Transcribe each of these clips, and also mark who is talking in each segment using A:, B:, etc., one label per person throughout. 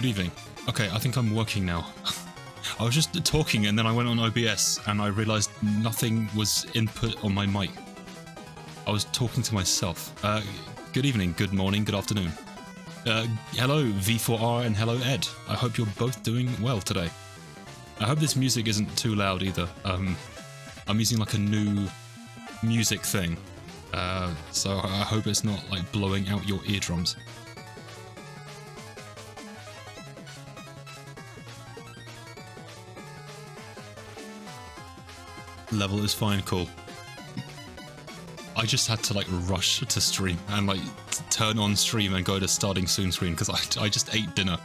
A: Good evening. Okay, I think I'm working now. I was just talking and then I went on OBS and I realized nothing was input on my mic. I was talking to myself. Good evening, good morning, good afternoon. Hello V4R and hello Ed. I hope you're both doing well today. I hope this music isn't too loud either. I'm using like a new music thing. So I hope it's not like blowing out your eardrums. Level is fine, cool. I just had to like rush to stream and like turn on stream and go to starting soon screen because I just ate dinner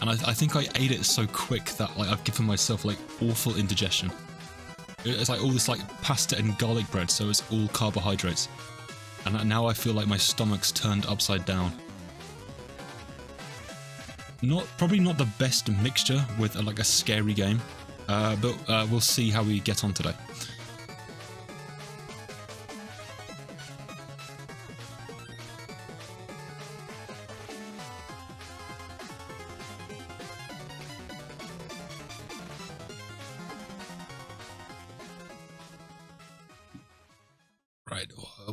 A: and I think I ate it so quick that like I've given myself like awful indigestion. It's like all this like pasta and garlic bread, so it's all carbohydrates, and now I feel like my stomach's turned upside down. Probably not the best mixture with like a scary game, but we'll see how we get on today.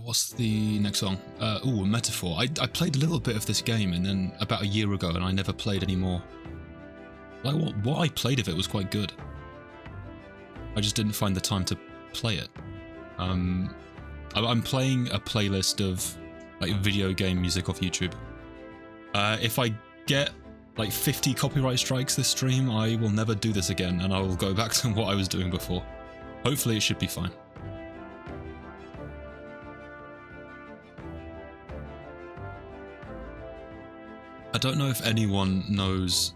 A: What's the next song? Ooh, Metaphor. I played a little bit of this game and then about a year ago and I never played anymore. Like what I played of it was quite good. I just didn't find the time to play it. I'm playing a playlist of like video game music off YouTube. If I get like 50 copyright strikes this stream, I will never do this again and I will go back to what I was doing before. Hopefully it should be fine. I don't know if anyone knows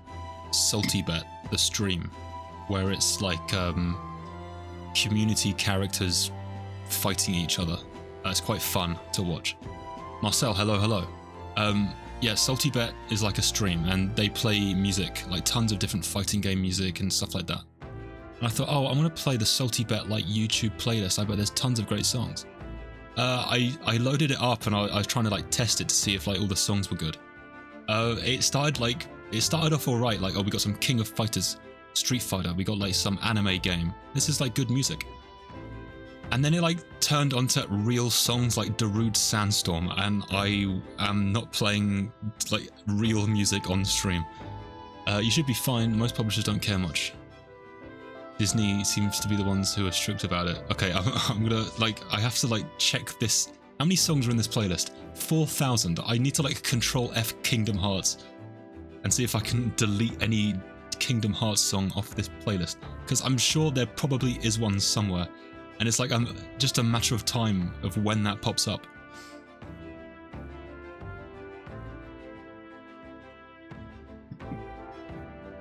A: Salty Bet, the stream, where it's like community characters fighting each other. It's quite fun to watch. Marcel, hello. Yeah, Salty Bet is like a stream and they play music, like tons of different fighting game music and stuff like that. And I thought, oh, I'm going to play the Salty Bet like YouTube playlist. I bet there's tons of great songs. I loaded it up and I was trying to like test it to see if like all the songs were good. It started off alright, like, oh, we got some King of Fighters, Street Fighter, we got like some anime game. This is like good music. And then it like turned onto real songs like Darude Sandstorm, and I am not playing like real music on stream. You should be fine, most publishers don't care much. Disney seems to be the ones who are strict about it. Okay, I'm gonna, like, I have to like check this. How many songs are in this playlist? 4,000. I need to like Control F Kingdom Hearts and see if I can delete any Kingdom Hearts song off this playlist, because I'm sure there probably is one somewhere and it's like just a matter of time of when that pops up.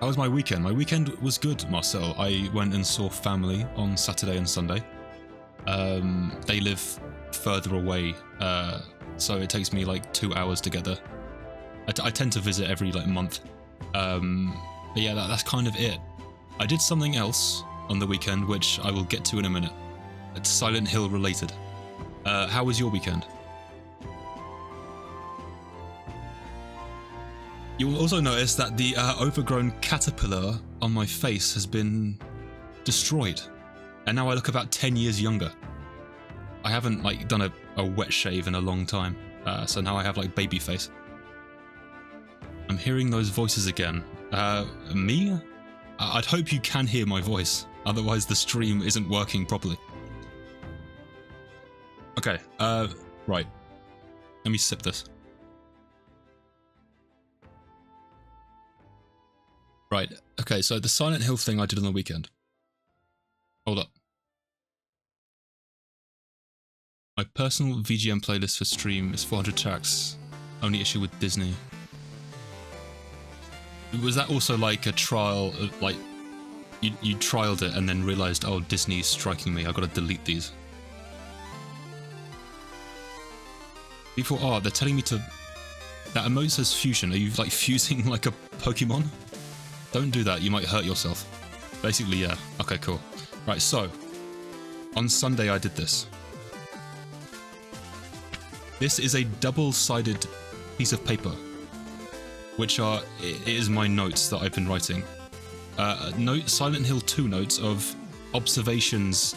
A: How was my weekend? My weekend was good, Marcel. I went and saw family on Saturday and Sunday. They live further away, so it takes me like 2 hours to get there. I tend to visit every like month, but yeah, that's kind of it. I did something else on the weekend which I will get to in a minute. It's Silent Hill related. How was your weekend? You will also notice that the overgrown caterpillar on my face has been destroyed, and now I look about 10 years younger. I haven't like done a wet shave in a long time, so now I have like baby face. I'm hearing those voices again. Me? I'd hope you can hear my voice, otherwise the stream isn't working properly. Okay, right. Let me sip this. Right, okay, so the Silent Hill thing I did on the weekend. Hold up. My personal VGM playlist for stream is 400 tracks. Only issue with Disney. Was that also like a trial, like you trialed it and then realized, oh, Disney's striking me, I've got to delete these? V4R, they're telling me to... That emote says fusion. Are you like fusing like a Pokemon? Don't do that, you might hurt yourself. Basically, yeah. Okay, cool. Right, so on Sunday I did this. This is a double-sided piece of paper. which are it is my notes that I've been writing. Note Silent Hill 2 notes of observations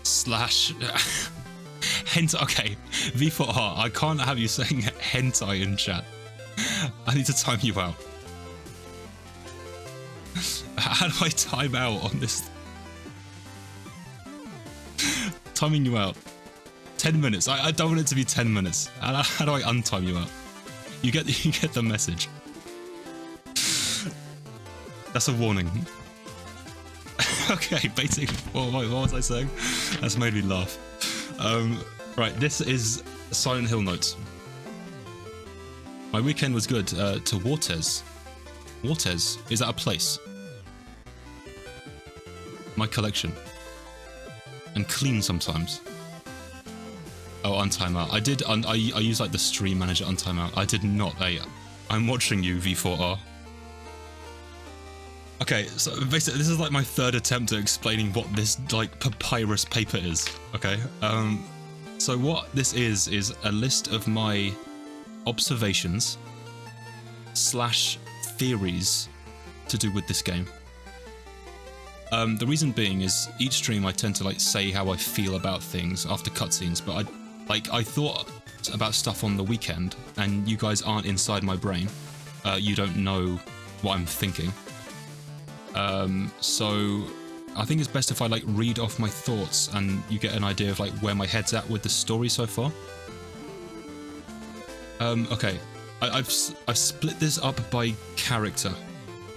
A: slash hentai. Okay, V4R, I can't have you saying hentai in chat. I need to time you out. How do I time out on this? Timing you out. 10 minutes. I don't want it to be 10 minutes. How do I untime you out? You get the message. That's a warning. Okay, basically, what was I saying? That's made me laugh. Right, this is Silent Hill notes. My weekend was good. To Wartes. Wartes, is that a place? My collection. And clean sometimes. Oh, untimeout. I did. I use like the stream manager untimeout. I did not. I'm watching you, V4R. Okay, so basically, this is like my third attempt at explaining what this like papyrus paper is. Okay. So what this is a list of my observations slash theories to do with this game. The reason being is each stream I tend to like say how I feel about things after cutscenes, but I thought about stuff on the weekend, and you guys aren't inside my brain. You don't know what I'm thinking. So I think it's best if I like read off my thoughts and you get an idea of like where my head's at with the story so far. Okay, I've split this up by character,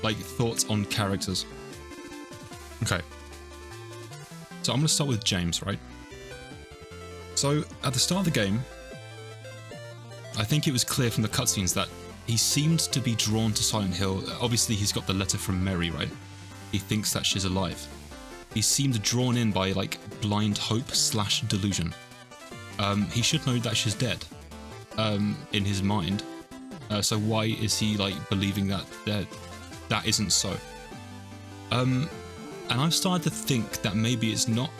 A: like thoughts on characters. Okay, so I'm going to start with James, right? So at the start of the game, I think it was clear from the cutscenes that he seemed to be drawn to Silent Hill. Obviously, he's got the letter from Mary, right? He thinks that she's alive. He seemed drawn in by like blind hope slash delusion. He should know that she's dead, in his mind. So why is he like believing that that isn't so? And I've started to think that maybe it's not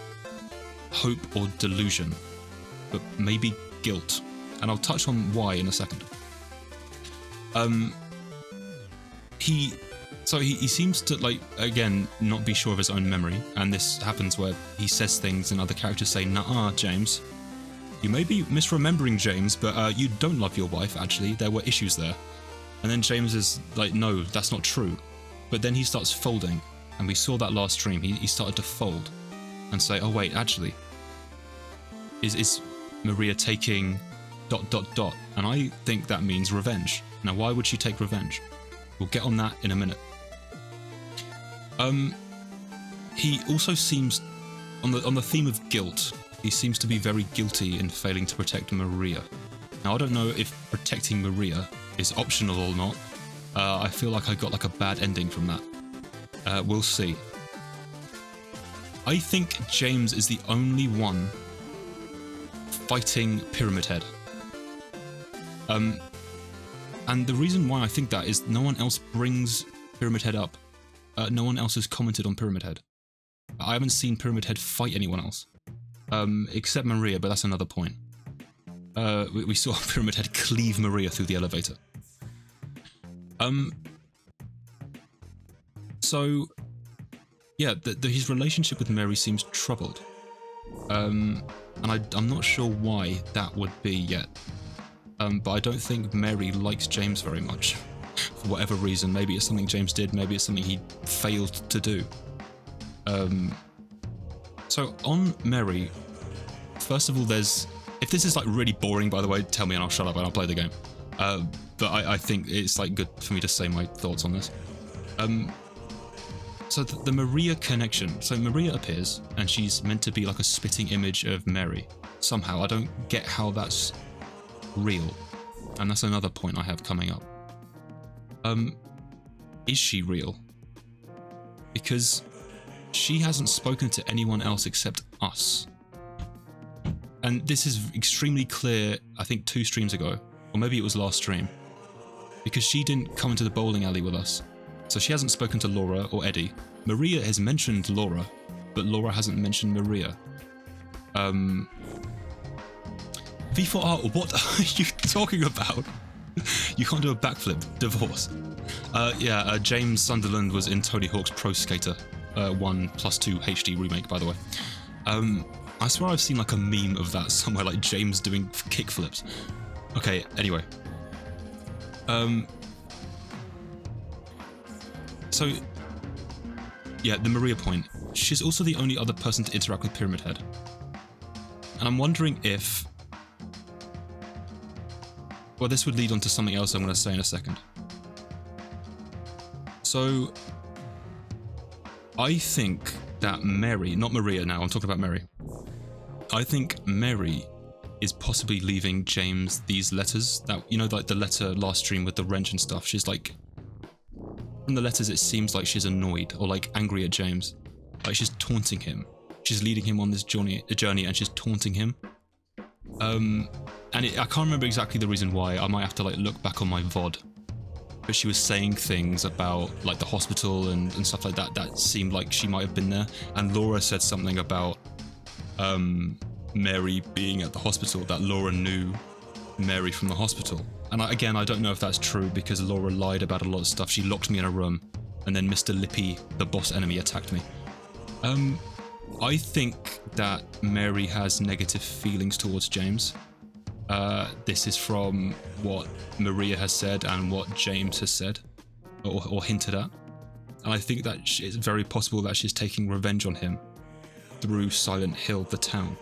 A: hope or delusion, but maybe guilt. And I'll touch on why in a second. He seems to, like, again, not be sure of his own memory, and this happens where he says things and other characters say, "Nuh-uh, James. You may be misremembering, James, but you don't love your wife, actually. There were issues there." And then James is like, "No, that's not true." But then he starts folding, and we saw that last stream. He started to fold and say, "Oh wait, actually, is Maria taking ... And I think that means revenge. Now, why would she take revenge? We'll get on that in a minute. He also seems, on the theme of guilt, he seems to be very guilty in failing to protect Maria. Now, I don't know if protecting Maria is optional or not. I feel like I got like a bad ending from that. We'll see. I think James is the only one fighting Pyramid Head. And the reason why I think that is no one else brings Pyramid Head up. No one else has commented on Pyramid Head. I haven't seen Pyramid Head fight anyone else. Except Maria, but that's another point. We saw Pyramid Head cleave Maria through the elevator. So, yeah, his relationship with Mary seems troubled. And I'm not sure why that would be yet. But I don't think Mary likes James very much. For whatever reason. Maybe it's something James did, maybe it's something he failed to do. So on Mary, first of all, if this is like really boring, by the way, tell me and I'll shut up and I'll play the game. But I think it's like good for me to say my thoughts on this. So the Maria connection. So Maria appears and she's meant to be like a spitting image of Mary. Somehow, I don't get how that's real. And that's another point I have coming up. Is she real? Because she hasn't spoken to anyone else except us. And this is extremely clear, I think 2 streams ago, or maybe it was last stream, because she didn't come into the bowling alley with us. So she hasn't spoken to Laura or Eddie. Maria has mentioned Laura, but Laura hasn't mentioned Maria. V4R, what are you talking about? You can't do a backflip. Divorce. James Sunderland was in Tony Hawk's Pro Skater 1+2 HD remake, by the way. I swear I've seen like a meme of that somewhere, like James doing kickflips. Okay, anyway. So, yeah, the Maria point. She's also the only other person to interact with Pyramid Head. And I'm wondering if... Well, this would lead on to something else I'm going to say in a second. So, I think that Mary, not Maria now, I'm talking about Mary. I think Mary is possibly leaving James these letters that, you know, like the letter last stream with the wrench and stuff. She's like, from the letters it seems like she's annoyed or like angry at James. Like she's taunting him. She's leading him on this journey and she's taunting him. I can't remember exactly the reason why. I might have to like look back on my VOD. But she was saying things about like the hospital and stuff like that that seemed like she might have been there. And Laura said something about Mary being at the hospital, that Laura knew Mary from the hospital. And I don't know if that's true because Laura lied about a lot of stuff. She locked me in a room and then Mr. Lippy, the boss enemy, attacked me. I think that Mary has negative feelings towards James. This is from what Maria has said and what James has said or hinted at. And I think that it's very possible that she's taking revenge on him through Silent Hill, the town.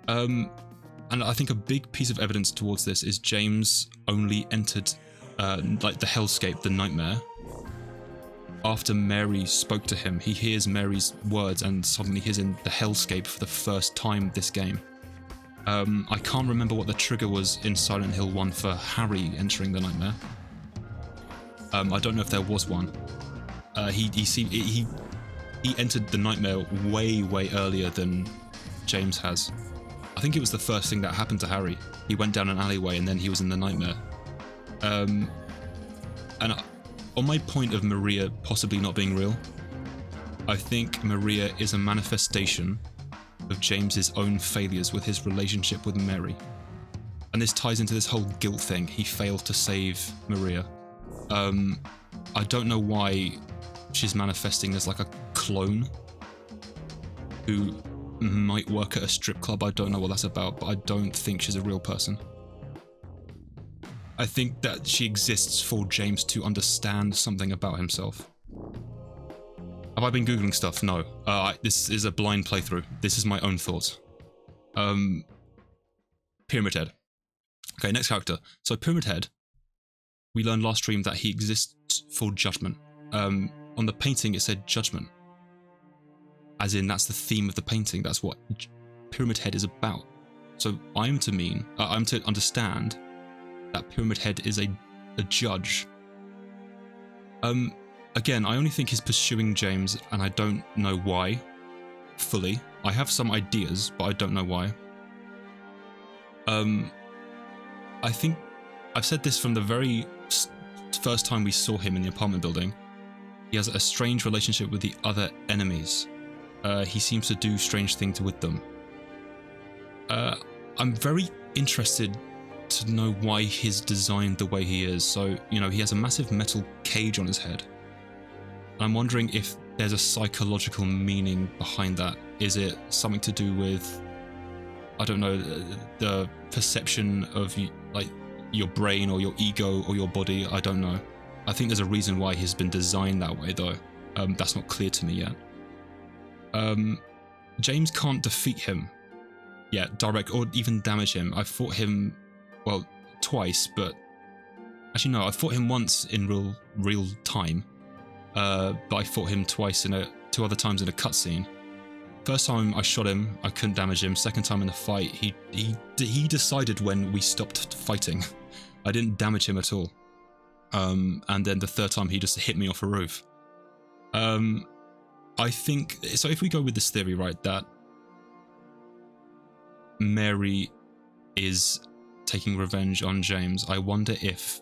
A: And I think a big piece of evidence towards this is James only entered like the hellscape, the nightmare, after Mary spoke to him. He hears Mary's words and suddenly he's in the hellscape for the first time this game. I can't remember what the trigger was in Silent Hill 1 for Harry entering the nightmare. I don't know if there was one. He entered the nightmare way earlier than James has. I think it was the first thing that happened to Harry. He went down an alleyway and then he was in the nightmare. And on my point of Maria possibly not being real, I think Maria is a manifestation of James's own failures with his relationship with Mary. And this ties into this whole guilt thing. He failed to save Maria. I don't know why she's manifesting as like a clone who might work at a strip club. I don't know what that's about, but I don't think she's a real person. I think that she exists for James to understand something about himself. Have I been Googling stuff? No. This is a blind playthrough. This is my own thoughts. Pyramid Head. Okay, next character. So Pyramid Head, we learned last stream that he exists for judgment. On the painting it said judgment. As in, that's the theme of the painting. That's what Pyramid Head is about. So I'm to understand that Pyramid Head is a judge. Again, I only think he's pursuing James, and I don't know why, fully. I have some ideas, but I don't know why. I think I've said this from the very first time we saw him in the apartment building. He has a strange relationship with the other enemies. He seems to do strange things with them. I'm very interested to know why he's designed the way he is. So, you know, he has a massive metal cage on his head. I'm wondering if there's a psychological meaning behind that. Is it something to do with, I don't know, the perception of like your brain or your ego or your body? I don't know. I think there's a reason why he's been designed that way, though. That's not clear to me yet. James can't defeat him yet, direct, or even damage him. I've fought him, well, twice, but actually no, I fought him once in real time. But I fought him twice two other times in a cutscene. First time I shot him, I couldn't damage him. Second time in the fight, he decided when we stopped fighting. I didn't damage him at all. And then the third time he just hit me off a roof. I think, so if we go with this theory, right, that Mary is taking revenge on James, I wonder if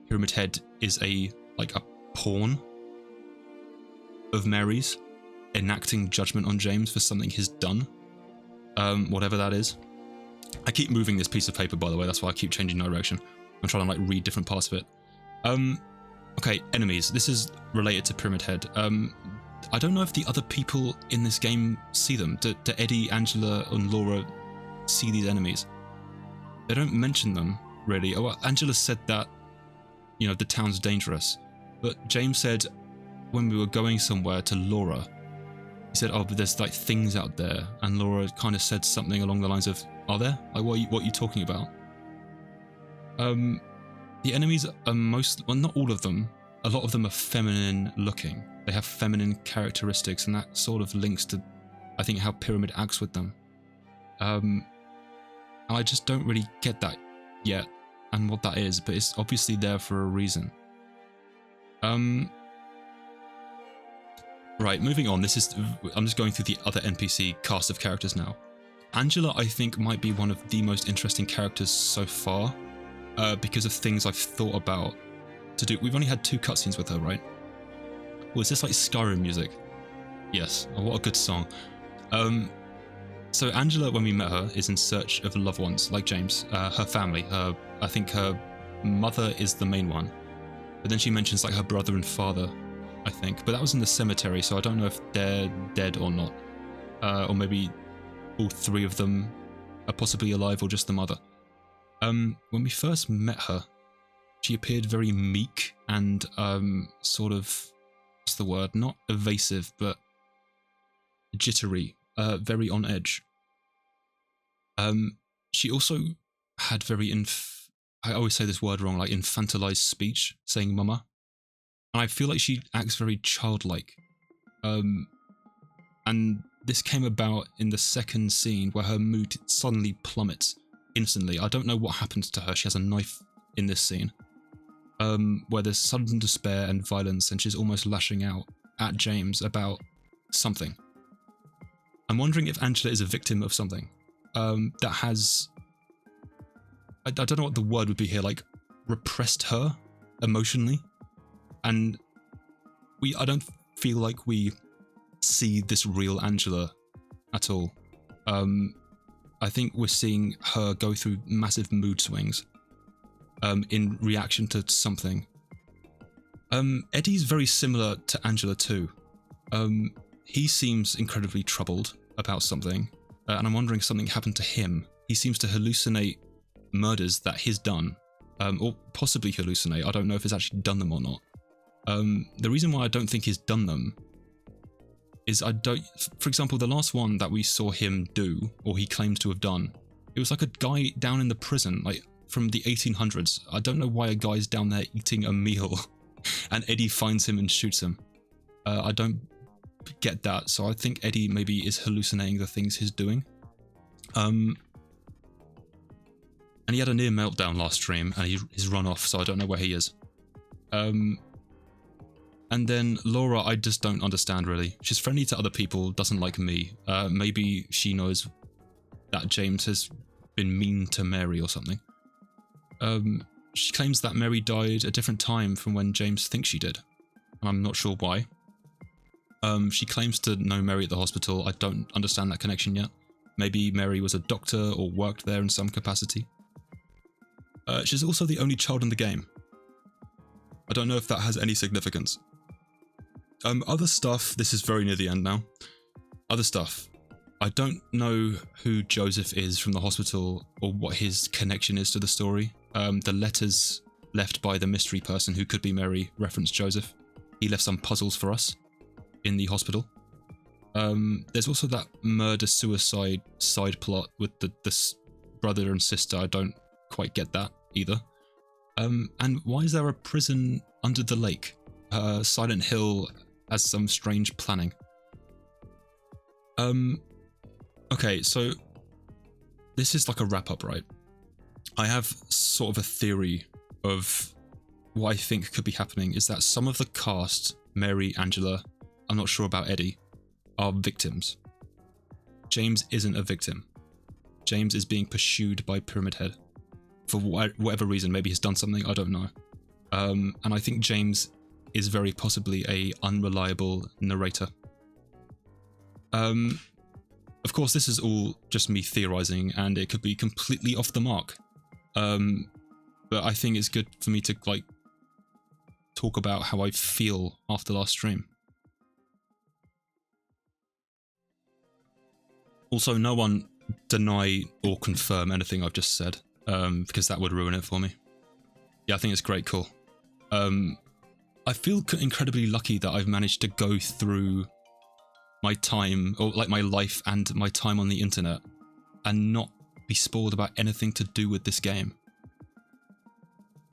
A: Pyramid Head is a pawn of Mary's, enacting judgment on James for something he's done, whatever that is. I keep moving this piece of paper, by the way. That's why I keep changing direction. I'm trying to like read different parts of it. Okay, enemies. This is related to Pyramid Head. I don't know if the other people in this game see them. Do Eddie, Angela, and Laura see these enemies? They don't mention them, really. Oh, well, Angela said that, you know, the town's dangerous. But James said when we were going somewhere to Laura, he said, oh, but there's like things out there. And Laura kind of said something along the lines of, are there? Like, what are you talking about? The enemies are well, not all of them. A lot of them are feminine looking. They have feminine characteristics, and that sort of links to, I think, how Pyramid acts with them. I just don't really get that yet, and what that is, but it's obviously there for a reason. Right, moving on. I'm just going through the other NPC cast of characters now. Angela, I think, might be one of the most interesting characters so far, because of things I've thought about to do. We've only had 2 cutscenes with her, right? Well, is this like Skyrim music? Yes. Oh, what a good song. So Angela, when we met her, is in search of loved ones, like James. Her family. I think her mother is the main one. But then she mentions like her brother and father, I think. But that was in the cemetery, so I don't know if they're dead or not. Or maybe all 3 of them are possibly alive, or just the mother. When we first met her, she appeared very meek and sort of, what's the word? Not evasive, but jittery, very on edge. She also had very I always say this word wrong, like infantilized speech, saying mama. And I feel like she acts very childlike. And this came about in the second scene where her mood suddenly plummets instantly. I don't know what happens to her. She has a knife in this scene, where there's sudden despair and violence, and she's almost lashing out at James about something. I'm wondering if Angela is a victim of something that has, I don't know what the word would be here, like repressed her emotionally. And I don't feel like we see this real Angela at all. I think we're seeing her go through massive mood swings in reaction to something. Eddie's very similar to Angela too. He seems incredibly troubled about something, and I'm wondering if something happened to him. He seems to hallucinate murders that he's done, or possibly hallucinate. I don't know if he's actually done them or not. The reason why I don't think he's done them is for example, the last one that we saw him do, or he claims to have done, it was like a guy down in the prison, like from the 1800s. I don't know why a guy's down there eating a meal and Eddie finds him and shoots him. I don't get that, so I think Eddie maybe is hallucinating the things he's doing. And he had a near meltdown last stream, and he's run off, so I don't know where he is. And then Laura, I just don't understand really. She's friendly to other people, doesn't like me. Maybe she knows that James has been mean to Mary or something. She claims that Mary died a different time from when James thinks she did. I'm not sure why. She claims to know Mary at the hospital. I don't understand that connection yet. Maybe Mary was a doctor or worked there in some capacity. She's also the only child in the game. I don't know if that has any significance. Other stuff, this is very near the end now. Other stuff. I don't know who Joseph is from the hospital or what his connection is to the story. The letters left by the mystery person who could be Mary reference Joseph. He left some puzzles for us in the hospital. There's also that murder-suicide side plot with the brother and sister. I don't quite get that either. And why is there a prison under the lake? Silent Hill has some strange planning. Okay, so this is like a wrap-up, right? I have sort of a theory of what I think could be happening is that some of the cast, Mary, Angela, I'm not sure about Eddie, are victims. James isn't a victim. James is being pursued by Pyramid Head. For whatever reason, maybe he's done something, I don't know. And I think James is very possibly a unreliable narrator. Of course, this is all just me theorizing, and it could be completely off the mark. But I think it's good for me to like talk about how I feel after last stream. Also, no one deny or confirm anything I've just said, because that would ruin it for me. Yeah, I think it's great, cool. I feel incredibly lucky that I've managed to go through my time, or like my life and my time on the internet, and not be spoiled about anything to do with this game.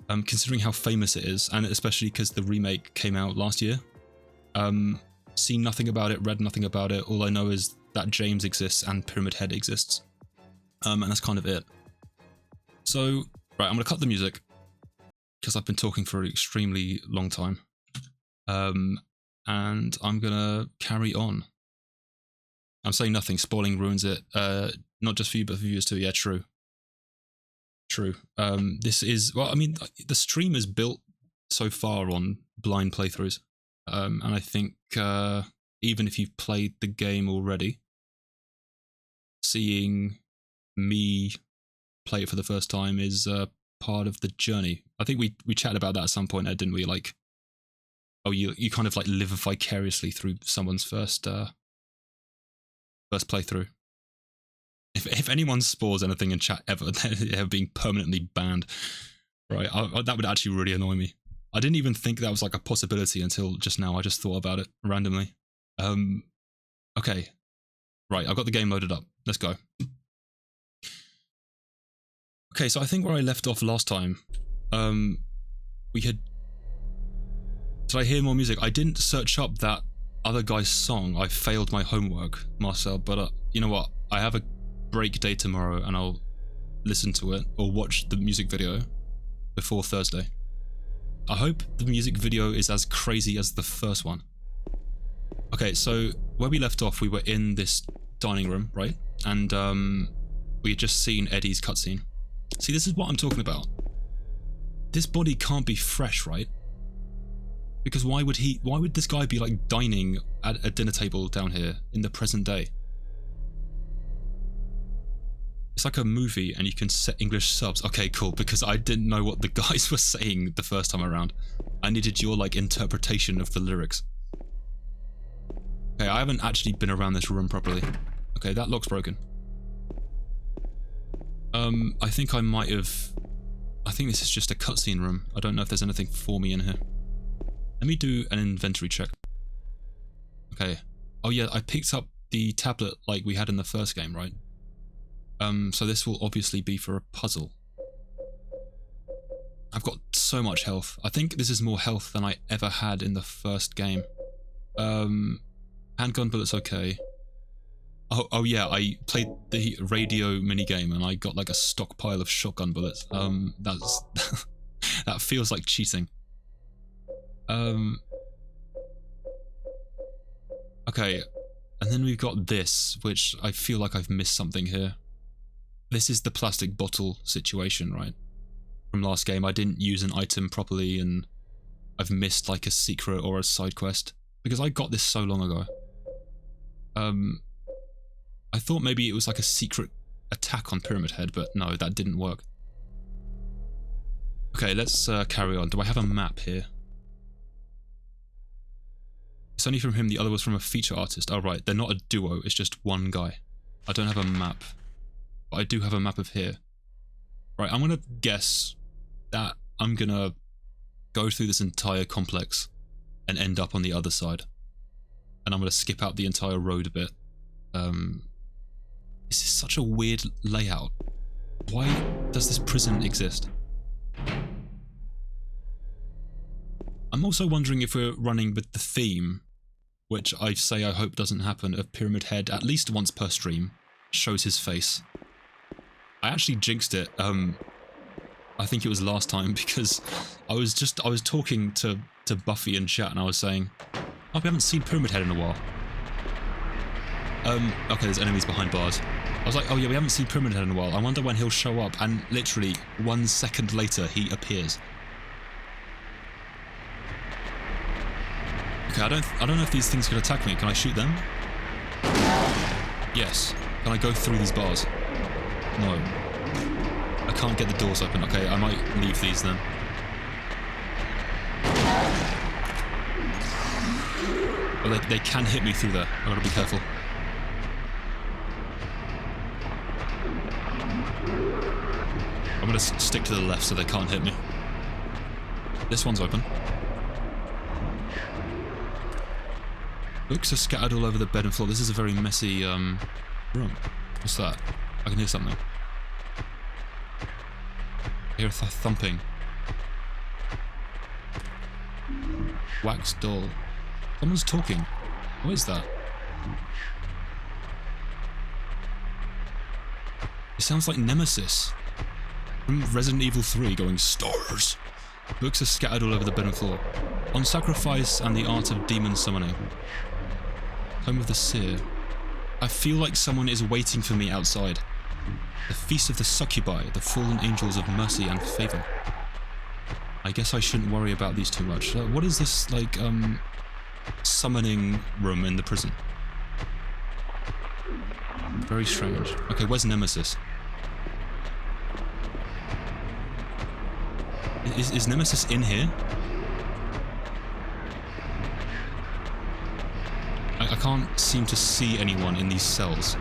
A: Considering how famous it is, and especially because the remake came out last year. Seen nothing about it, read nothing about it. All I know is that James exists and Pyramid Head exists. And that's kind of it. So, right, I'm going to cut the music, because I've been talking for an extremely long time. And I'm going to carry on. I'm saying nothing, spoiling ruins it. Not just for you, but for viewers too. Yeah, true. True. This is, well, I mean, the stream is built so far on blind playthroughs. And I think even if you've played the game already, seeing me play it for the first time is part of the journey. I think we chatted about that at some point, Ed, didn't we? Like, oh, you kind of like live vicariously through someone's first playthrough. If anyone spoils anything in chat ever, they're being permanently banned. Right, that would actually really annoy me. I didn't even think that was like a possibility until just now. I just thought about it randomly. Okay. Right, I've got the game loaded up. Let's go. Okay, so I think where I left off last time, we had... Did I hear more music? I didn't search up that other guy's song. I failed my homework, Marcel, but you know what? I have a break day tomorrow and I'll listen to it or watch the music video before Thursday. I hope the music video is as crazy as the first one. Okay, so where we left off, we were in this dining room, right? And we had just seen Eddie's cutscene. See, this is what I'm talking about. This body can't be fresh, right? Because why would this guy be like dining at a dinner table down here in the present day? It's like a movie and you can set English subs. Okay, cool, because I didn't know what the guys were saying the first time around. I needed your like interpretation of the lyrics. Okay, I haven't actually been around this room properly. Okay, that lock's broken. I think I might have... I think this is just a cutscene room. I don't know if there's anything for me in here. Let me do an inventory check. Okay. Oh yeah, I picked up the tablet like we had in the first game, right? So this will obviously be for a puzzle. I've got so much health. I think this is more health than I ever had in the first game. Handgun bullets okay. Oh yeah, I played the radio minigame and I got like a stockpile of shotgun bullets. That's that feels like cheating. Okay, and then we've got this, which I feel like I've missed something here. This is the plastic bottle situation, right? From last game, I didn't use an item properly and I've missed like a secret or a side quest. Because I got this so long ago. I thought maybe it was like a secret attack on Pyramid Head, but no, that didn't work. Okay, let's carry on. Do I have a map here? It's only from him, the other was from a feature artist. Oh right, they're not a duo, it's just one guy. I don't have a map. But I do have a map of here. Right, I'm gonna guess that I'm gonna go through this entire complex and end up on the other side. And I'm gonna skip out the entire road a bit. This is such a weird layout. Why does this prison exist? I'm also wondering if we're running with the theme, which I say I hope doesn't happen, of Pyramid Head at least once per stream shows his face. I actually jinxed it. I think it was last time because I was talking to Buffy in chat and I was saying, oh, we haven't seen Pyramid Head in a while. Okay, there's enemies behind bars. I was like, oh yeah, we haven't seen Pyramid Head in a while. I wonder when he'll show up, and literally 1 second later he appears. Okay, I don't know if these things can attack me. Can I shoot them? Yes. Can I go through these bars? No. I can't get the doors open. Okay, I might leave these then. But they can hit me through there. I've got to be careful. I'm going to stick to the left so they can't hit me. This one's open. Books are scattered all over the bed and floor. This is a very messy room. What's that? I can hear something. I hear a thumping. Wax doll. Someone's talking. What is that? It sounds like Nemesis from Resident Evil 3 going stars. Books are scattered all over the bed and floor. On sacrifice and the art of demon summoning. Home of the Seer. I feel like someone is waiting for me outside. The Feast of the Succubi, the fallen angels of mercy and favour. I guess I shouldn't worry about these too much. What is this, like, summoning room in the prison? Very strange. Okay, where's Nemesis? Is Nemesis in here? I can't seem to see anyone in these cells.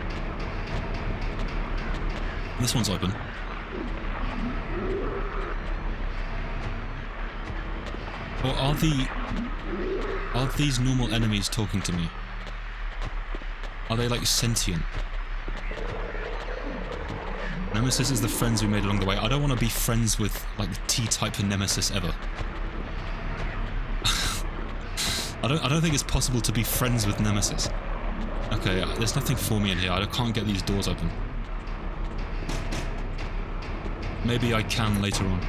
A: This one's open. Or are these normal enemies talking to me? Are they like sentient? Nemesis is the friends we made along the way. I don't want to be friends with like the T-type of Nemesis ever. I don't think it's possible to be friends with Nemesis. Okay, there's nothing for me in here. I can't get these doors open. Maybe I can later on.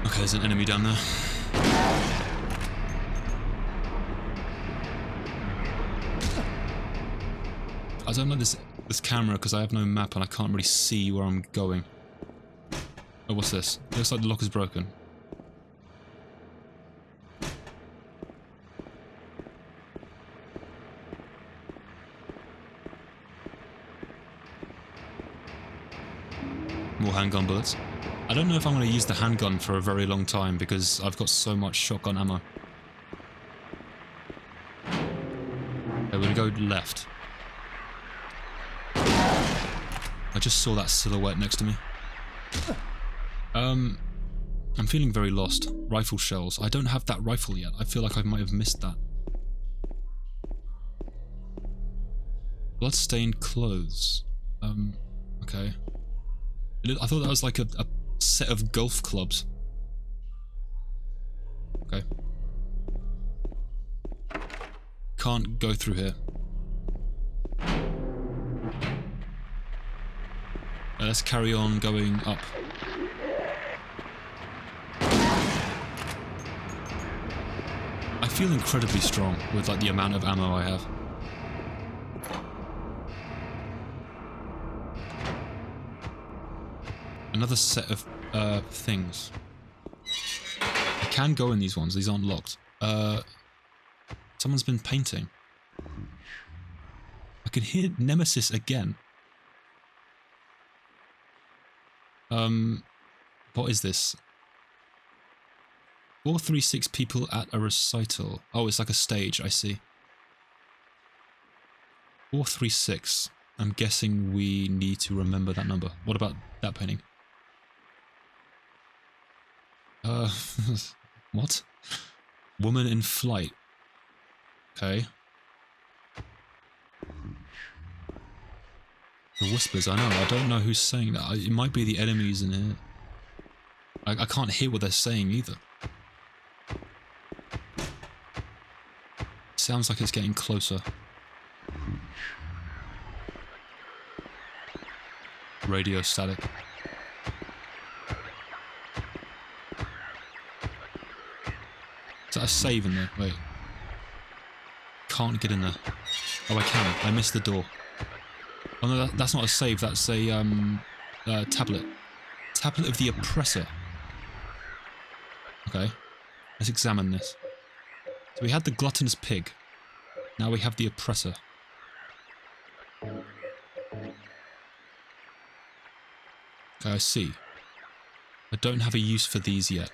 A: Okay, there's an enemy down there. I don't know this camera because I have no map and I can't really see where I'm going. Oh, what's this? It looks like the lock is broken. More handgun bullets. I don't know if I'm going to use the handgun for a very long time because I've got so much shotgun ammo. Okay, we're going to go left. I just saw that silhouette next to me. I'm feeling very lost. Rifle shells. I don't have that rifle yet. I feel like I might have missed that. Bloodstained clothes. Okay. I thought that was like a set of golf clubs. Okay. Can't go through here. Let's carry on going up. I feel incredibly strong with like the amount of ammo I have. Another set of things. I can go in these ones. These aren't locked. Someone's been painting. I can hear Nemesis again. What is this? 436 people at a recital. Oh, it's like a stage, I see. 436. I'm guessing we need to remember that number. What about that painting? What? Woman in flight. Okay. The whispers, I know. I don't know who's saying that. It might be the enemies in here. I can't hear what they're saying either. Sounds like it's getting closer. Radio static. Is that a save in there? Wait. Can't get in there. Oh, I can. I missed the door. Oh no, that's not a save. That's a tablet. Tablet of the Oppressor. Okay. Let's examine this. So we had the gluttonous pig. Now we have the oppressor. Okay, I see. I don't have a use for these yet.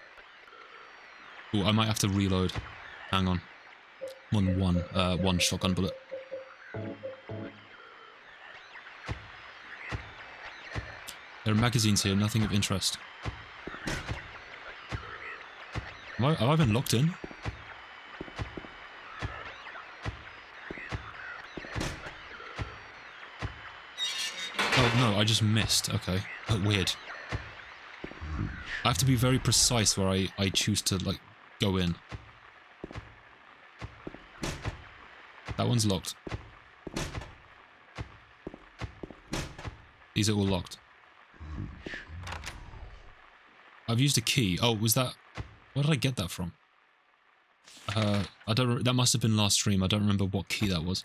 A: Oh, I might have to reload. Hang on. One shotgun bullet. There are magazines here, nothing of interest. Have I been locked in? Oh no, I just missed. Okay. Oh, weird. I have to be very precise where I choose to, like, go in. That one's locked. These are all locked. I've used a key. Oh, was that... Where did I get that from? I don't... That must have been last stream. I don't remember what key that was.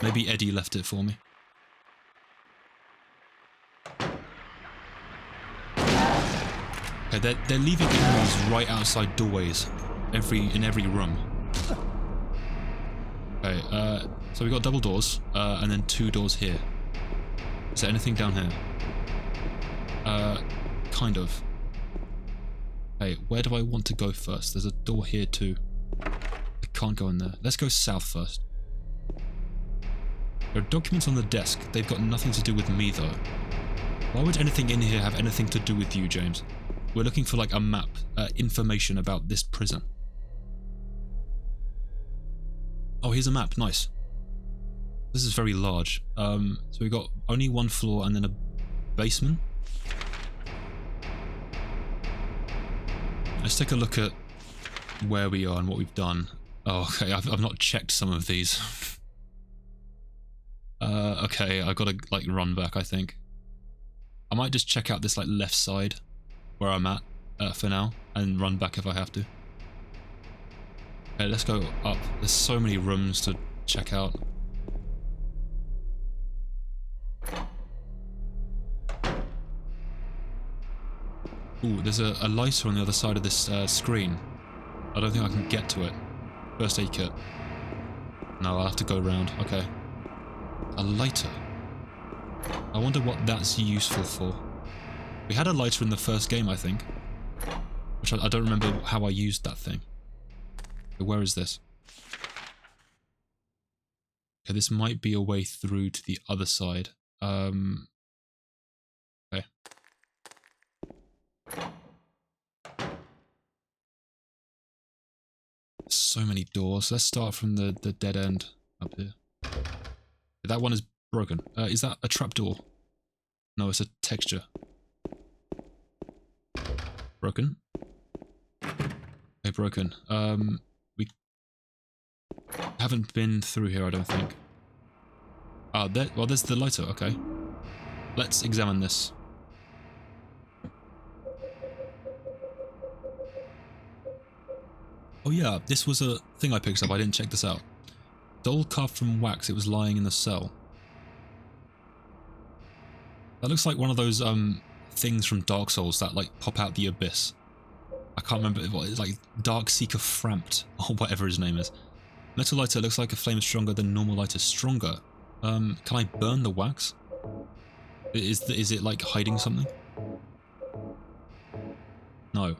A: Maybe Eddie left it for me. Okay, they're leaving enemies right outside doorways. In every room. Okay, so we got double doors, and then 2 doors here. Is there anything down here? Kind of. Hey, where do I want to go first? There's a door here too. I can't go in there. Let's go south first. There are documents on the desk. They've got nothing to do with me though. Why would anything in here have anything to do with you, James? We're looking for like a map, information about this prison. Oh, here's a map. Nice. This is very large. So we got only 1 floor and then a basement. Let's take a look at where we are and what we've done. Oh, okay. I've not checked some of these. Okay. I gotta like run back. I think I might just check out this like left side where I'm at for now and run back if I have to. Okay, let's go up. There's so many rooms to check out. Ooh, there's a lighter on the other side of this screen. I don't think I can get to it. First aid kit. No, I'll have to go around. Okay. A lighter. I wonder what that's useful for. We had a lighter in the first game, I think. Which I don't remember how I used that thing. Okay, where is this? Okay, this might be a way through to the other side. Okay. So many doors. Let's start from the dead end up here. That one is broken. Is that a trapdoor? No, it's a texture. Broken. Okay, broken. We haven't been through here, I don't think. Ah, well, there's the lighter. Okay. Let's examine this. Oh yeah, this was a thing I picked up. I didn't check this out. Doll carved from wax. It was lying in the cell. That looks like one of those things from Dark Souls that like pop out the abyss. I can't remember what it's like. Dark Seeker Frampt or whatever his name is. Metal lighter looks like a flame stronger than normal lighter. Stronger. Can I burn the wax? Is it like hiding something? No.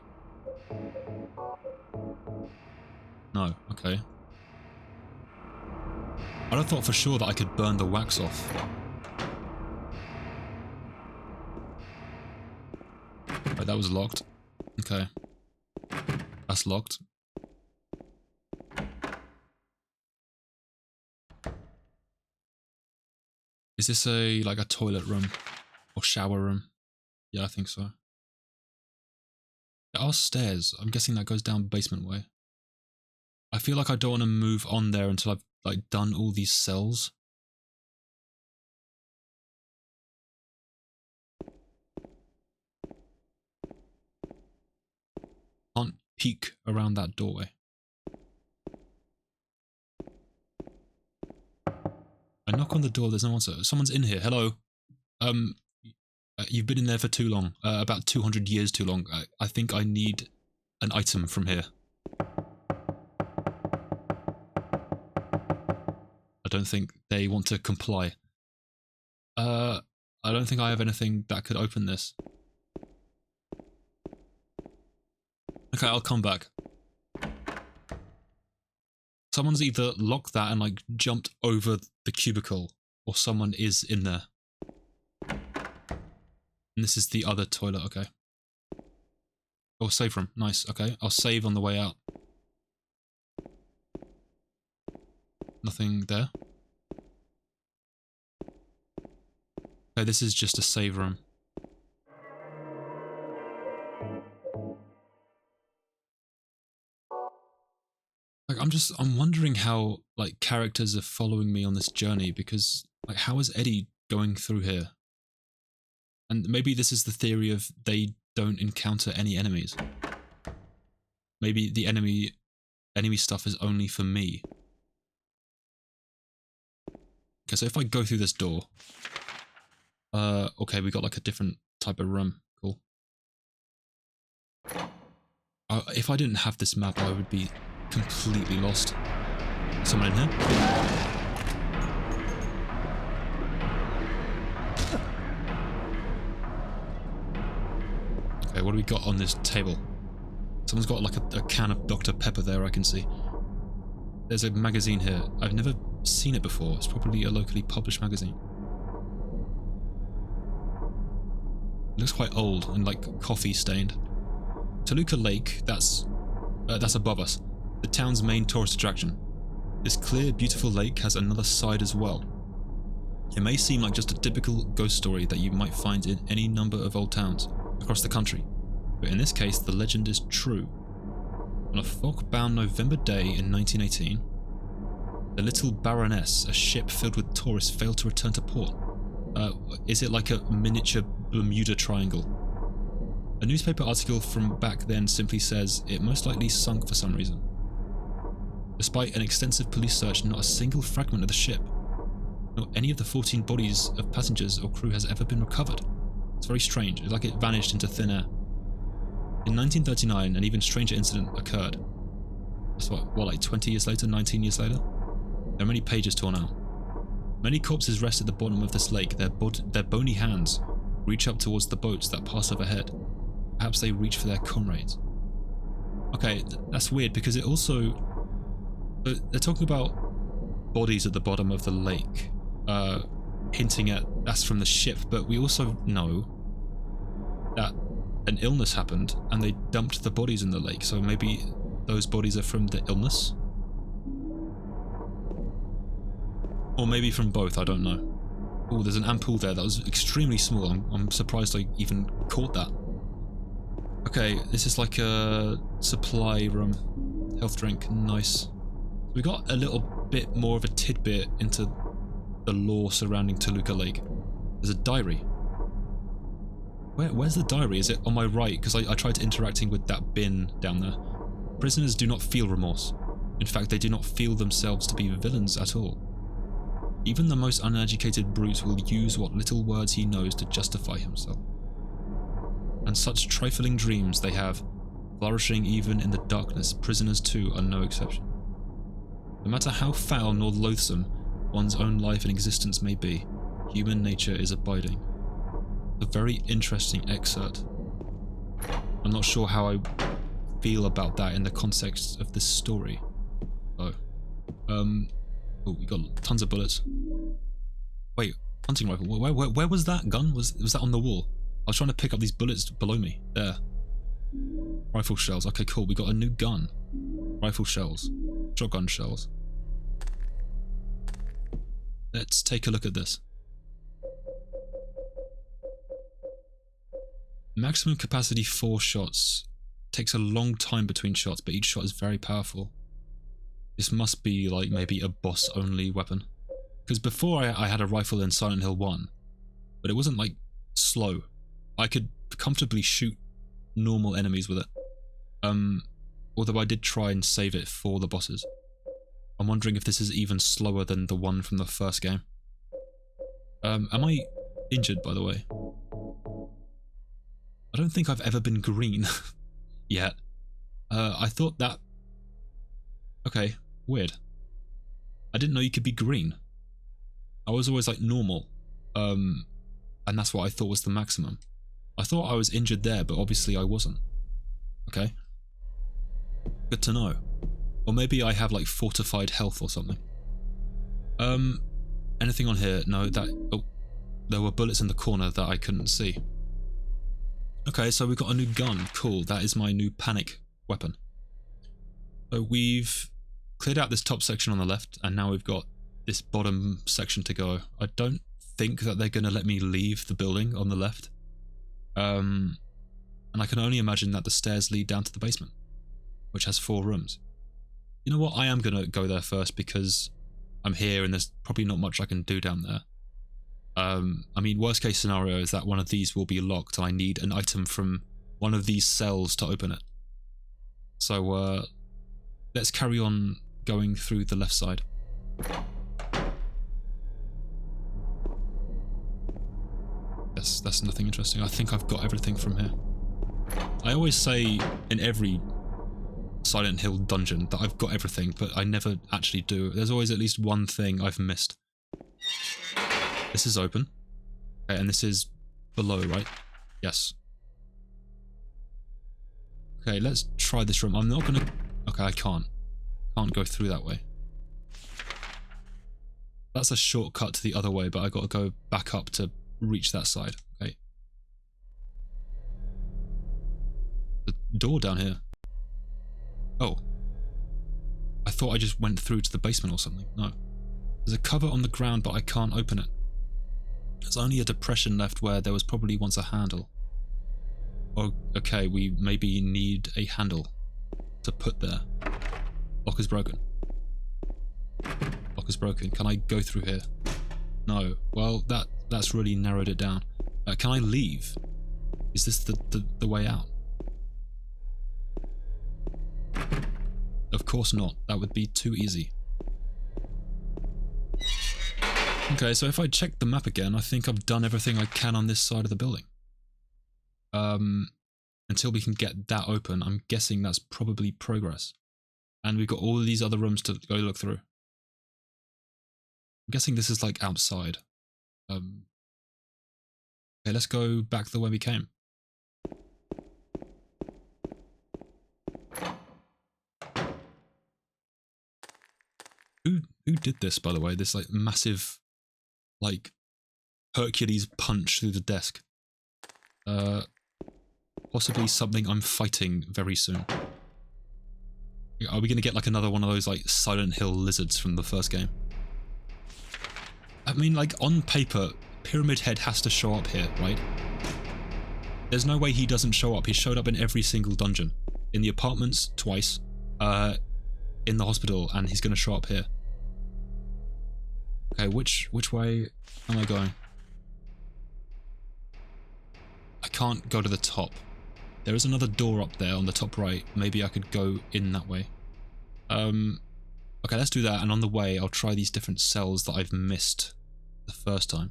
A: No, okay. I thought for sure that I could burn the wax off. Right, that was locked. Okay. That's locked. Is this like a toilet room? Or shower room? Yeah, I think so. There are stairs. I'm guessing that goes down basement way. I feel like I don't want to move on there until I've like done all these cells. Can't peek around that doorway. I knock on the door, there's no answer. Someone's in here. Hello. You've been in there for too long. About 200 years too long. I think I need an item from here. I don't think they want to comply. I don't think I have anything that could open this. Okay, I'll come back. Someone's either locked that and like jumped over the cubicle, or someone is in there. And this is the other toilet, okay. Oh, save room, nice, okay. I'll save on the way out. Nothing there. Okay, this is just a save room. Like, I'm wondering how, like, characters are following me on this journey, because, like, how is Eddie going through here? And maybe this is the theory of they don't encounter any enemies. Maybe the enemy stuff is only for me. Okay, so if I go through this door... okay, we got, like, a different type of room. Cool. If I didn't have this map, I would be completely lost. Someone in here? Okay, what do we got on this table? Someone's got like a can of Dr. Pepper there, I can see. There's a magazine here. I've never seen it before. It's probably a locally published magazine. It looks quite old and like coffee stained. Toluca Lake, that's above us. The town's main tourist attraction. This clear, beautiful lake has another side as well. It may seem like just a typical ghost story that you might find in any number of old towns across the country, but in this case the legend is true. On a fog-bound November day in 1918, the Little Baroness, a ship filled with tourists, failed to return to port. Is it like a miniature Bermuda Triangle? A newspaper article from back then simply says it most likely sunk for some reason. Despite an extensive police search, not a single fragment of the ship, nor any of the 14 bodies of passengers or crew has ever been recovered. It's very strange, it's like it vanished into thin air. In 1939, an even stranger incident occurred. That's what, like 20 years later, 19 years later? There are many pages torn out. Many corpses rest at the bottom of this lake. Their bony hands reach up towards the boats that pass overhead. Perhaps they reach for their comrades. Okay, that's weird because it also... they're talking about bodies at the bottom of the lake, hinting at that's from the ship, but we also know that an illness happened and they dumped the bodies in the lake, so maybe those bodies are from the illness? Or maybe from both, I don't know. Oh, there's an ampoule there that was extremely small. I'm surprised I even caught that. Okay, this is like a supply room. Health drink, nice. We got a little bit more of a tidbit into the lore surrounding Toluca Lake. There's a diary. Where's the diary? Is it on my right? Because I tried interacting with that bin down there. Prisoners do not feel remorse. In fact, they do not feel themselves to be villains at all. Even the most uneducated brute will use what little words he knows to justify himself. And such trifling dreams they have, flourishing even in the darkness. Prisoners too are no exception. No matter how foul nor loathsome one's own life and existence may be, human nature is abiding. A very interesting excerpt. I'm not sure how I feel about that in the context of this story. Oh. Oh, we got tons of bullets. Wait, hunting rifle. Where was that gun? Was that on the wall? I was trying to pick up these bullets below me. There. Rifle shells. Okay, cool. We got a new gun. Rifle shells. Shotgun shells. Let's take a look at this. Maximum capacity 4 shots. Takes a long time between shots, but each shot is very powerful. This must be like maybe a boss only weapon. Because before I had a rifle in Silent Hill 1, but it wasn't like slow. I could comfortably shoot normal enemies with it. Although I did try and save it for the bosses. I'm wondering if this is even slower than the one from the first game. Am I injured, by the way? I don't think I've ever been green yet. I thought that... Okay, weird. I didn't know you could be green. I was always like normal. And that's what I thought was the maximum. I thought I was injured there, but obviously I wasn't. Okay. Good to know. Or maybe I have like fortified health or something. Anything on here? No, that... Oh, there were bullets in the corner that I couldn't see. Okay, so we've got a new gun. Cool, that is my new panic weapon. So we've cleared out this top section on the left, and now we've got this bottom section to go. I don't think that they're going to let me leave the building on the left. And I can only imagine that the stairs lead down to the basement, which has 4 rooms. You know what, I am going to go there first because I'm here and there's probably not much I can do down there. I mean, worst case scenario is that one of these will be locked and I need an item from one of these cells to open it. So, let's carry on going through the left side. Yes, that's nothing interesting. I think I've got everything from here. I always say in every Silent Hill dungeon that I've got everything, but I never actually do. There's always at least one thing I've missed. This is open. Okay, and this is below, right? Yes. Okay, let's try this room. I'm not gonna... Okay, I can't. Can't go through that way. That's a shortcut to the other way, but I gotta go back up to reach that side. Okay. The door down here. Oh. I thought I just went through to the basement or something. No. There's a cover on the ground, but I can't open it. There's only a depression left where there was probably once a handle. Oh, okay, we maybe need a handle to put there. Lock is broken. Lock is broken. Can I go through here? No. Well, that's really narrowed it down. Can I leave? Is this the way out? Of course not. That would be too easy. Okay, so if I check the map again, I think I've done everything I can on this side of the building. Until we can get that open, I'm guessing that's probably progress. And we've got all of these other rooms to go look through. I'm guessing this is like outside. Okay, let's go back the way we came. Who did this, by the way? This like massive, like Hercules punch through the desk. Possibly something I'm fighting very soon. Are we going to get like another one of those like Silent Hill lizards from the first game? I mean, like on paper, Pyramid Head has to show up here, right? There's no way he doesn't show up. He showed up in every single dungeon. In the apartments, twice. In the hospital, and he's going to show up here. Okay, which way am I going? I can't go to the top. There is another door up there on the top right. Maybe I could go in that way. Okay, let's do that, and on the way I'll try these different cells that I've missed the first time.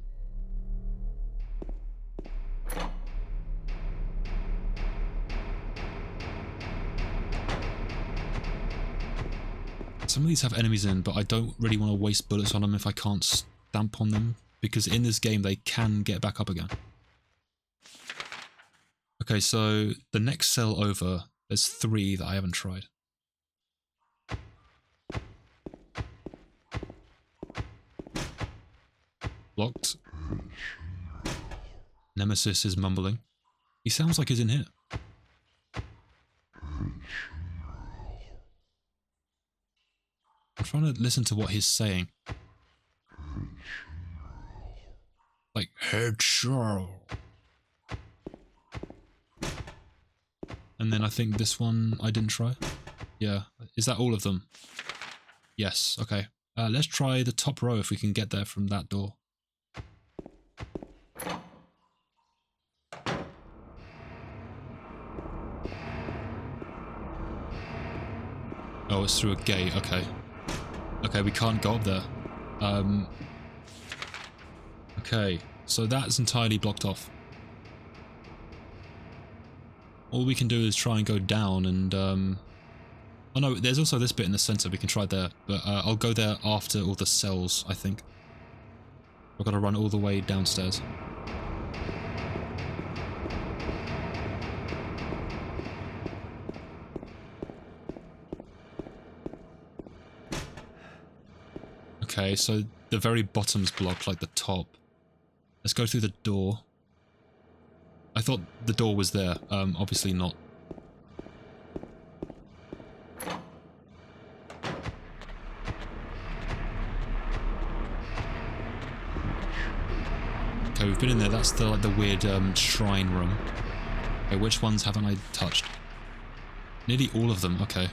A: Some of these have enemies in, but I don't really want to waste bullets on them if I can't stamp on them, because in this game they can get back up again. Okay, so the next cell over, there's 3 that I haven't tried. Locked. Nemesis is mumbling. He sounds like he's in here. I'm trying to listen to what he's saying. Like, headshot. And then I think this one I didn't try. Yeah. Is that all of them? Yes. Okay. Let's try the top row if we can get there from that door. Oh, it's through a gate. Okay. Okay, we can't go up there. Okay, so that's entirely blocked off. All we can do is try and go down and, oh Oh no, there's also this bit in the center. We can try there, but I'll go there after all the cells, I think. I've got to run all the way downstairs. Okay, so the very bottom's blocked, like the top. Let's go through the door. I thought the door was there. Obviously not. Okay, we've been in there. That's the weird shrine room. Okay, which ones haven't I touched? Nearly all of them. Okay.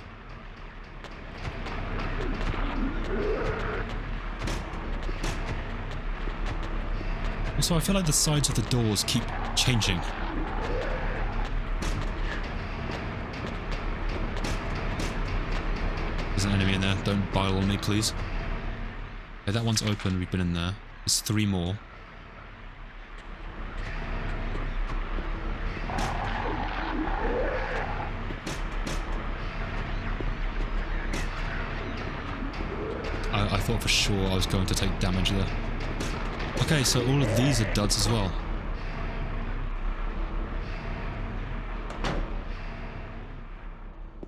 A: Also, I feel like the sides of the doors keep changing. There's an enemy in there. Don't bile on me, please. Okay, that one's open. We've been in there. There's 3 more. I thought for sure I was going to take damage there. Okay, so all of these are duds as well.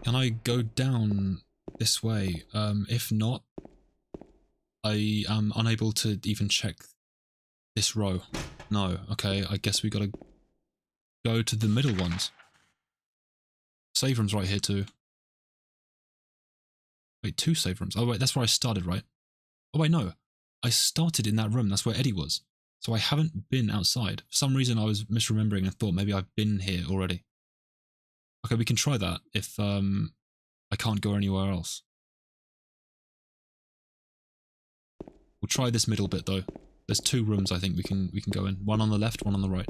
A: Can I go down this way? If not, I am unable to even check this row. No, okay, I guess we gotta go to the middle ones. Save room's right here too. Wait, 2 save rooms. Oh wait, that's where I started, right? Oh wait, no. I started in that room, that's where Eddie was. So I haven't been outside. For some reason I was misremembering and thought maybe I've been here already. Okay, we can try that if I can't go anywhere else. We'll try this middle bit though. There's 2 rooms I think we can go in. One on the left, one on the right.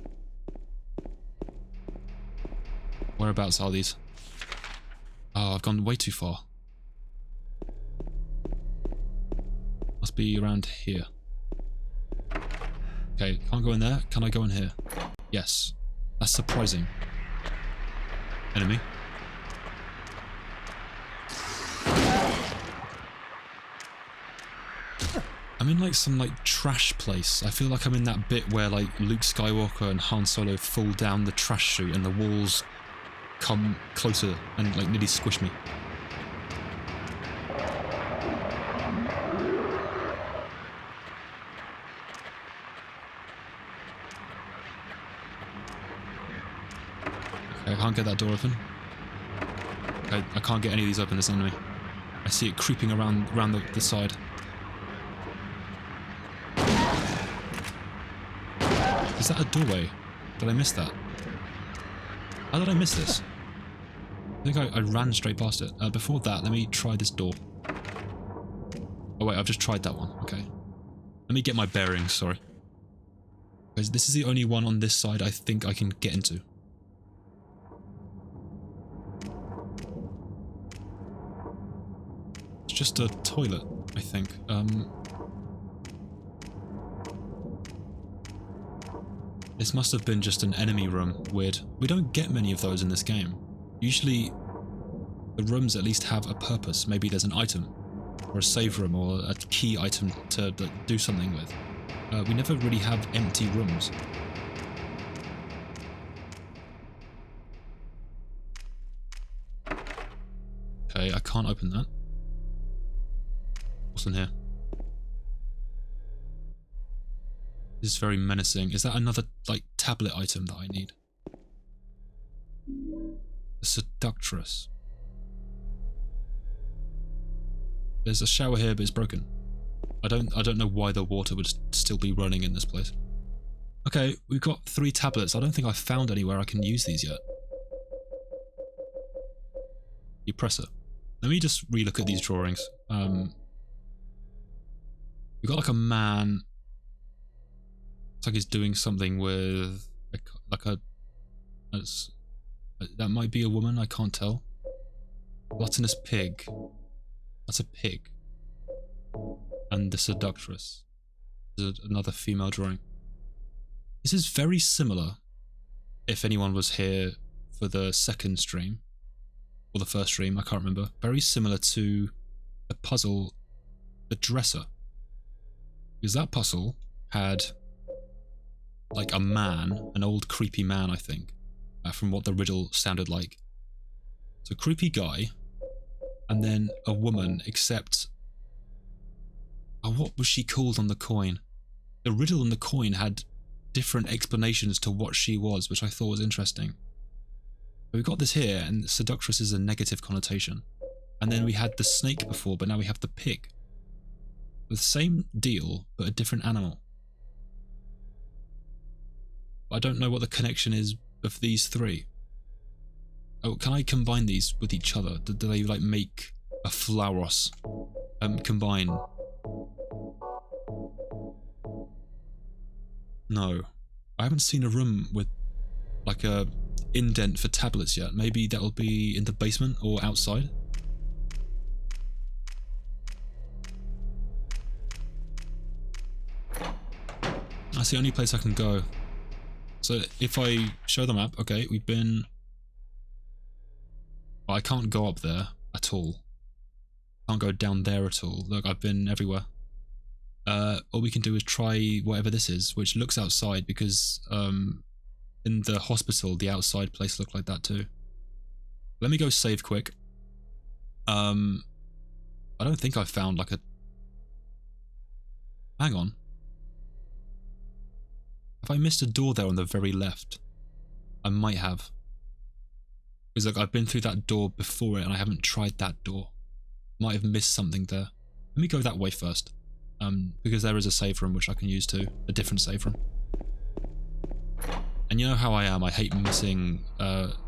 A: Whereabouts are these? Oh, I've gone way too far. Must be around here. Okay, can't go in there. Can I go in here? Yes. That's surprising. Enemy. I'm in like some trash place. I feel like I'm in that bit where like Luke Skywalker and Han Solo fall down the trash chute and the walls come closer and like nearly squish me. Okay, I can't get that door open. Okay, I can't get any of these open, there's an enemy. I see it creeping around the side. Is that a doorway? Did I miss that? How did I miss this? I think I ran straight past it. Before that, let me try this door. Oh wait, I've just tried that one. Okay. Let me get my bearings, sorry. Because this is the only one on this side I think I can get into. It's just a toilet, I think. This must have been just an enemy room. Weird. We don't get many of those in this game. Usually, the rooms at least have a purpose. Maybe there's an item, or a save room, or a key item to do something with. We never really have empty rooms. Okay, I can't open that. What's in here? This is very menacing. Is that another, tablet item that I need? The Seductress. There's a shower here, but it's broken. I don't know why the water would still be running in this place. Okay, we've got 3 tablets. I don't think I've found anywhere I can use these yet. You press it. Let me just relook at these drawings. We've got like a man. It's like he's doing something with that might be a woman, I can't tell. Gluttonous pig. That's a pig. And the Seductress. There's another female drawing. This is very similar, if anyone was here for the second stream, or the first stream, I can't remember. Very similar to the puzzle, The Dresser. Because that puzzle had like a man, an old creepy man, I think, from what the riddle sounded like. So creepy guy, and then a woman, except... Oh, what was she called on the coin? The riddle on the coin had different explanations to what she was, which I thought was interesting. But we got this here, and seductress is a negative connotation. And then we had the snake before, but now we have the pig. The same deal, but a different animal. I don't know what the connection is of these three. Oh, can I combine these with each other? Do they like make a Flauros? Combine. No. I haven't seen a room with like a indent for tablets yet. Maybe that'll be in the basement or outside. That's the only place I can go. So if I show the map, okay, we've been... Well, I can't go up there at all. Can't go down there at all. Look, I've been everywhere. All we can do is try whatever this is, which looks outside because in the hospital, the outside place looked like that too. Let me go save quick. I don't think I found like a... Hang on. Have I missed a door there on the very left? I might have. Because like I've been through that door before it and I haven't tried that door. Might have missed something there. Let me go that way first. Because there is a save room which I can use too. A different save room. And you know how I am, I hate missing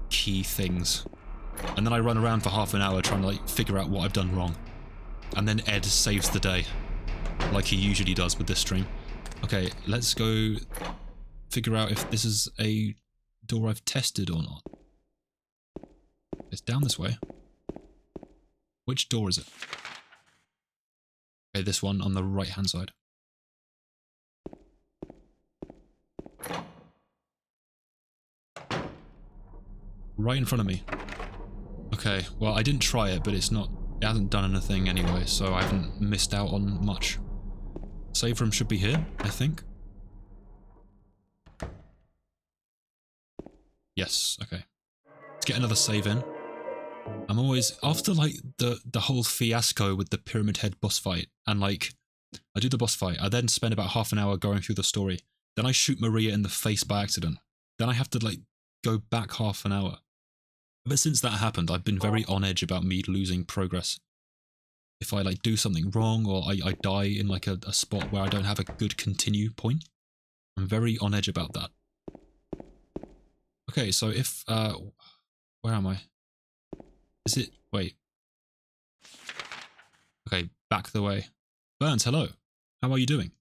A: key things. And then I run around for half an hour trying to like figure out what I've done wrong. And then Ed saves the day. Like he usually does with this stream. Okay, let's go figure out if this is a door I've tested or not. It's down this way. Which door is it? Okay, this one on the right hand side. Right in front of me. Okay, well I didn't try it, but it hasn't done anything anyway, so I haven't missed out on much. Save room should be here, I think. Yes, okay. Let's get another save in. I'm always, after like the whole fiasco with the Pyramid Head boss fight, and like, I do the boss fight, I then spend about half an hour going through the story, then I shoot Maria in the face by accident, then I have to like go back half an hour. Ever since that happened, I've been very on edge about me losing progress. If I like do something wrong, or I die in like a spot where I don't have a good continue point, I'm very on edge about that. Okay, so if, where am I? Is it, wait. Okay, back the way. Burns, hello. How are you doing?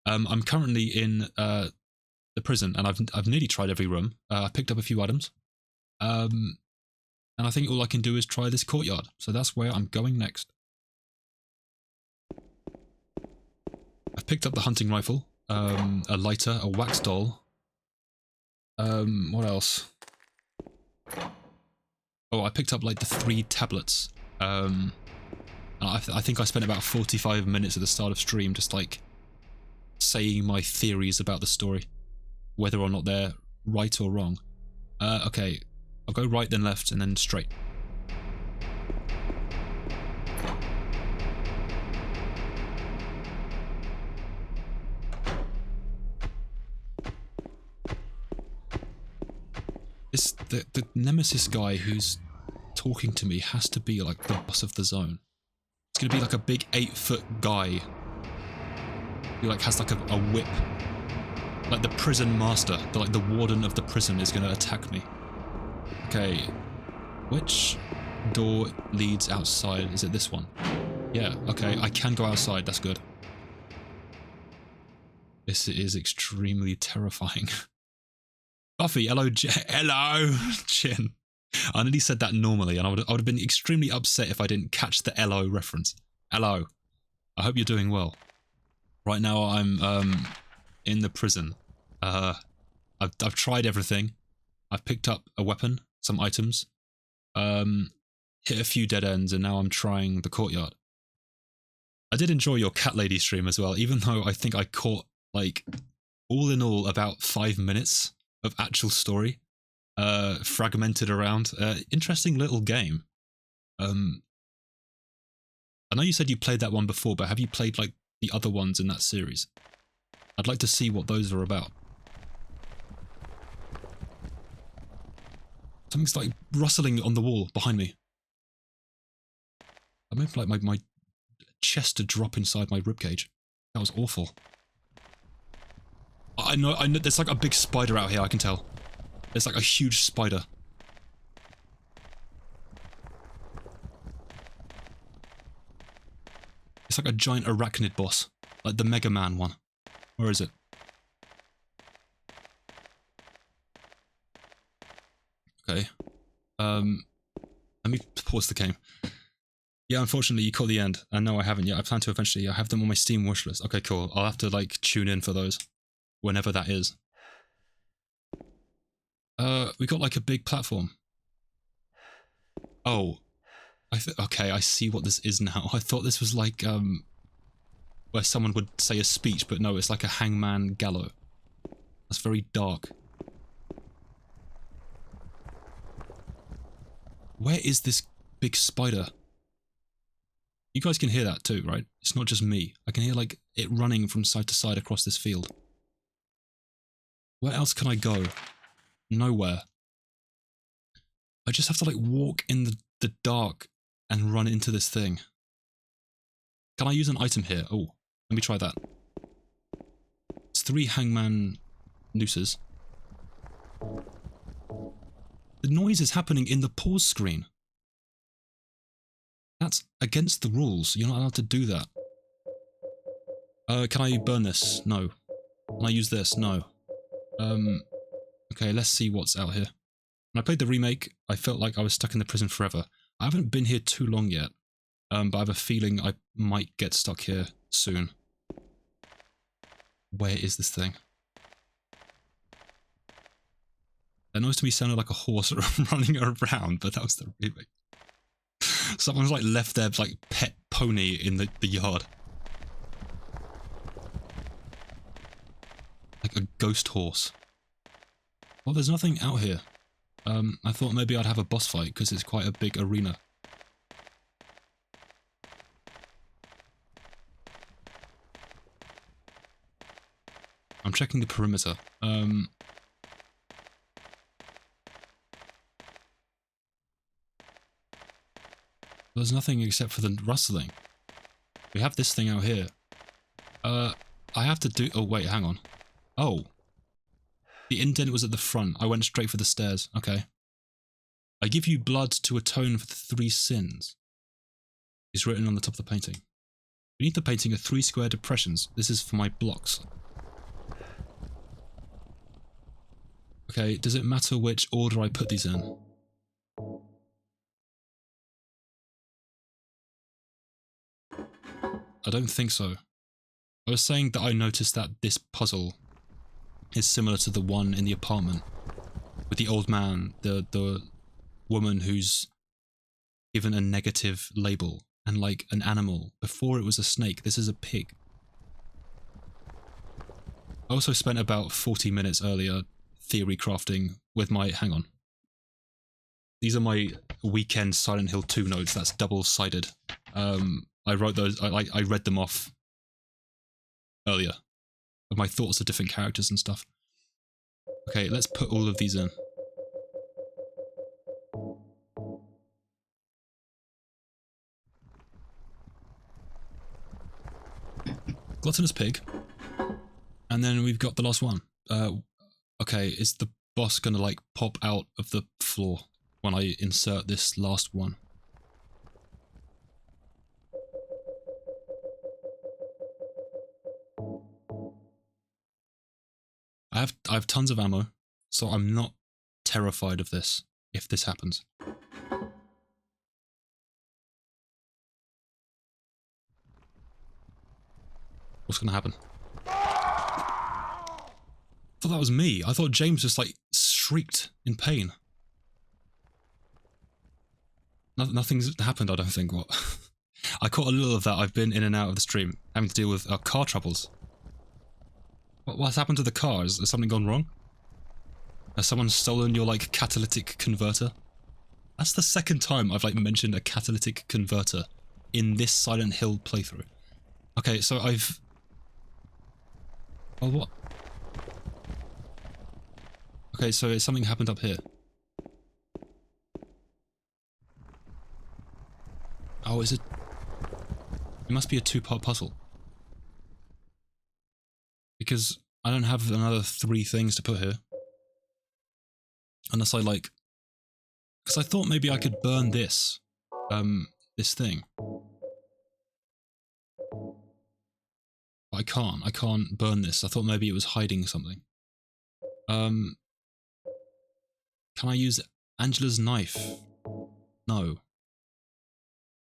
A: I'm currently in the prison, and I've nearly tried every room. I picked up a few items. And I think all I can do is try this courtyard. So that's where I'm going next. I've picked up the hunting rifle, a lighter, a wax doll. What else? Oh, I picked up like the 3 tablets. I think I spent about 45 minutes at the start of stream just like saying my theories about the story, whether or not they're right or wrong. Okay, I'll go right then left and then straight. The Nemesis guy who's talking to me has to be like the boss of the zone. It's gonna be like a big 8-foot guy who like has like a whip. Like the prison master, like the warden of the prison is gonna attack me. Okay, which door leads outside? Is it this one? Yeah, okay, I can go outside, that's good. This is extremely terrifying. Buffy, hello, hello, Jin. I nearly said that normally, and I would have been extremely upset if I didn't catch the hello reference. Hello. I hope you're doing well. Right now, I'm in the prison. I've tried everything. I've picked up a weapon, some items. hit a few dead ends, and now I'm trying the courtyard. I did enjoy your cat lady stream as well, even though I think I caught, like, all in all, about 5 minutes of actual story, fragmented around. Interesting little game. I know you said you played that one before, but have you played, like, the other ones in that series? I'd like to see what those are about. Something's, like, rustling on the wall behind me. I made, like, my chest to drop inside my ribcage. That was awful. I know, there's like a big spider out here, I can tell. There's like a huge spider. It's like a giant arachnid boss. Like the Mega Man one. Where is it? Okay. Let me pause the game. Yeah, unfortunately, you caught the end. And no, I haven't yet. I plan to eventually. I have them on my Steam wishlist. Okay, cool. I'll have to, like, tune in for those. Whenever that is. We got, like, a big platform. Oh. Okay, I see what this is now. I thought this was, like, where someone would say a speech, but no, it's like a hangman gallows. That's very dark. Where is this big spider? You guys can hear that too, right? It's not just me. I can hear, like, it running from side to side across this field. Where else can I go? Nowhere. I just have to, like, walk in the dark and run into this thing. Can I use an item here? Oh, let me try that. It's 3 hangman nooses. The noise is happening in the pause screen. That's against the rules. You're not allowed to do that. Can I burn this? No. Can I use this? No. Okay, let's see what's out here. When I played the remake, I felt like I was stuck in the prison forever. I haven't been here too long yet, but I have a feeling I might get stuck here soon. Where is this thing? That noise to me sounded like a horse running around, but that was the remake. Someone's, like, left their, like, pet pony in the yard. Like a ghost horse. Well, there's nothing out here. I thought maybe I'd have a boss fight, because it's quite a big arena. I'm checking the perimeter. There's nothing except for the rustling. We have this thing out here. I have to do... Oh, wait, hang on. Oh. The indent was at the front. I went straight for the stairs. Okay. I give you blood to atone for the 3 sins. Is written on the top of the painting. Beneath the painting are 3 square depressions. This is for my blocks. Okay, does it matter which order I put these in? I don't think so. I was saying that I noticed that this puzzle is similar to the one in the apartment with the old man, the woman who's given a negative label, and, like, an animal. Before it was a snake, this is a pig. I also spent about 40 minutes earlier theory crafting with my... Hang on. These are my weekend Silent Hill 2 notes. That's double-sided. I wrote those, I read them off earlier, of my thoughts of different characters and stuff. Okay, let's put all of these in. Gluttonous pig. And then we've got the last one. Okay, is the boss gonna, like, pop out of the floor when I insert this last one? I have tons of ammo, so I'm not terrified of this, if this happens. What's gonna happen? I thought that was me. I thought James just, like, shrieked in pain. Nothing's happened, I don't think. What? I caught a little of that. I've been in and out of the stream, having to deal with car troubles. What's happened to the car? Has something gone wrong? Has someone stolen your, like, catalytic converter? That's the second time I've, like, mentioned a catalytic converter in this Silent Hill playthrough. Okay, so I've... Oh, what? Okay, so something happened up here. Oh, is it... It must be a two-part puzzle. Because I don't have another 3 things to put here. Unless I, like... Because I thought maybe I could burn this. This thing. But I can't burn this. I thought maybe it was hiding something. Can I use Angela's knife? No.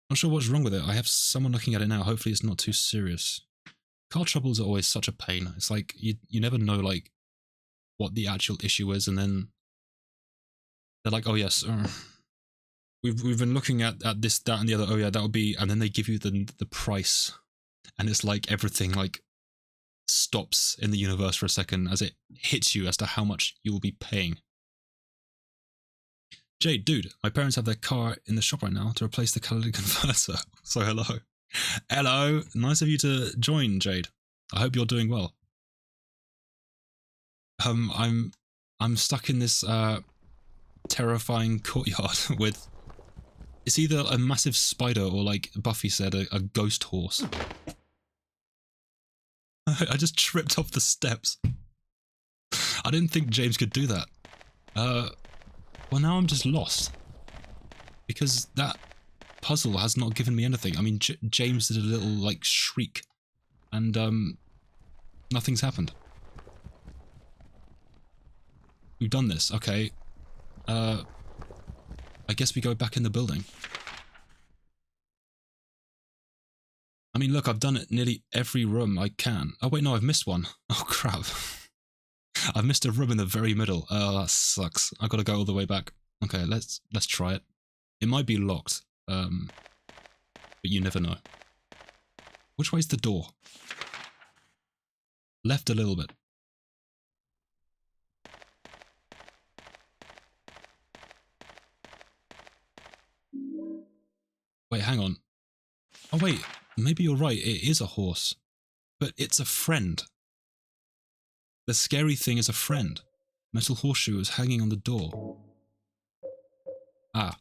A: Not sure what's wrong with it. I have someone looking at it now. Hopefully it's not too serious. Car troubles are always such a pain. It's like, you never know, like, what the actual issue is, and then they're like, oh yes, we've been looking at this, that, and the other, oh yeah, that would be, and then they give you the price, and it's like everything, like, stops in the universe for a second as it hits you as to how much you will be paying. Jade, dude, my parents have their car in the shop right now to replace the catalytic converter. So hello. Hello. Nice of you to join, Jade. I hope you're doing well. I'm stuck in this terrifying courtyard with... It's either a massive spider or, like Buffy said, a ghost horse. I just tripped off the steps. I didn't think James could do that. Well, now I'm just lost. Because that puzzle has not given me anything. I mean, James did a little, like, shriek. And, nothing's happened. We've done this, okay. I guess we go back in the building. I mean, look, I've done it nearly every room I can. Oh, wait, no, I've missed one. Oh, crap. I've missed a room in the very middle. Oh, that sucks. I've got to go all the way back. Okay, let's try it. It might be locked, but you never know. Which way's the door? Left a little bit. Wait, hang on. Oh wait, maybe you're right, it is a horse. But it's a friend. The scary thing is a friend. Metal horseshoe is hanging on the door. Ah.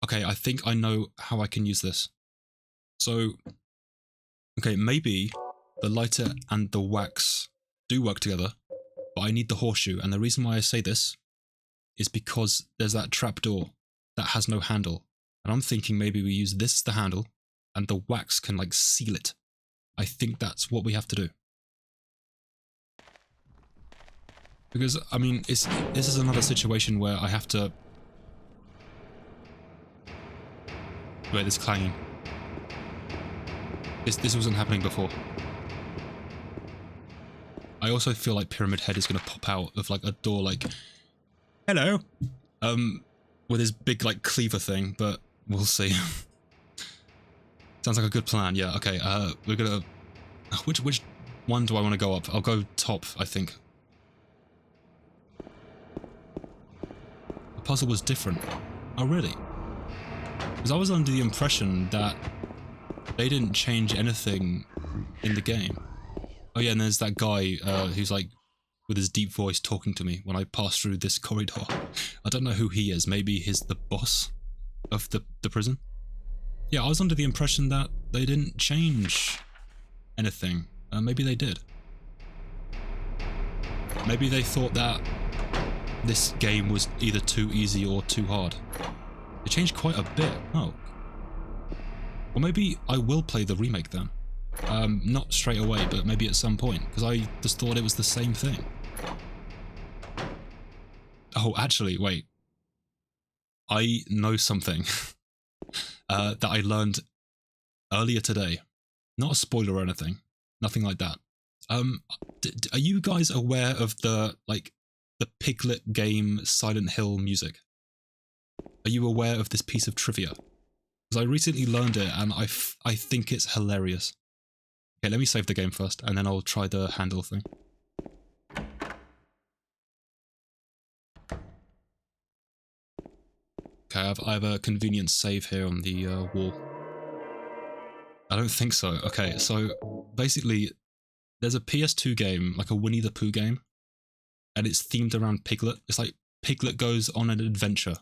A: Okay, I think I know how I can use this. So, okay, maybe the lighter and the wax do work together, but I need the horseshoe, and the reason why I say this is because there's that trapdoor that has no handle, and I'm thinking maybe we use this as the handle, and the wax can, like, seal it. I think that's what we have to do. Because, I mean, this is another situation where I have to... Wait, there's clanging. This wasn't happening before. I also feel like Pyramid Head is going to pop out of, like, a door, like... Hello! With his big, like, cleaver thing, but we'll see. Sounds like a good plan, yeah, okay, we're gonna... Which one do I want to go up? I'll go top, I think. The puzzle was different. Oh, really? Because I was under the impression that they didn't change anything in the game. Oh yeah, and there's that guy who's like, with his deep voice talking to me when I pass through this corridor. I don't know who he is, maybe he's the boss of the prison? Yeah, I was under the impression that they didn't change anything. Maybe they did. Maybe they thought that this game was either too easy or too hard. It changed quite a bit. Oh. Well, maybe I will play the remake then. Not straight away, but maybe at some point, because I just thought it was the same thing. Oh, actually, wait. I know something that I learned earlier today. Not a spoiler or anything. Nothing like that. Are you guys aware of the Piglet game Silent Hill music? Are you aware of this piece of trivia? Because I recently learned it and I think it's hilarious. Okay, let me save the game first and then I'll try the handle thing. Okay, I have a convenient save here on the wall. I don't think so. Okay, so basically there's a PS2 game, like a Winnie the Pooh game, and it's themed around Piglet. It's like Piglet goes on an adventure.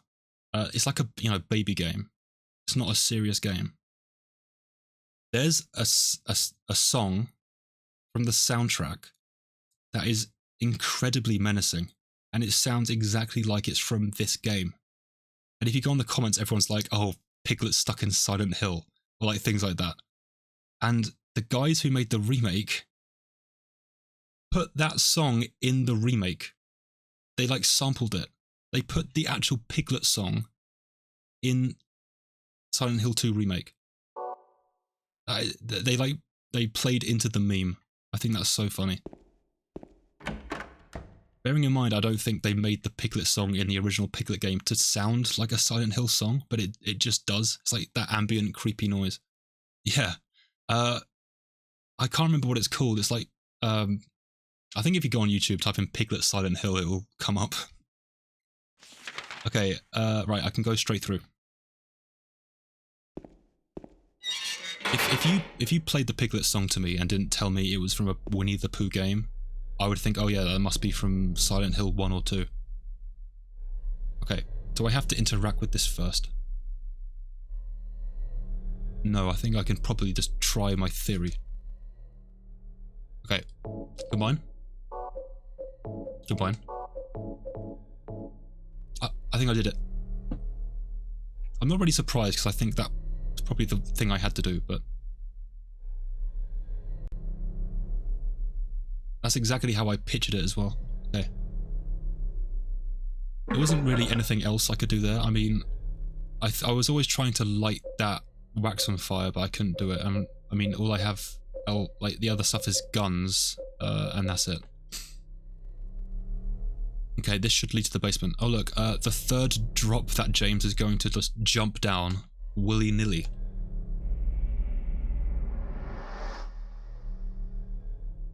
A: It's like a baby game. It's not a serious game. There's a song from the soundtrack that is incredibly menacing, and it sounds exactly like it's from this game. And if you go in the comments, everyone's like, "Oh, Piglet's stuck in Silent Hill," or like things like that. And the guys who made the remake put that song in the remake. They like sampled it. They put the actual Piglet song in Silent Hill 2 remake. They played into the meme. I think that's so funny. Bearing in mind, I don't think they made the Piglet song in the original Piglet game to sound like a Silent Hill song, but it just does. It's like that ambient, creepy noise. Yeah. I can't remember what it's called. It's like, I think if you go on YouTube, type in Piglet Silent Hill, it will come up. Okay, right, I can go straight through. If you played the Piglet song to me and didn't tell me it was from a Winnie the Pooh game, I would think, oh yeah, that must be from Silent Hill 1 or 2. Okay, do I have to interact with this first? No, I think I can probably just try my theory. Okay, combine. Combine. I think I did it. I'm not really surprised because I think that was probably the thing I had to do, but that's exactly how I pictured it as well. Okay. There wasn't really anything else I could do there. I mean, I was always trying to light that wax on fire, but I couldn't do it. I mean, all I have, like the other stuff is guns, and that's it. Okay, this should lead to the basement. Oh look, the third drop that James is going to just jump down willy-nilly.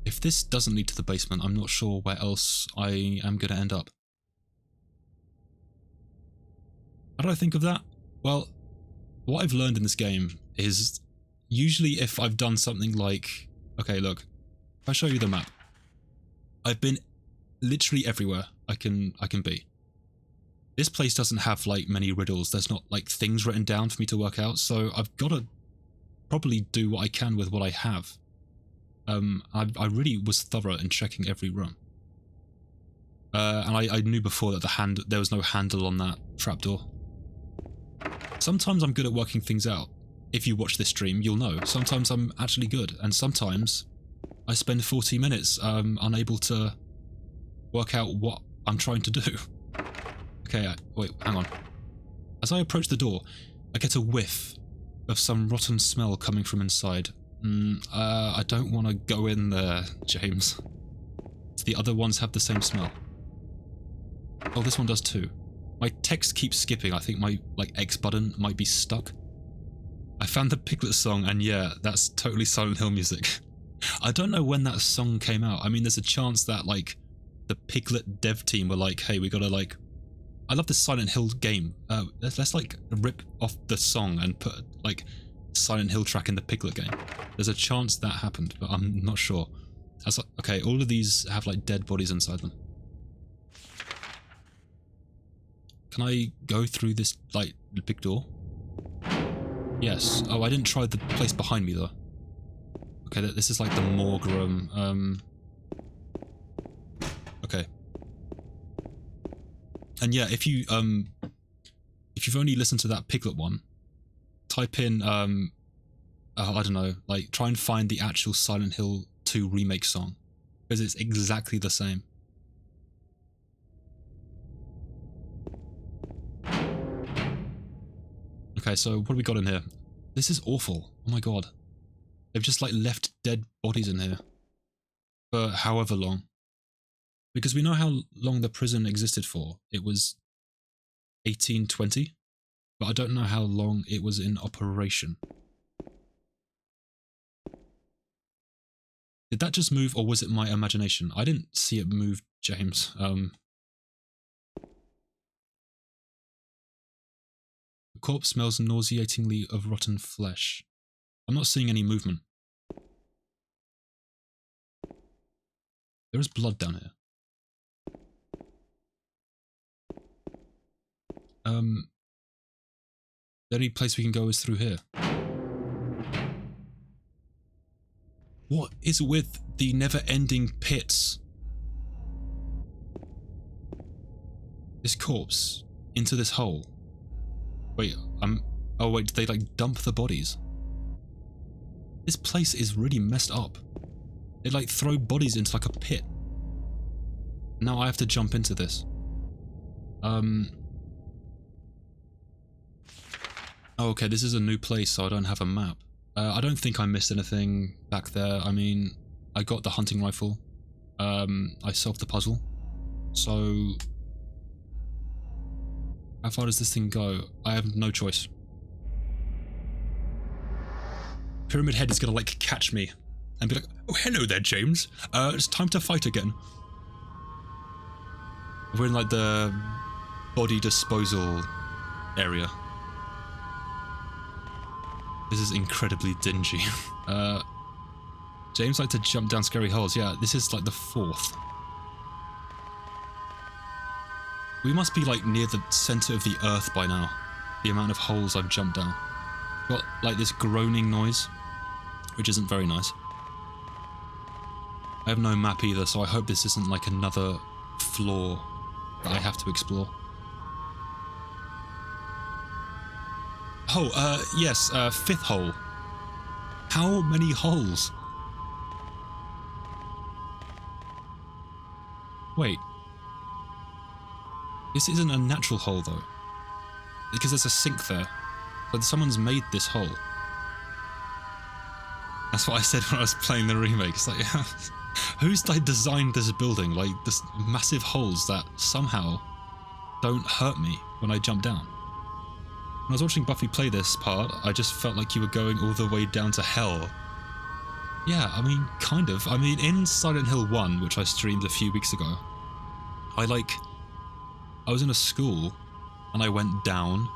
A: If this doesn't lead to the basement, I'm not sure where else I am going to end up. How do I think of that? Well, what I've learned in this game is usually if I've done something like... Okay, look. If I show you the map. I've been literally everywhere I can be. This place doesn't have like many riddles. There's not like things written down for me to work out, so I've got to probably do what I can with what I have. I really was thorough in checking every room. And I knew before that there was no handle on that trapdoor. Sometimes I'm good at working things out. If you watch this stream, you'll know. Sometimes I'm actually good, and sometimes I spend 40 minutes unable to work out what I'm trying to do. Okay, wait, hang on. As I approach the door, I get a whiff of some rotten smell coming from inside. I don't want to go in there, James. The other ones have the same smell. Oh, this one does too. My text keeps skipping. I think my X button might be stuck. I found the Piglet song, and yeah, that's totally Silent Hill music. I don't know when that song came out. I mean, there's a chance that like the Piglet dev team were like, hey, we gotta like... I love this Silent Hill game. Let's like rip off the song and put like Silent Hill track in the Piglet game. There's a chance that happened, but I'm not sure. Okay, all of these have like dead bodies inside them. Can I go through this like big door? Yes. Oh, I didn't try the place behind me though. Okay, this is like the morgue room. Okay. And yeah, if you've only listened to that Piglet one, type in I don't know, like try and find the actual Silent Hill 2 remake song, because it's exactly the same. Okay, so what do we got in here? This is awful. Oh my god. They've just like left dead bodies in here. For however long. Because we know how long the prison existed for. It was 1820? but I don't know how long it was in operation. Did that just move, or was it my imagination? I didn't see it move, James. The corpse smells nauseatingly of rotten flesh. I'm not seeing any movement. There is blood down here. The only place we can go is through here. What is with the never-ending pits? This corpse into this hole. Wait, oh wait, did they like dump the bodies? This place is really messed up. They like throw bodies into like a pit. Now I have to jump into this. Oh, okay, this is a new place, so I don't have a map. I don't think I missed anything back there. I mean, I got the hunting rifle. I solved the puzzle. So, how far does this thing go? I have no choice. Pyramid Head is gonna like catch me and be like, "Oh, hello there, James. It's time to fight again." We're in like the body disposal area. This is incredibly dingy. James liked to jump down scary holes. Yeah, this is like the 4th. We must be like near the center of the earth by now. The amount of holes I've jumped down. Got like this groaning noise, which isn't very nice. I have no map either, so I hope this isn't like another floor that I have to explore. Oh, yes, 5th hole. How many holes? Wait. This isn't a natural hole, though. Because there's a sink there. But someone's made this hole. That's what I said when I was playing the remake. It's like, who's like designed this building? Like, this massive holes that somehow don't hurt me when I jump down. When I was watching Buffy play this part, I just felt like you were going all the way down to hell. Yeah, I mean, kind of. I mean, in Silent Hill 1, which I streamed a few weeks ago, I was in a school, and I went down,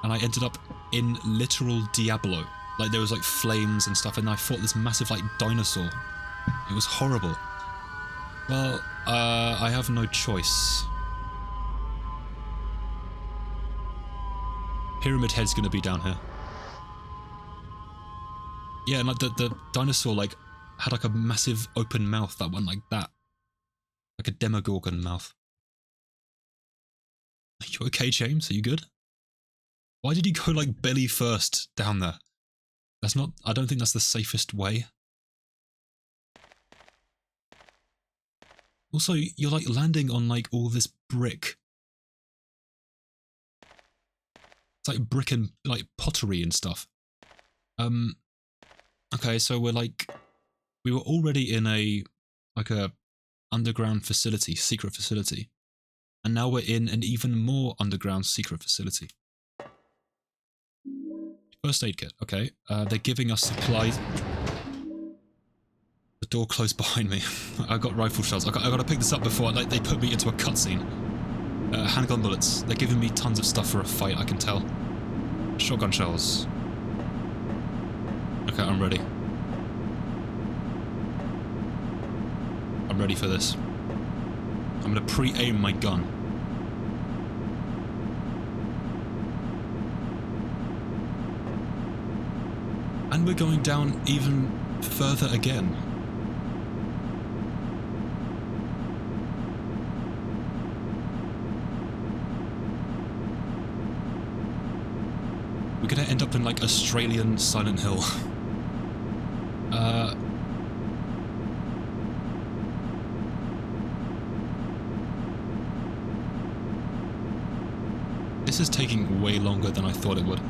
A: and I ended up in literal Diablo. Like, there was like flames and stuff, and I fought this massive like dinosaur. It was horrible. Well, I have no choice. Pyramid Head's gonna be down here. Yeah, and like the dinosaur like had like a massive open mouth that went like that. Like a Demogorgon mouth. Are you okay, James? Are you good? Why did you go like belly first down there? That's not, I don't think that's the safest way. Also, you're like landing on like all this brick. It's like brick and like pottery and stuff. Okay, so we were already in a underground facility, secret facility. And now we're in an even more underground secret facility. First aid kit, okay. They're giving us supplies. The door closed behind me. I got rifle shells. I got to pick this up before they put me into a cutscene. Handgun bullets. They're giving me tons of stuff for a fight, I can tell. Shotgun shells. Okay, I'm ready. I'm ready for this. I'm gonna pre-aim my gun. And we're going down even further again. We're gonna end up in like Australian Silent Hill. This is taking way longer than I thought it would.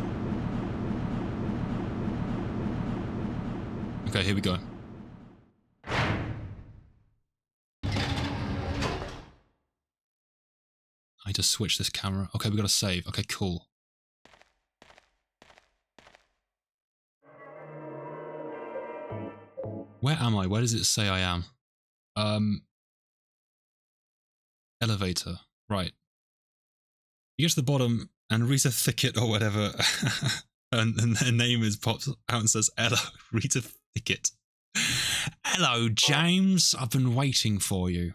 A: Okay, here we go. I need to switch this camera. Okay, we gotta save. Okay, cool. Where am I? Where does it say I am? Elevator. Right. You get to the bottom and Rita Thicket or whatever, and her name is pops out and says, "Hello, Rita Thicket. Hello, James. I've been waiting for you.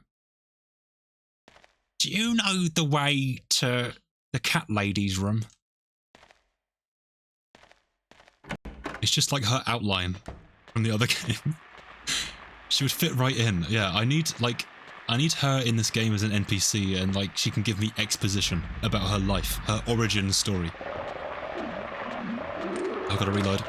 A: Do you know the way to the cat lady's room?" It's just like her outline from the other game. She would fit right in. Yeah, I need her in this game as an NPC, and like she can give me exposition about her life, her origin story. I've got to reload.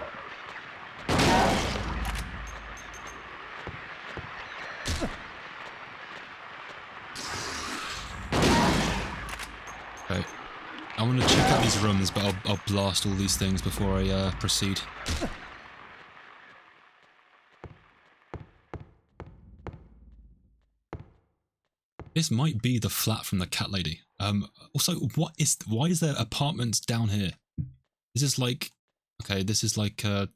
A: Okay, I want to check out these rooms, but I'll blast all these things before I proceed. This might be the flat from the cat lady. Also, why is there apartments down here? This is like, okay, this is like a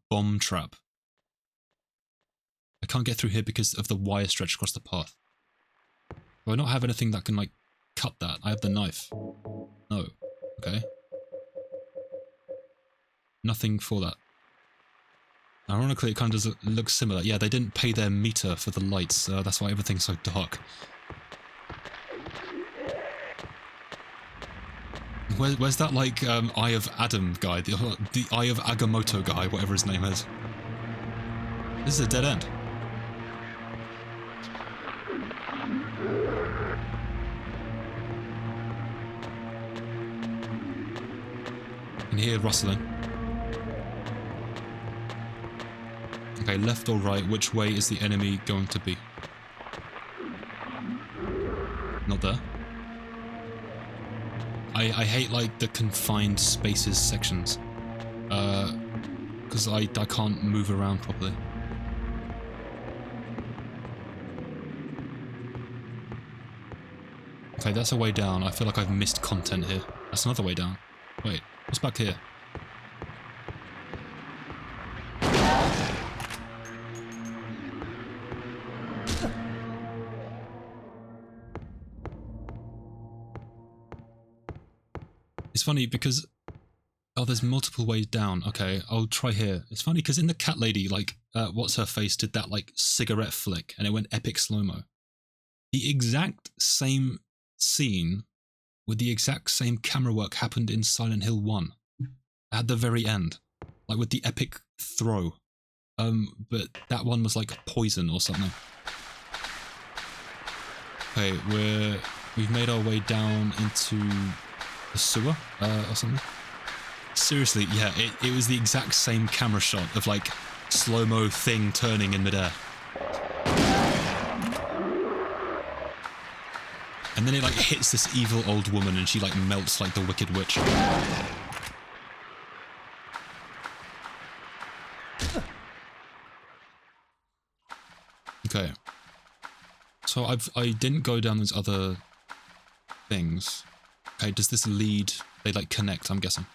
A: bomb trap. I can't get through here because of the wire stretched across the path. Do I not have anything that can like cut that? I have the knife. No. Okay. Nothing for that. Ironically, it kind of looks similar. Yeah, they didn't pay their meter for the lights, that's why everything's so dark. Where's that, like, Eye of Adam guy? The Eye of Agamotto guy, whatever his name is. This is a dead end. I can hear rustling. Okay, left or right, which way is the enemy going to be? Not there. I hate, like, the confined spaces sections. Because I can't move around properly. Okay, that's a way down. I feel like I've missed content here. That's another way down. Wait, what's back here? It's funny because, oh, there's multiple ways down. Okay, I'll try here. It's funny because in the cat lady, like, what's her face did that like cigarette flick and it went epic slow-mo. The exact same scene with the exact same camera work happened in Silent Hill 1 at the very end, like with the epic throw. But that one was like poison or something. Okay, we've made our way down into the sewer, or something. Seriously, yeah, it was the exact same camera shot of like slow-mo thing turning in midair. And then it like hits this evil old woman and she like melts like the Wicked Witch. Okay. So I didn't go down those other things. Okay, does this lead... They, like, connect, I'm guessing.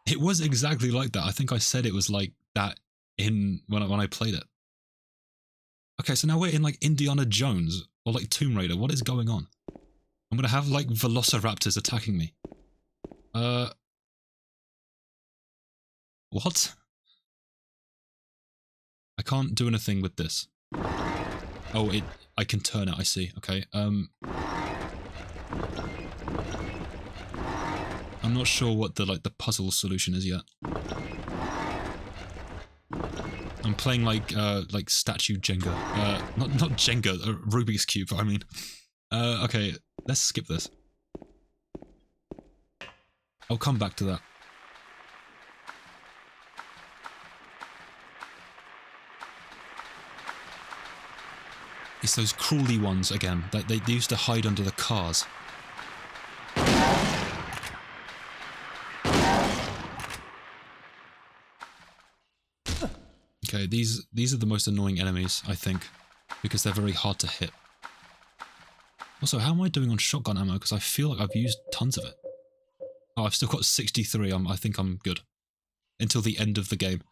A: It was exactly like that. I think I said it was like that when I played it. Okay, so now we're in, like, Indiana Jones, or, like, Tomb Raider. What is going on? I'm gonna have, like, velociraptors attacking me. What? I can't do anything with this. Oh, I can turn it, I see. Okay, I'm not sure what the puzzle solution is yet. I'm playing like statue Jenga. Not Jenga, Rubik's Cube, I mean. Okay, let's skip this. I'll come back to that. It's those crawly ones again. They used to hide under the cars. Okay, these are the most annoying enemies, I think, because they're very hard to hit. Also, how am I doing on shotgun ammo? Because I feel like I've used tons of it. Oh, I've still got 63. I think I'm good. Until the end of the game.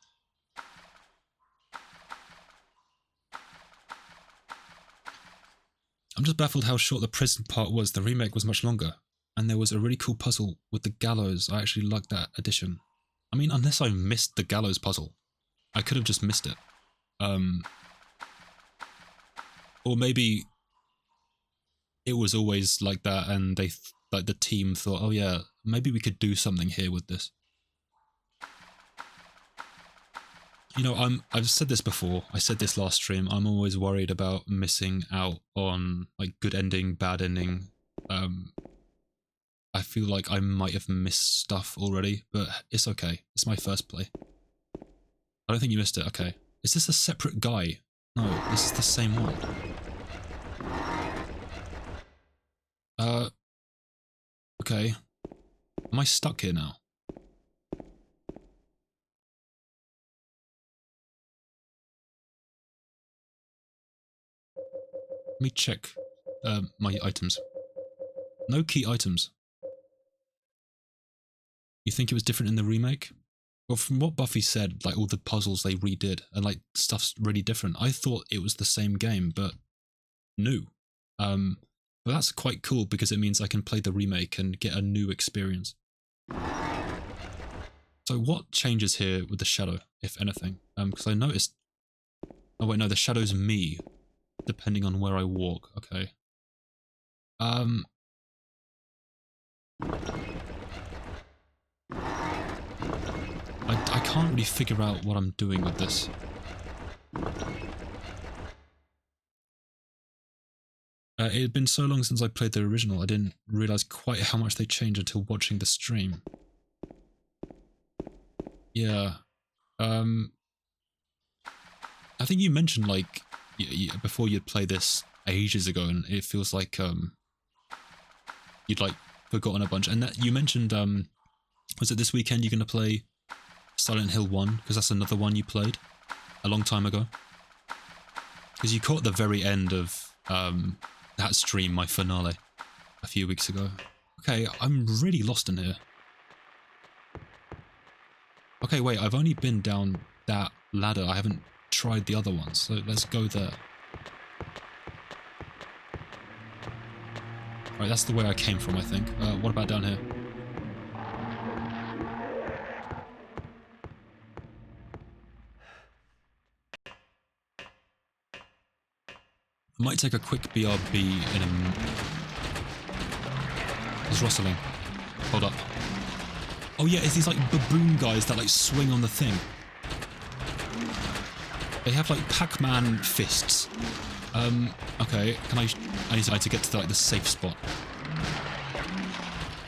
A: I'm just baffled how short the prison part was. The remake was much longer. And there was a really cool puzzle with the gallows. I actually liked that addition. I mean, unless I missed the gallows puzzle. I could have just missed it. Or maybe it was always like that and they, like the team thought, oh yeah, maybe we could do something here with this. You know, I've said this before, I said this last stream, I'm always worried about missing out on like good ending, bad ending. I feel like I might have missed stuff already, but it's okay. It's my first play. I don't think you missed it, okay. Is this a separate guy? No, this is the same one. Okay. Am I stuck here now? Let me check my items. No key items. You think it was different in the remake? Well, from what Buffy said, like all the puzzles they redid and like stuff's really different. I thought it was the same game, but new. But that's quite cool because it means I can play the remake and get a new experience. So what changes here with the shadow, if anything? Because I noticed... Oh wait, no, the shadow's me, depending on where I walk. Okay. I can't really figure out what I'm doing with this. It had been so long since I played the original, I didn't realise quite how much they changed until watching the stream. Yeah. I think you mentioned, like, before you'd play this ages ago, and it feels like, you'd, like, forgotten a bunch. And that you mentioned, was it this weekend you're going to play Silent Hill 1? Because that's another one you played a long time ago. Because you caught the very end of, that stream, my finale, a few weeks ago. Okay, I'm really lost in here. Okay, wait, I've only been down that ladder. I haven't tried the other ones, so let's go there. Right, that's the way I came from, I think. What about down here? I might take a quick BRB in a... There's rustling. Hold up. Oh yeah, it's these like baboon guys that like swing on the thing. They have like Pac-Man fists. Okay, I need to get to like the safe spot.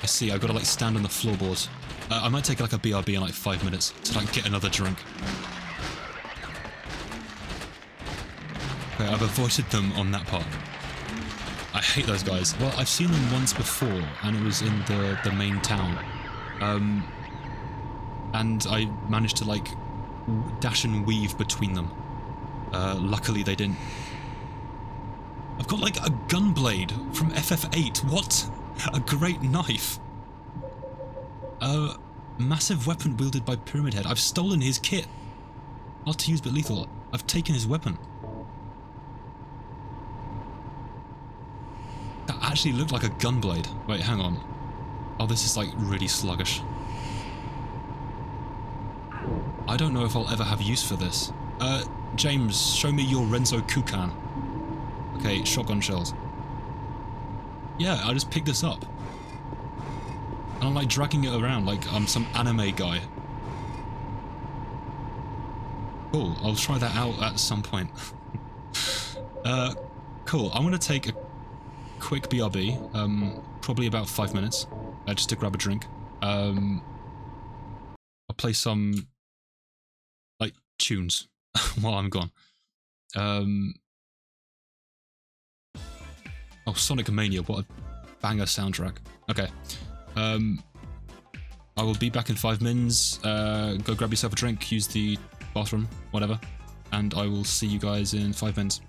A: I see, I've got to like stand on the floorboards. I might take like a BRB in like 5 minutes to like get another drink. Okay, I've avoided them on that part. I hate those guys. Well, I've seen them once before, and it was in the main town. And I managed to like dash and weave between them. Luckily they didn't. I've got like a gun blade from FF8. What? A great knife. Massive weapon wielded by Pyramid Head. I've stolen his kit. Not to use but lethal. I've taken his weapon. That actually looked like a gun blade. Wait, hang on. Oh, this is like really sluggish. I don't know if I'll ever have use for this. James, show me your Renzo Kukan. Okay, shotgun shells. Yeah, I just picked this up. And I'm like dragging it around like I'm some anime guy. Cool, I'll try that out at some point. Cool, I'm gonna take a quick BRB, probably about 5 minutes, just to grab a drink. I'll play some, like, tunes while I'm gone. Oh, Sonic Mania, what a banger soundtrack. Okay. I will be back in 5 minutes. Go grab yourself a drink, use the bathroom, whatever. And I will see you guys in 5 minutes.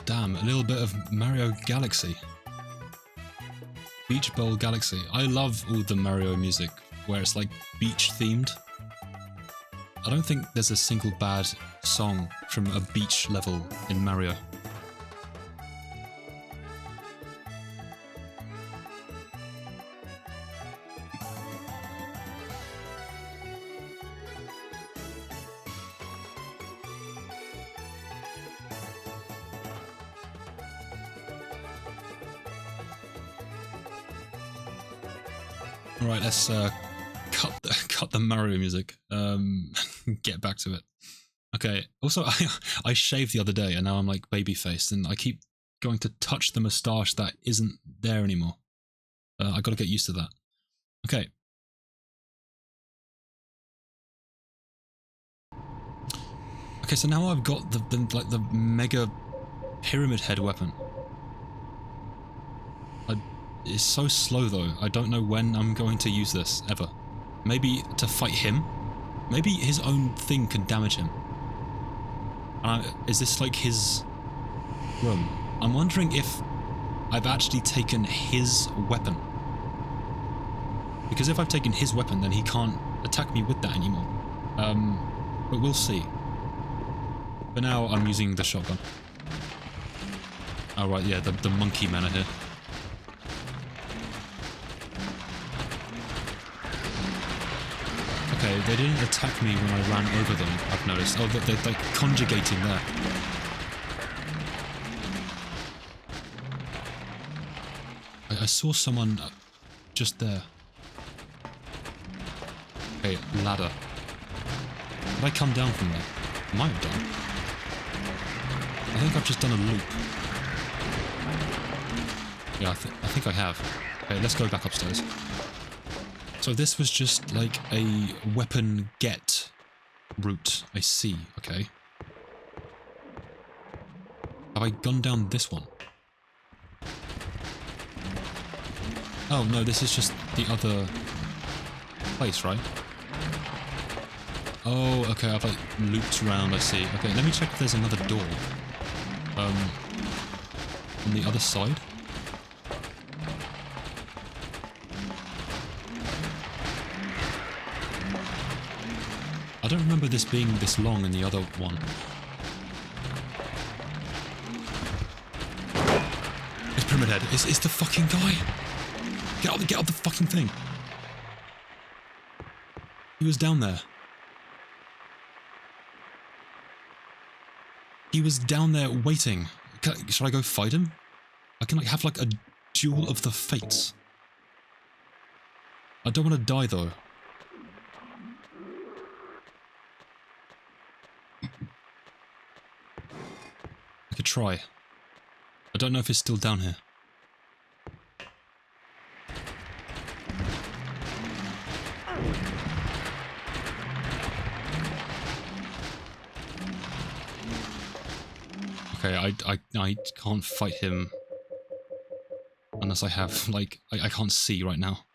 A: damn, a little bit of Mario Galaxy. Beach Bowl Galaxy. I love all the Mario music where it's like beach themed. I don't think there's a single bad song from a beach level in Mario. Alright, let's cut the Mario music. Get back to it. Okay, also I shaved the other day and now I'm like baby-faced and I keep going to touch the moustache that isn't there anymore. I gotta get used to that. Okay. Okay, so now I've got the mega pyramid head weapon. It's so slow though, I don't know when I'm going to use this, ever. Maybe to fight him? Maybe his own thing can damage him. Is this like his room? I'm wondering if I've actually taken his weapon. Because if I've taken his weapon, then he can't attack me with that anymore. But we'll see. For now, I'm using the shotgun. Oh right, yeah, the monkey men are here. Okay, they didn't attack me when I ran over them, I've noticed. Oh, they're like conjugating there. I saw someone just there. Okay, ladder. Did I come down from there? I might have done. I think I've just done a loop. Yeah, I think I have. Okay, let's go back upstairs. So this was just like a weapon get route. I see, okay. Have I gone down this one? Oh no, this is just the other place, right? Oh, okay, I've like looped around, I see. Okay, let me check if there's another door. On the other side? I don't remember this being this long in the other one. It's Pyramid Head. It's the fucking guy. Get up the fucking thing. He was down there. He was down there waiting. Should I go fight him? I can like have like a duel of the fates. I don't want to die though. I could try. I don't know if it's still down here. Okay, I can't fight him unless I have, like, I can't see right now.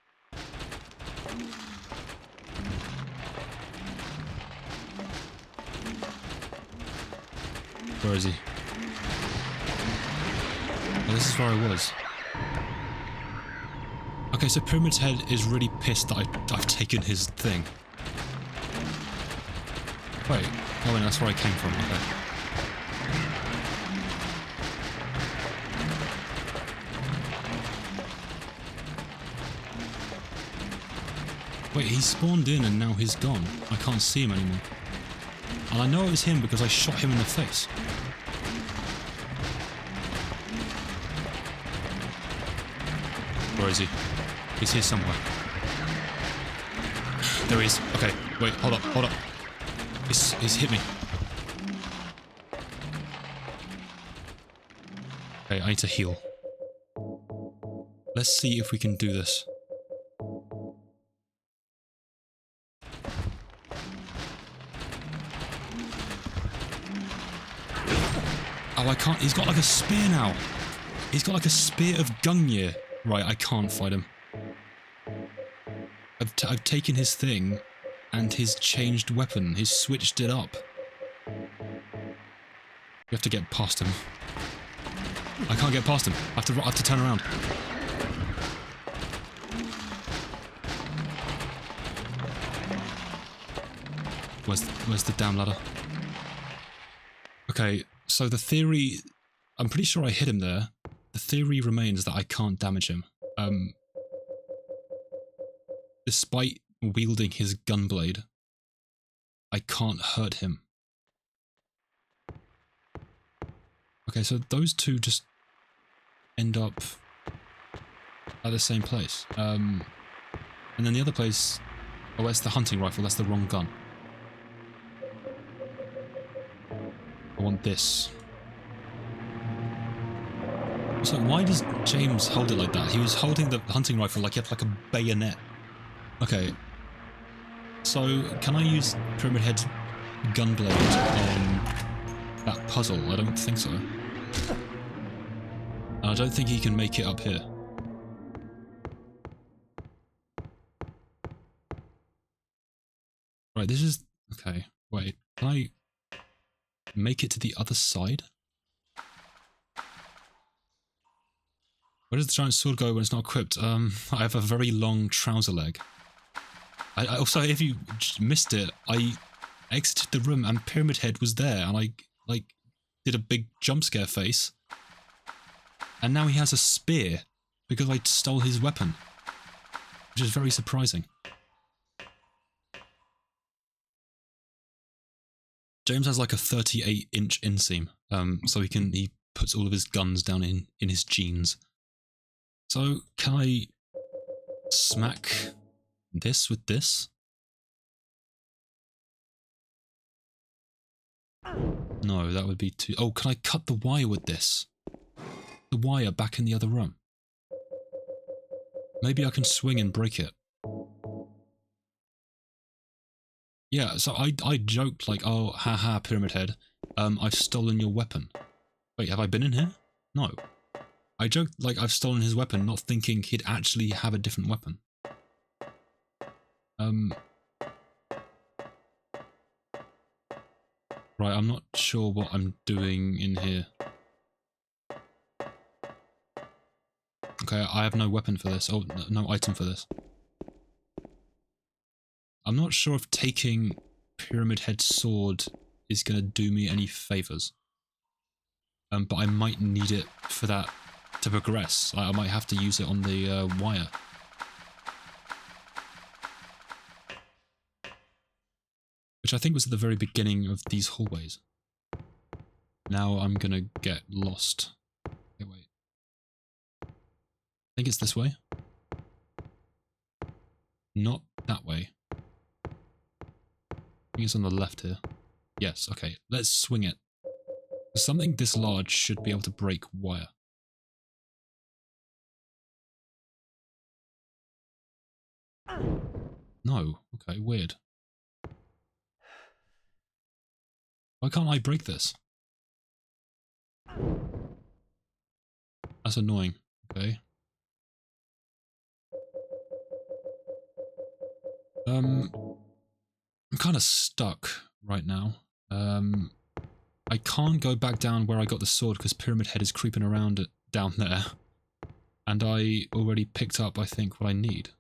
A: Where is he? Oh, this is where I was. Okay, so Pyramid's Head is really pissed that I've taken his thing. Wait, oh wait, that's where I came from, okay. Wait, he spawned in and now he's gone. I can't see him anymore. And I know it was him because I shot him in the face. Where is he? He's here somewhere. There he is. Okay, wait, hold up. He's hit me. Okay, I need to heal. Let's see if we can do this. Oh, I can't. He's got like a spear now. He's got like a spear of Gungnir. Right, I can't fight him. I've taken his thing and his changed weapon. He's switched it up. We have to get past him. I can't get past him. I have to turn around. Where's the damn ladder? Okay, so the theory... I'm pretty sure I hit him there. The theory remains that I can't damage him. Despite wielding his gunblade, I can't hurt him. Okay, so those two just end up at the same place. And then the other place... Oh, that's the hunting rifle. That's the wrong gun. I want this. So why does James hold it like that? He was holding the hunting rifle like he had like a bayonet. Okay. So, can I use Pyramid Head's gunblade on that puzzle? I don't think so. And I don't think he can make it up here. Right, this is... Okay, wait. Can I make it to the other side? Where does the giant sword go when it's not equipped? I have a very long trouser leg. I also, if you missed it, I exited the room and Pyramid Head was there, and I, like, did a big jump scare face. And now he has a spear, because I stole his weapon. Which is very surprising. James has like a 38-inch inseam, so he puts all of his guns down in his jeans. So, can I smack this with this? No, that would be too... Oh, can I cut the wire with this? The wire back in the other room. Maybe I can swing and break it. Yeah, so I joked like, oh, haha, Pyramid Head, I've stolen your weapon. Wait, have I been in here? No. I joked like I've stolen his weapon, not thinking he'd actually have a different weapon. Right, I'm not sure what I'm doing in here. Okay, I have no weapon for this. Oh, no item for this. I'm not sure if taking Pyramid Head's sword is going to do me any favours. But I might need it for that to progress. I might have to use it on the wire. Which I think was at the very beginning of these hallways. Now I'm going to get lost. Okay, wait. I think it's this way. Not that way. I think it's on the left here. Yes, okay. Let's swing it. Something this large should be able to break wire. No. Okay, weird. Why can't I break this? That's annoying. Okay. I'm kind of stuck right now. I can't go back down where I got the sword because Pyramid Head is creeping around down there. And I already picked up, I think, what I need.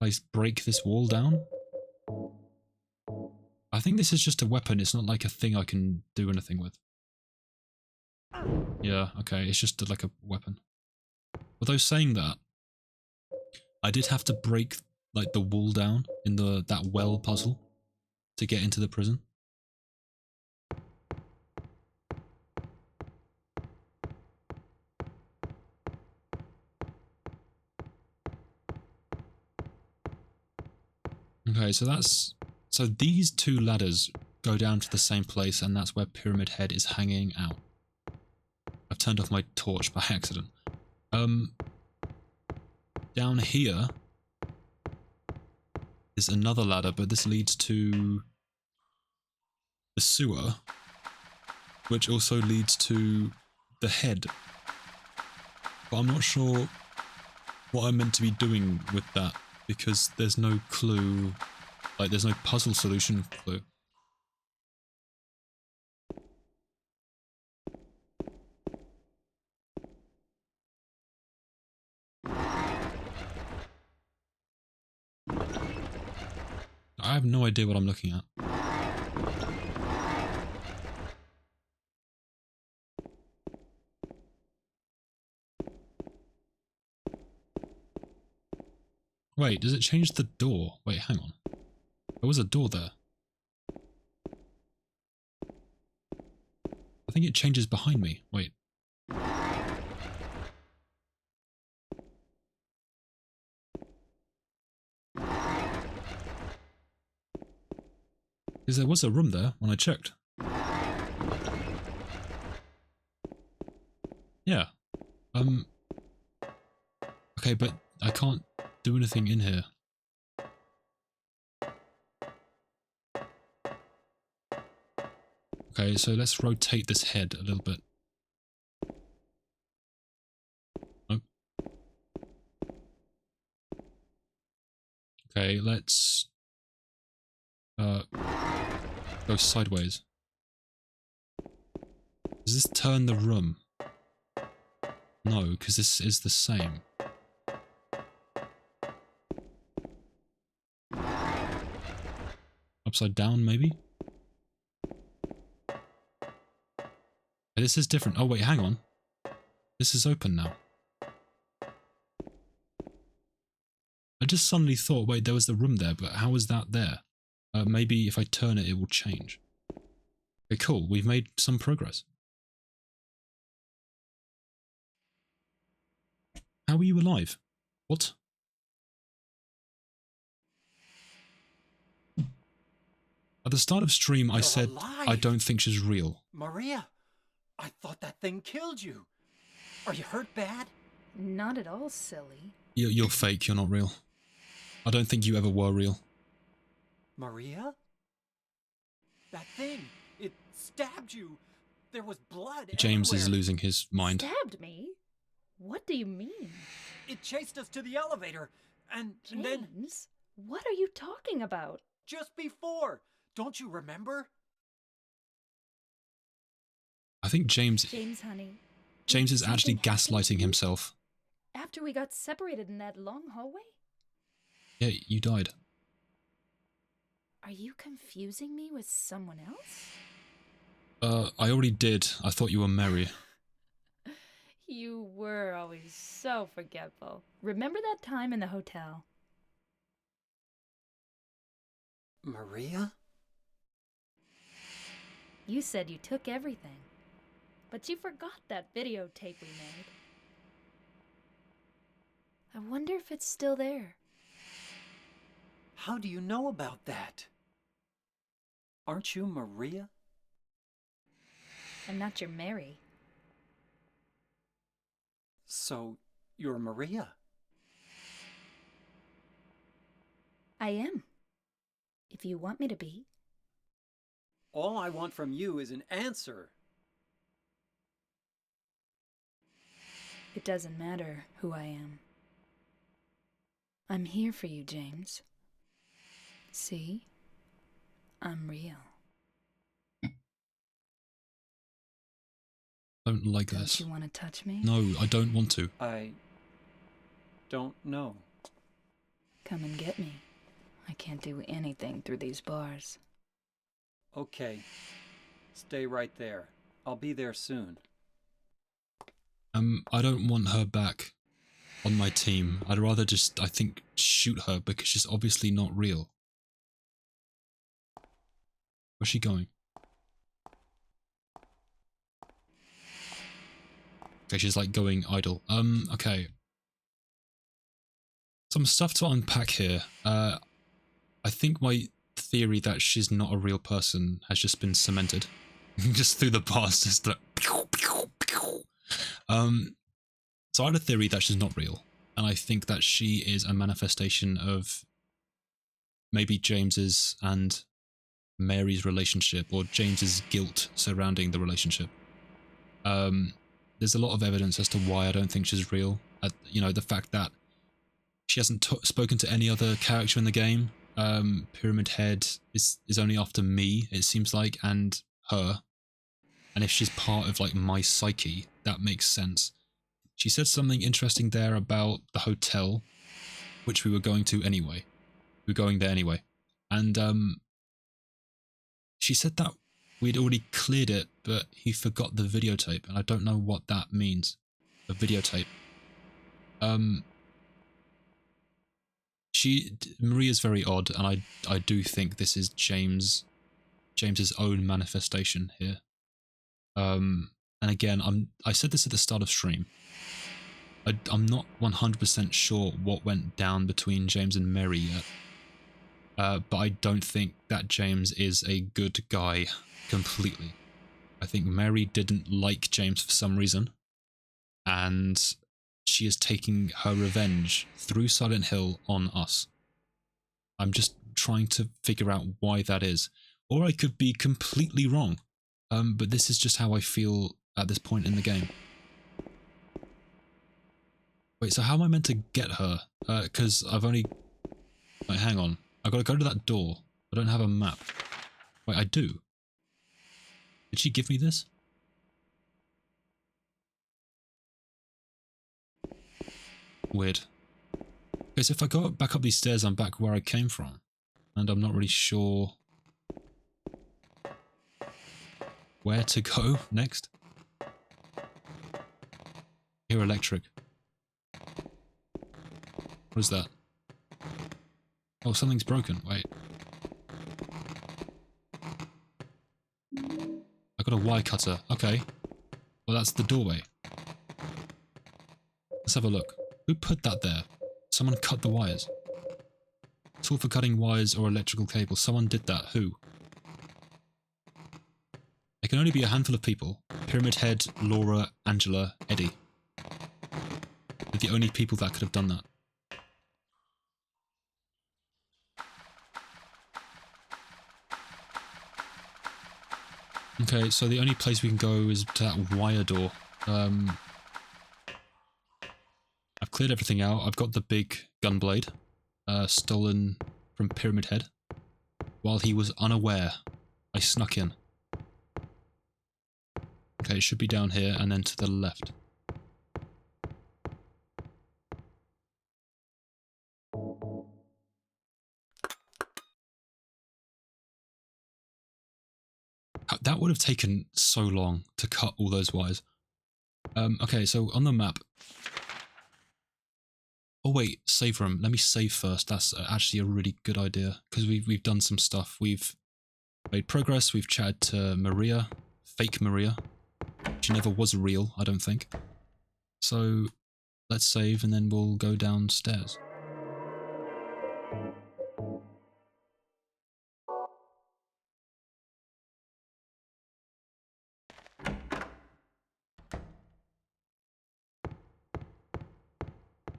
A: I break this wall down? I think this is just a weapon, it's not like a thing I can do anything with. Yeah, okay, it's just like a weapon. Although saying that, I did have to break like the wall down in that well puzzle to get into the prison. Okay, so these two ladders go down to the same place, and that's where Pyramid Head is hanging out. I've turned off my torch by accident. Down here is another ladder, but this leads to the sewer, which also leads to the head. But I'm not sure what I'm meant to be doing with that, because there's no clue, like there's no puzzle solution clue. have no idea what I'm looking at. Wait, does it change the door? Wait, hang on. There was a door there. I think it changes behind me. Wait. Because there was a room there when I checked. Yeah. Okay, but I can't do anything in here. Okay, so let's rotate this head a little bit. Nope. Okay, let's go sideways. Does this turn the room? No, because this is the same. Upside down, maybe? This is different. Oh wait, hang on. This is open now. I just suddenly thought, wait, there was the room there, but how is that there? Maybe if I turn it, it will change. Okay, cool. We've made some progress. How are you alive? What? At the start of stream, I said, I don't think she's real.
B: Maria, I thought that thing killed you. Are you hurt bad?
C: Not at all, silly.
A: You're fake, you're not real. I don't think you ever were real.
B: Maria? That thing, it stabbed you. There was blood
A: James
B: everywhere.
A: is losing his mind.
C: Stabbed me? What do you mean?
B: It chased us to the elevator, and then...
C: James, what are you talking about?
B: Just before. Don't you remember?
A: I think James
C: honey.
A: James is actually
C: something happened to
A: gaslighting
C: you?
A: himself.
C: After we got separated in that long hallway?
A: Yeah, you died.
C: Are you confusing me with someone else?
A: I already did. I thought you were Mary.
C: You were always so forgetful. Remember that time in the hotel?
B: Maria?
C: You said you took everything. But you forgot that videotape we made. I wonder if it's still there.
B: How do you know about that? Aren't you Maria?
C: I'm not your Mary.
B: So, you're Maria?
C: I am. If you want me to be.
B: All I want from you is an answer.
C: It doesn't matter who I am. I'm here for you, James. See? I'm real.
A: I don't like this.
C: Don't you want to touch me?
A: No, I don't want to.
B: I don't know.
C: Come and get me. I can't do anything through these bars.
B: Okay. Stay right there. I'll be there soon.
A: I don't want her back on my team. I'd rather just, I think, shoot her because she's obviously not real. Where's she going? Okay, she's like going idle. Okay. Some stuff to unpack here. I think my theory that she's not a real person has just been cemented. Just through the bars, just like... So I had a theory that she's not real. And I think that she is a manifestation of maybe James's and Mary's relationship, or James's guilt surrounding the relationship. There's a lot of evidence as to why I don't think she's real. You know, the fact that she hasn't spoken to any other character in the game. Pyramid Head is only after me, it seems like, and her. And if she's part of like my psyche, that makes sense. She said something interesting there about the hotel, which we were going to anyway. We were going there anyway. And she said that we'd already cleared it, but he forgot the videotape, and I don't know what that means. A videotape. Maria's very odd, and I do think this is James's own manifestation here. And again, I said this at the start of stream. I'm not 100% sure what went down between James and Mary yet. But I don't think that James is a good guy completely. I think Mary didn't like James for some reason, and she is taking her revenge through Silent Hill on us. I'm just trying to figure out why that is. Or I could be completely wrong. But this is just how I feel at this point in the game. Wait, so how am I meant to get her? Because I've only... Wait, hang on. I've got to go to that door. I don't have a map. Wait, I do. Did she give me this? Weird. Okay, so if I go back up these stairs, I'm back where I came from. And I'm not really sure where to go next. Here, electric. What is that? Oh, something's broken. Wait. I got a wire cutter. Okay. Well, that's the doorway. Let's have a look. Who put that there? Someone cut the wires. Tool for cutting wires or electrical cables. Someone did that. Who? It can only be a handful of people. Pyramid Head, Laura, Angela, Eddie. They're the only people that could have done that. Okay, so the only place we can go is to that wire door. I've cleared everything out. I've got the big gunblade, stolen from Pyramid Head. While he was unaware, I snuck in. Okay, it should be down here and then to the left. That would have taken so long to cut all those wires. Okay, so on the map... Oh wait, save room. Let me save first. That's actually a really good idea, because we've done some stuff. We've made progress. We've chatted to Maria, fake Maria. She never was real, I don't think. So let's save and then we'll go downstairs.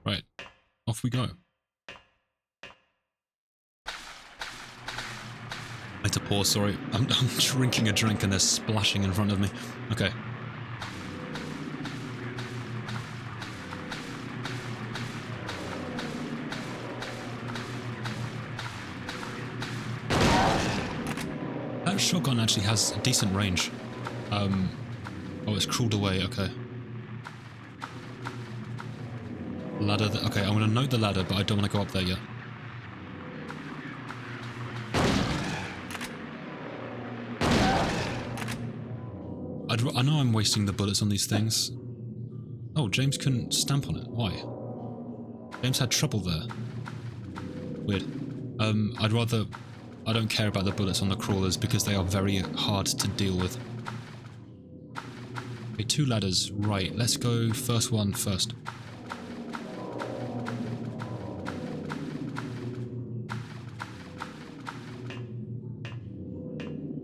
A: Right, off we go. I had to pause, sorry. I'm drinking a drink and they're splashing in front of me. Okay. That shotgun actually has a decent range. Oh, it's crawled away, okay. Ladder, okay, I'm going to note the ladder, but I don't want to go up there yet. I know I'm wasting the bullets on these things. Oh, James couldn't stamp on it. Why? James had trouble there. Weird. I don't care about the bullets on the crawlers because they are very hard to deal with. Okay, 2 ladders. Right, let's go first one first.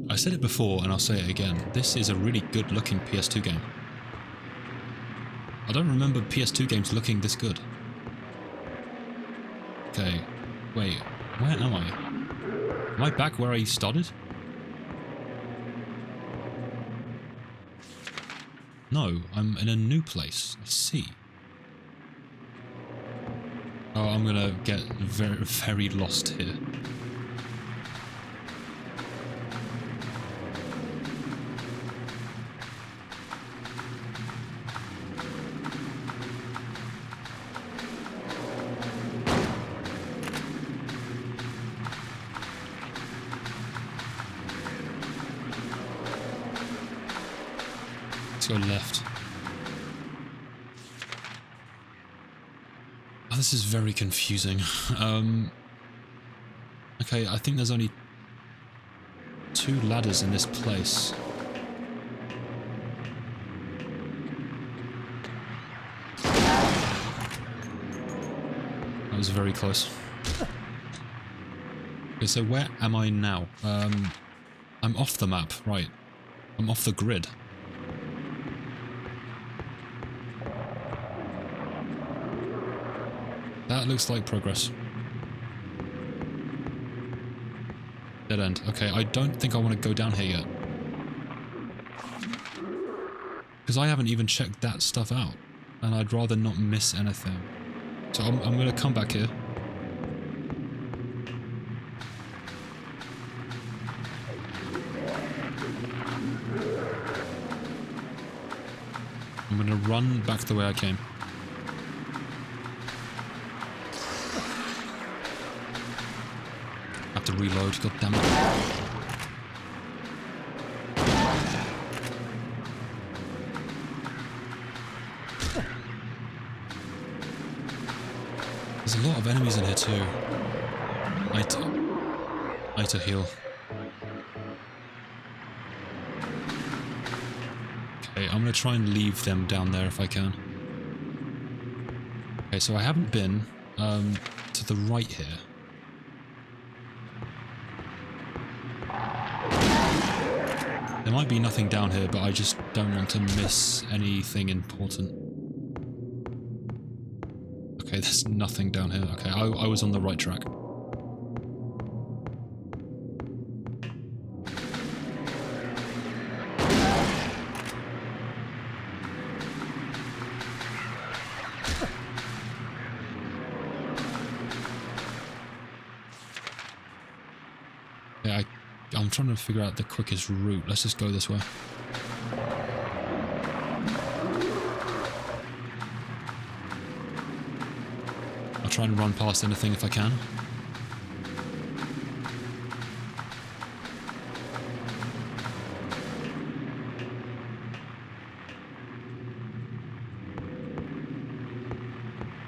A: I said it before and I'll say it again. This is a really good looking PS2 game. I don't remember PS2 games looking this good. Okay, wait, where am I? Am I back where I started? No, I'm in a new place. I see. Oh, I'm gonna get very, very lost here. Let's go left. Oh, this is very confusing. Okay, I think there's only 2 ladders in this place. That was very close. Okay, so where am I now? I'm off the map, right. I'm off the grid. That looks like progress. Dead end. Okay, I don't think I want to go down here yet. Because I haven't even checked that stuff out. And I'd rather not miss anything. So I'm going to come back here. I'm going to run back the way I came. Have to reload, god damn it. There's a lot of enemies in here too. I need to heal. Okay, I'm gonna try and leave them down there if I can. Okay, so I haven't been to the right here. There might be nothing down here, but I just don't want to miss anything important. Okay, there's nothing down here. Okay, I was on the right track. Yeah, I'm trying to figure out the quickest route. Let's just go this way. I'll try and run past anything if I can.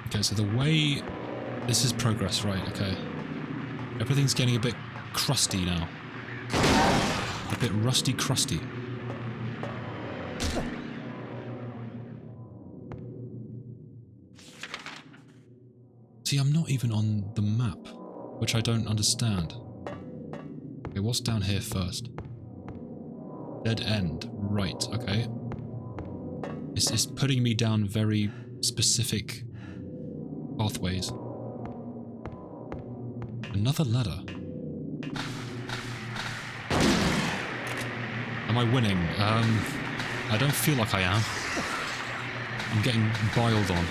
A: Okay, so the way... This is progress, right, okay. Everything's getting a bit crusty now. A bit rusty crusty. See, I'm not even on the map, which I don't understand. Okay, what's down here first? Dead end. Right, okay. It's putting me down very specific pathways. Another ladder. Am I winning? I don't feel like I am. I'm getting biled on.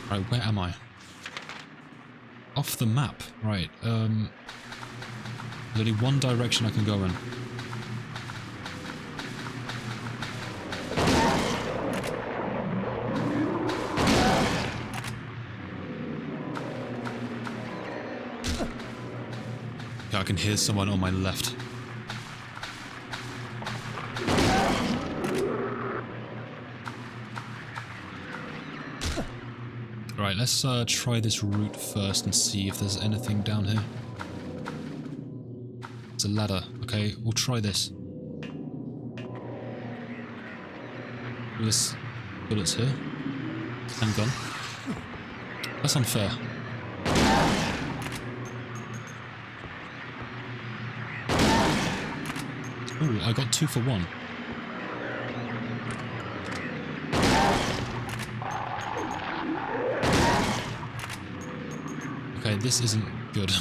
A: Right, where am I? Off the map. Right, there's only one direction I can go in. Yeah, I can hear someone on my left. Right, let's try this route first and see if there's anything down here. It's a ladder. Okay, we'll try this. There's bullets here. Handgun. That's unfair. Ooh, I got 2 for 1. Okay, this isn't good.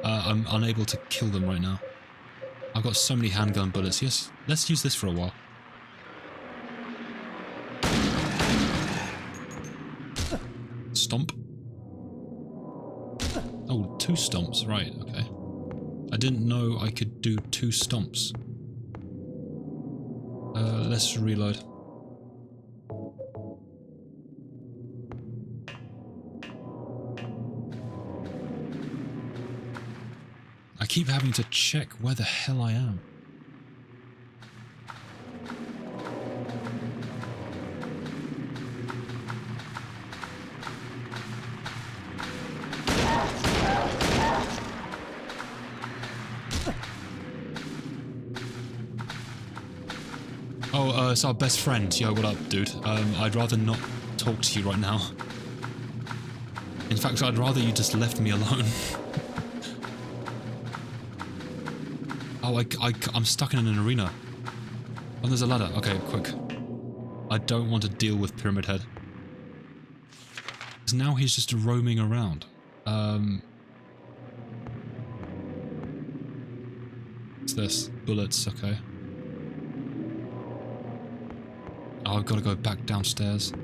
A: I'm unable to kill them right now. I've got so many handgun bullets. Yes, let's use this for a while. Stomp. Oh, 2 stomps. Right, okay. I didn't know I could do 2 stomps. Let's reload. I keep having to check where the hell I am. Oh, it's our best friend. Yo, what up, dude? I'd rather not talk to you right now. In fact, I'd rather you just left me alone. Oh, I'm stuck in an arena. Oh, there's a ladder. Okay, quick. I don't want to deal with Pyramid Head. Because now he's just roaming around. What's this? Bullets, okay. Oh, I've got to go back downstairs.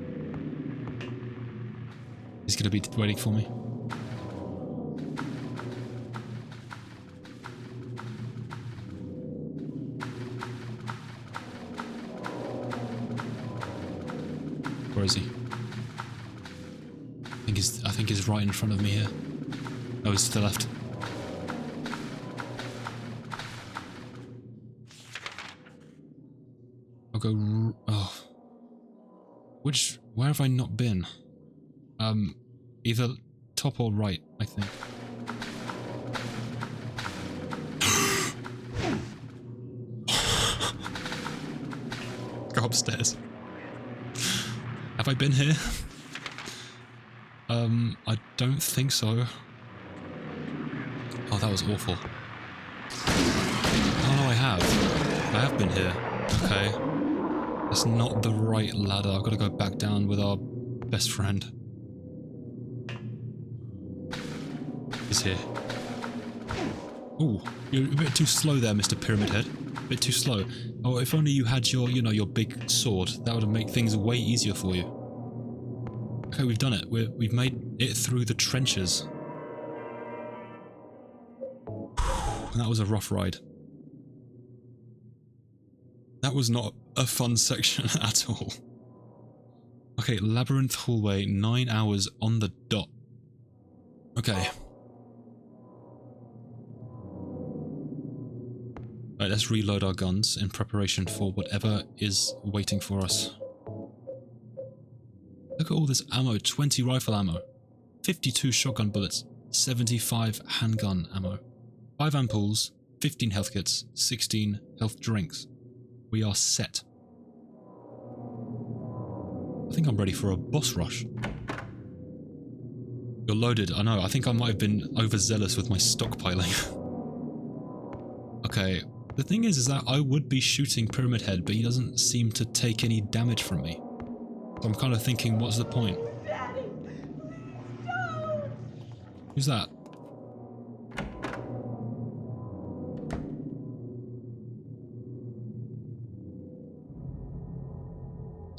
A: He's going to be waiting for me. Where is he? I think he's right in front of me here. Oh, he's to the left. I'll go. Oh. Where have I not been? Either top or right, I think. Go upstairs. Have I been here? I don't think so. Oh, that was awful. Oh no, I have. I have been here. Okay. That's not the right ladder. I've got to go back down with our best friend. He's here. Ooh, you're a bit too slow there, Mr. Pyramid Head. A bit too slow. Oh, if only you had your, your big sword. That would make things way easier for you. Okay, we've done it. We've made it through the trenches. That was a rough ride. That was not a fun section at all. Okay, Labyrinth Hallway, 9 hours on the dot. Okay. Right, let's reload our guns in preparation for whatever is waiting for us. Look at all this ammo, 20 rifle ammo, 52 shotgun bullets, 75 handgun ammo, 5 ampoules, 15 health kits, 16 health drinks. We are set. I think I'm ready for a boss rush. You're loaded, I know, I think I might have been overzealous with my stockpiling. Okay, the thing is that I would be shooting Pyramid Head, but he doesn't seem to take any damage from me. So I'm kind of thinking, what's the point?
D: Daddy! No!
A: Who's that?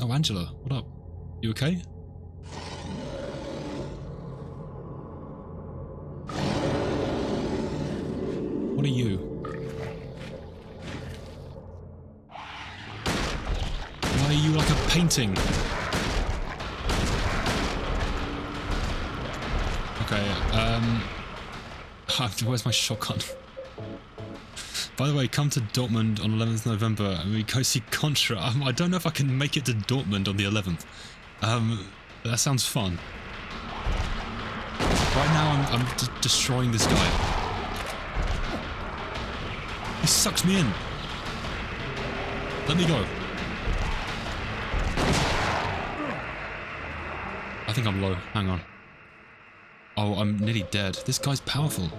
A: Oh, Angela, what up? You okay? What are you? Why are you like a painting? Okay, where's my shotgun? By the way, come to Dortmund on 11th November and we go see Contra. I don't know if I can make it to Dortmund on the 11th. That sounds fun. Right now I'm destroying this guy. He sucks me in. Let me go. I think I'm low. Hang on. Oh, I'm nearly dead. This guy's powerful.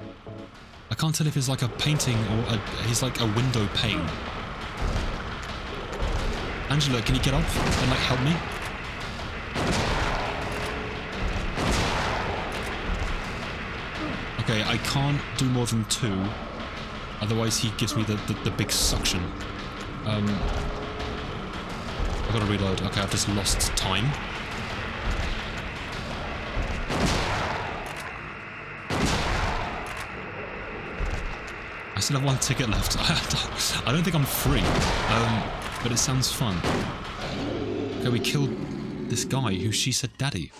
A: I can't tell if he's like a painting or he's like a window pane. Angela, can you get up and like help me? Okay, I can't do more than 2. Otherwise he gives me the big suction. I've got to reload. Okay, I've just lost time. I still have 1 ticket left. I don't think I'm free, but it sounds fun. Okay, we killed this guy who she said daddy.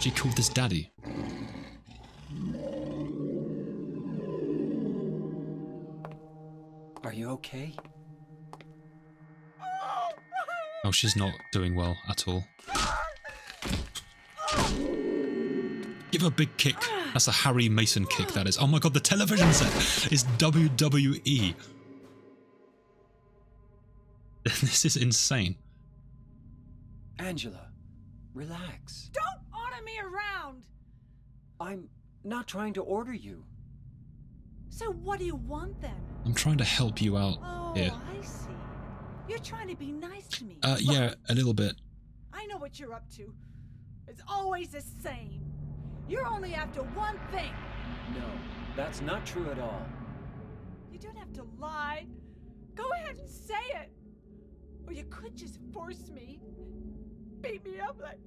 A: She called this daddy.
B: okay?
A: Oh, she's not doing well at all. Give her a big kick. That's a Harry Mason kick, that is. Oh my god, the television set is WWE. This is insane.
B: Angela, relax.
D: Don't order me around!
B: I'm not trying to order you.
D: So what do you want then?
A: I'm trying to help you out
D: Oh,
A: here.
D: I see. You're trying to be nice to me.
A: Yeah, a little bit.
D: I know what you're up to. It's always the same. You're only after one thing.
B: No, that's not true at all.
D: You don't have to lie. Go ahead and say it. Or you could just force me. Beat me up like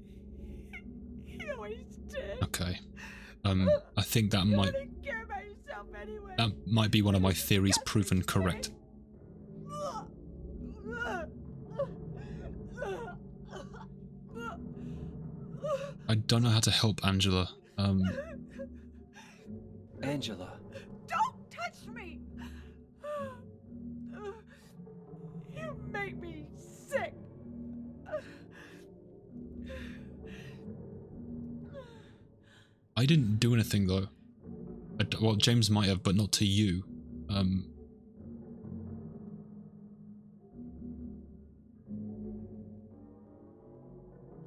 D: he always did.
A: Okay. I think that
D: You
A: might
D: didn't care about yourself anyway.
A: be one of my theories proven correct. I don't know how to help Angela.
B: Angela,
D: Don't touch me! You make me sick.
A: I didn't do anything though. Well, James might have, but not to you.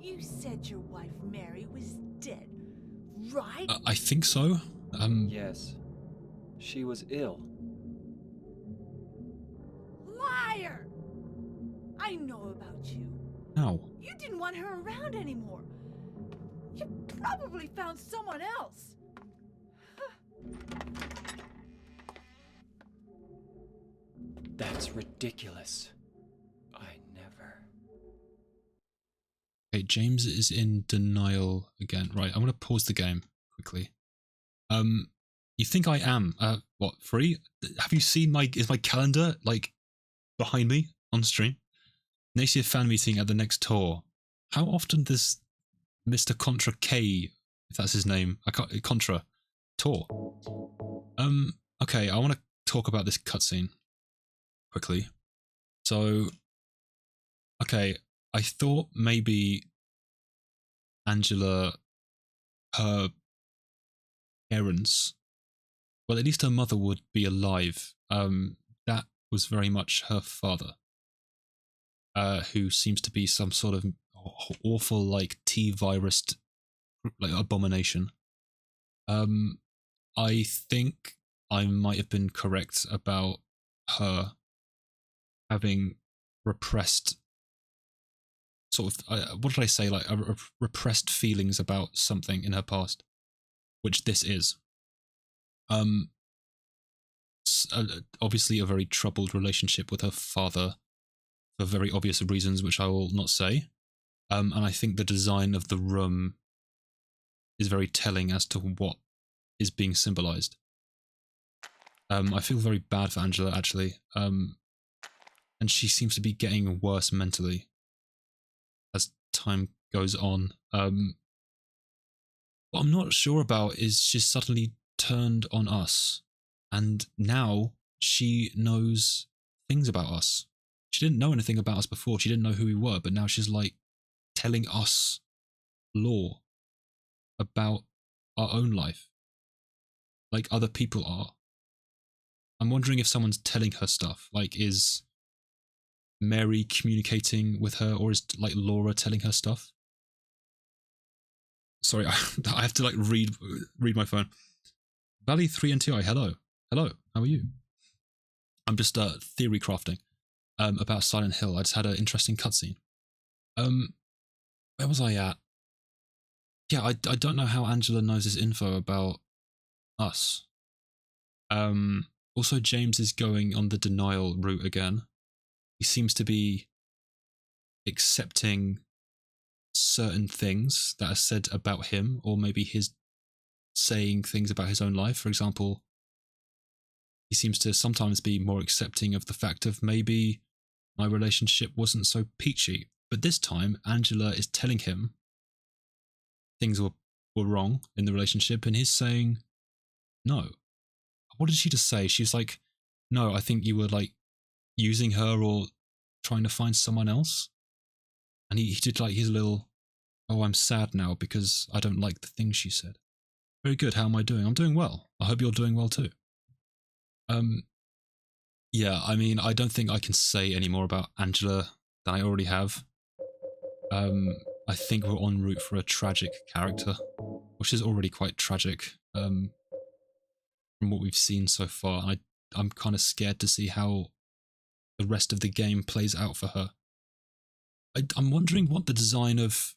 D: You said your wife Mary was dead, right?
A: I think so.
B: yes. She was ill.
D: Liar! I know about you.
A: How?
D: You didn't want her around anymore. You probably found someone else.
B: That's ridiculous. I never.
A: Okay, James is in denial again. Right, I'm gonna pause the game quickly. You think I am? What, free? Have you seen is my calendar like behind me on stream? Next year fan meeting at the next tour. How often does Mr. Contra K, if that's his name, Contra, tour? Okay, I want to talk about this cutscene quickly. So, okay, I thought maybe Angela, her parents, well, at least her mother would be alive. That was very much her father, who seems to be some sort of awful, like, T-virus, like, abomination. I think I might have been correct about her having repressed sort of, what did I say, like, repressed feelings about something in her past, which this is. Obviously a very troubled relationship with her father for very obvious reasons, which I will not say. And I think the design of the room is very telling as to what is being symbolized. I feel very bad for Angela, actually. And she seems to be getting worse mentally as time goes on. What I'm not sure about is she's suddenly turned on us, and now she knows things about us. She didn't know anything about us before. She didn't know who we were, but now she's like telling us lore about our own life, like other people are. I'm wondering if someone's telling her stuff. Like, is Mary communicating with her, or is like Laura telling her stuff? Sorry, I have to like read my phone. Valley 3 and 2, hello. Hello, how are you? I'm just theory crafting about Silent Hill. I just had an interesting cutscene. Where was I at? Yeah, I don't know how Angela knows this info about us. Also, James is going on the denial route again. He seems to be accepting certain things that are said about him, or maybe his saying things about his own life. For example, he seems to sometimes be more accepting of the fact of maybe my relationship wasn't so peachy. But this time, Angela is telling him things were wrong in the relationship, and he's saying, no. What did she just say? She was like, no, I think you were like using her or trying to find someone else. And he did like his little, oh, I'm sad now because I don't like the things she said. Very good. How am I doing? I'm doing well. I hope you're doing well too. Yeah, I mean, I don't think I can say any more about Angela than I already have. I think we're en route for a tragic character, which is already quite tragic from what we've seen so far. I'm kind of scared to see how the rest of the game plays out for her. I'm wondering what the design of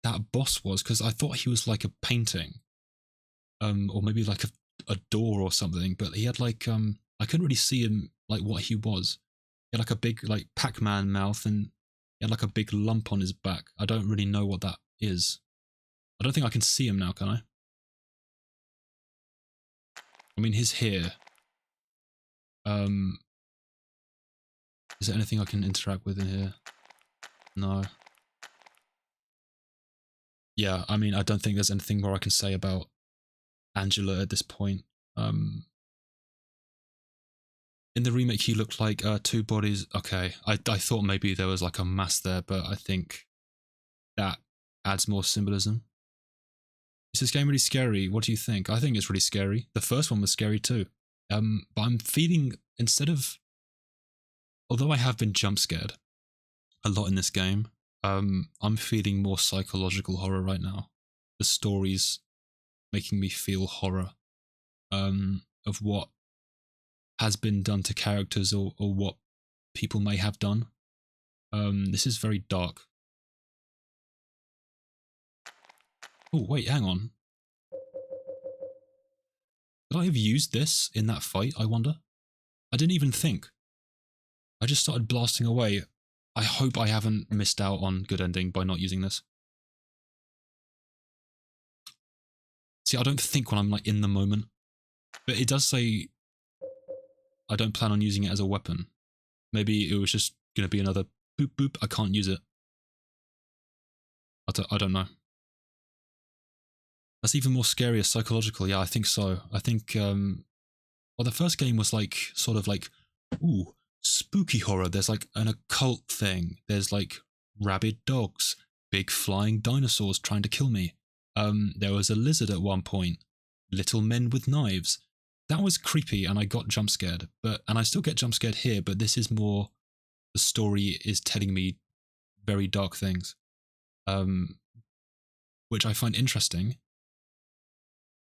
A: that boss was, because I thought he was like a painting, or maybe like a door or something, but he had like, I couldn't really see him, like what he was. He had like a big like Pac-Man mouth, and he had like a big lump on his back. I don't really know what that is. I don't think I can see him now, can I? I mean, his hair. Is there anything I can interact with in here? No. Yeah, I mean, I don't think there's anything more I can say about Angela at this point. In the remake, he looked like two bodies. Okay, I thought maybe there was like a mass there, but I think that adds more symbolism. Is this game really scary? What do you think? I think it's really scary. The first one was scary too. But I'm feeling, instead of, although I have been jump scared a lot in this game, I'm feeling more psychological horror right now. The story's making me feel horror of what has been done to characters, or what people may have done. This is very dark. Oh, wait, hang on. Did I have used this in that fight, I wonder? I didn't even think. I just started blasting away. I hope I haven't missed out on good ending by not using this. See, I don't think when I'm like in the moment. But it does say I don't plan on using it as a weapon. Maybe it was just going to be another boop boop. I can't use it. I don't know. That's even more scary as psychological. Yeah, I think so. I think, well, the first game was like, sort of like, ooh, spooky horror. There's like an occult thing. There's like rabid dogs, big flying dinosaurs trying to kill me. There was a lizard at one point, little men with knives. That was creepy, and I got jump scared. And I still get jump scared here, but this is more, the story is telling me very dark things, which I find interesting.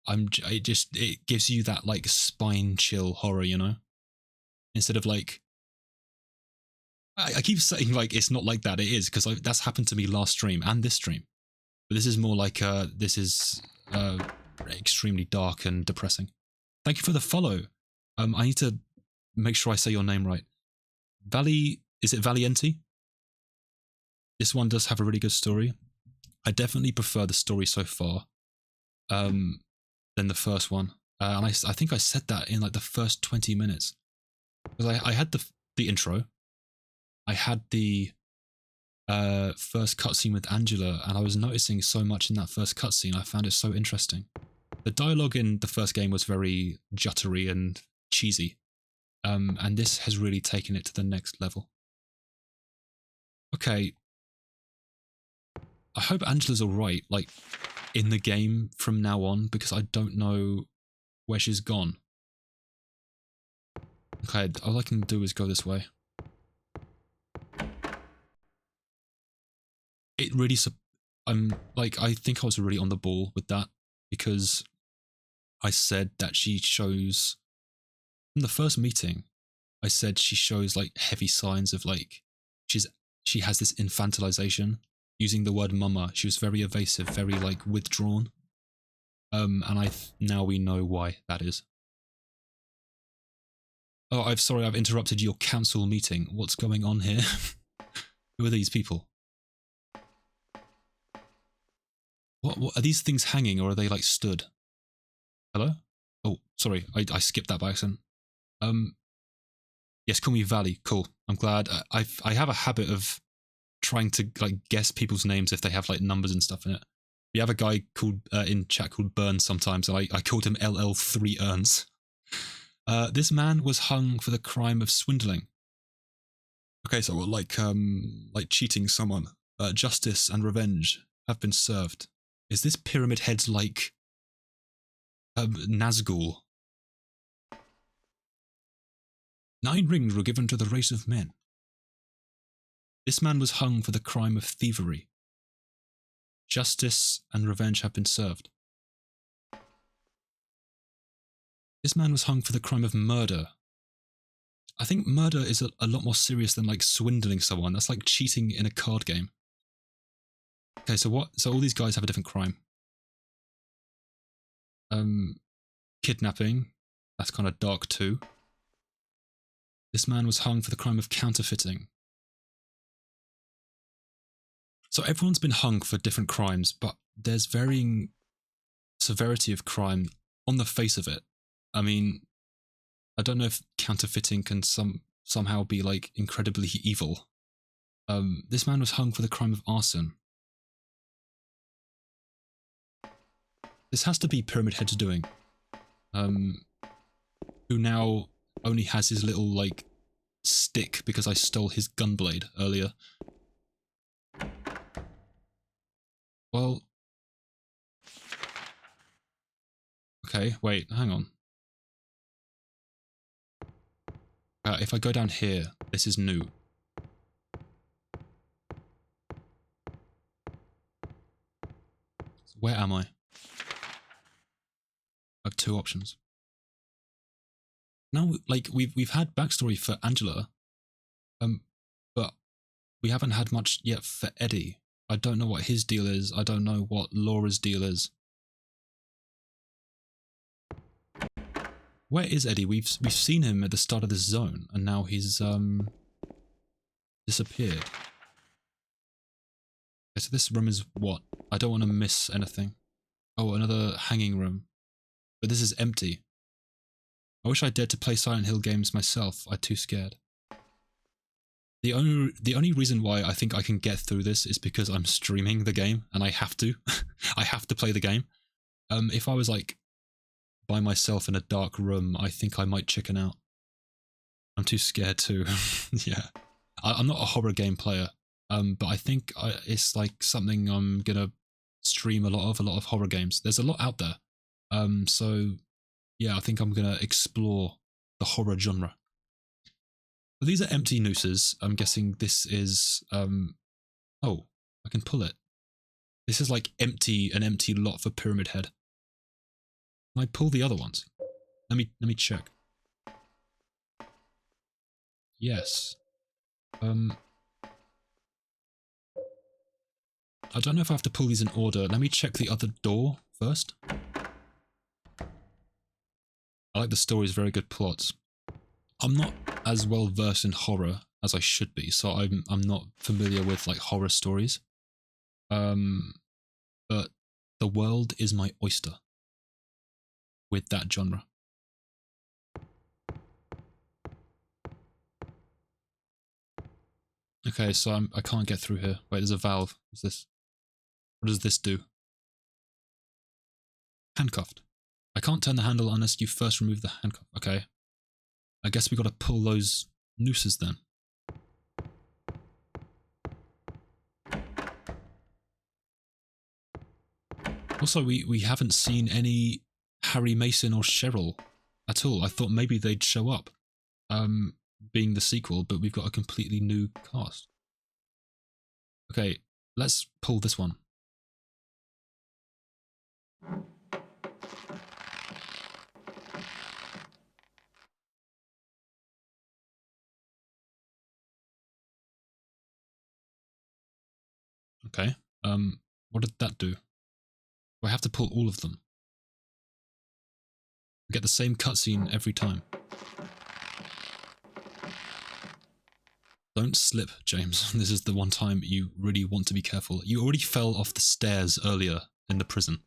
A: It gives you that like spine chill horror, you know, instead of like, I keep saying like it's not like that. It is, because that's happened to me last stream and this stream, but this is more like this is extremely dark and depressing. Thank you for the follow. I need to make sure I say your name right. Is it Valiente? This one does have a really good story. I definitely prefer the story so far than the first one. And I think I said that in like the first 20 minutes. Because I had the intro. I had the first cutscene with Angela, and I was noticing so much in that first cutscene. I found it so interesting. The dialogue in the first game was very juttery and cheesy. And this has really taken it to the next level. Okay. I hope Angela's alright, like, in the game from now on, because I don't know where she's gone. Okay, all I can do is go this way. It really, I think I was really on the ball with that, because I said that she shows, from the first meeting, I said she shows like heavy signs of like, she has this infantilization. Using the word mama, she was very evasive, very like withdrawn. And now we know why that is. Oh, I'm sorry, I've interrupted your council meeting. What's going on here? Who are these people? What are these things hanging, or are they like stood? Hello? Oh, sorry, I skipped that by accident. Yes, call me Valley. Cool. I'm glad. I have a habit of trying to like guess people's names if they have like numbers and stuff in it. We have a guy called in chat called Burns sometimes, and I called him LL3 Earns. This man was hung for the crime of swindling. Okay, so like cheating someone. Justice and revenge have been served. Is this Pyramid Head's like Nazgul? 9 rings were given to the race of men. This man was hung for the crime of thievery. Justice and revenge have been served. This man was hung for the crime of murder. I think murder is a lot more serious than like swindling someone. That's like cheating in a card game. Okay, so what? So all these guys have a different crime. Kidnapping. That's kind of dark too. This man was hung for the crime of counterfeiting. So everyone's been hung for different crimes, but there's varying severity of crime on the face of it. I mean, I don't know if counterfeiting can somehow be like incredibly evil. This man was hung for the crime of arson. This has to be Pyramid Head's doing. Who now only has his little like stick because I stole his gunblade earlier. Well, okay, wait, hang on. If I go down here, this is new. So where am I? I have 2 options. Now, like we've had backstory for Angela, but we haven't had much yet for Eddie. I don't know what his deal is. I don't know what Laura's deal is. Where is Eddie? We've seen him at the start of this zone, and now he's disappeared. Okay, so this room is what? I don't want to miss anything. Oh, another hanging room. But this is empty. I wish I dared to play Silent Hill games myself. I'm too scared. The only reason why I think I can get through this is because I'm streaming the game, and I have to. I have to play the game. If I was like by myself in a dark room, I think I might chicken out. I'm too scared to. Yeah, I'm not a horror game player, but I think it's like something I'm gonna stream a lot of horror games. There's a lot out there, so yeah, I think I'm gonna explore the horror genre. But these are empty nooses. I'm guessing this is oh, I can pull it. This is like an empty lot for Pyramid Head. Can I pull the other ones? Let me check. Yes. I don't know if I have to pull these in order. Let me check the other door first. I like the story's very good plots. I'm not as well versed in horror as I should be, so I'm not familiar with like horror stories. But the world is my oyster with that genre. Okay, so I can't get through here. Wait, there's a valve. What's this? What does this do? Handcuffed. I can't turn the handle unless you first remove the handcuff. Okay. I guess we gotta pull those nooses then. Also, we haven't seen any Harry Mason or Cheryl at all. I thought maybe they'd show up, being the sequel, but we've got a completely new cast. Okay, let's pull this one. Okay, what did that do? Do I have to pull all of them? We get the same cutscene every time. Don't slip, James. This is the one time you really want to be careful. You already fell off the stairs earlier in the prison.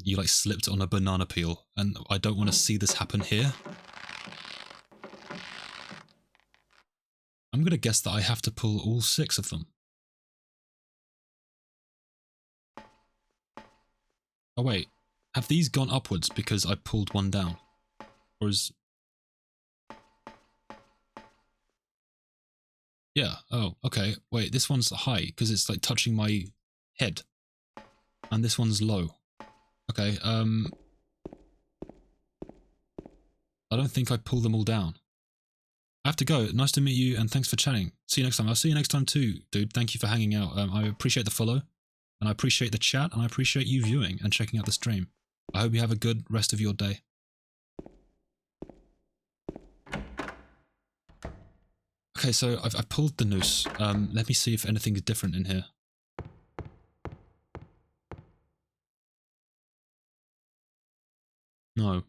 A: You like slipped on a banana peel, and I don't want to see this happen here. I'm gonna guess that I have to pull all 6 of them. Oh wait, have these gone upwards because I pulled one down? Or is... Yeah. Oh, okay. Wait, this one's high because it's like touching my head. And this one's low. Okay, I don't think I pull them all down. I have to go. Nice to meet you and thanks for chatting. See you next time. I'll see you next time too, dude. Thank you for hanging out. I appreciate the follow and I appreciate the chat and I appreciate you viewing and checking out the stream. I hope you have a good rest of your day. Okay, so I've pulled the noose. Let me see if anything's different in here. No.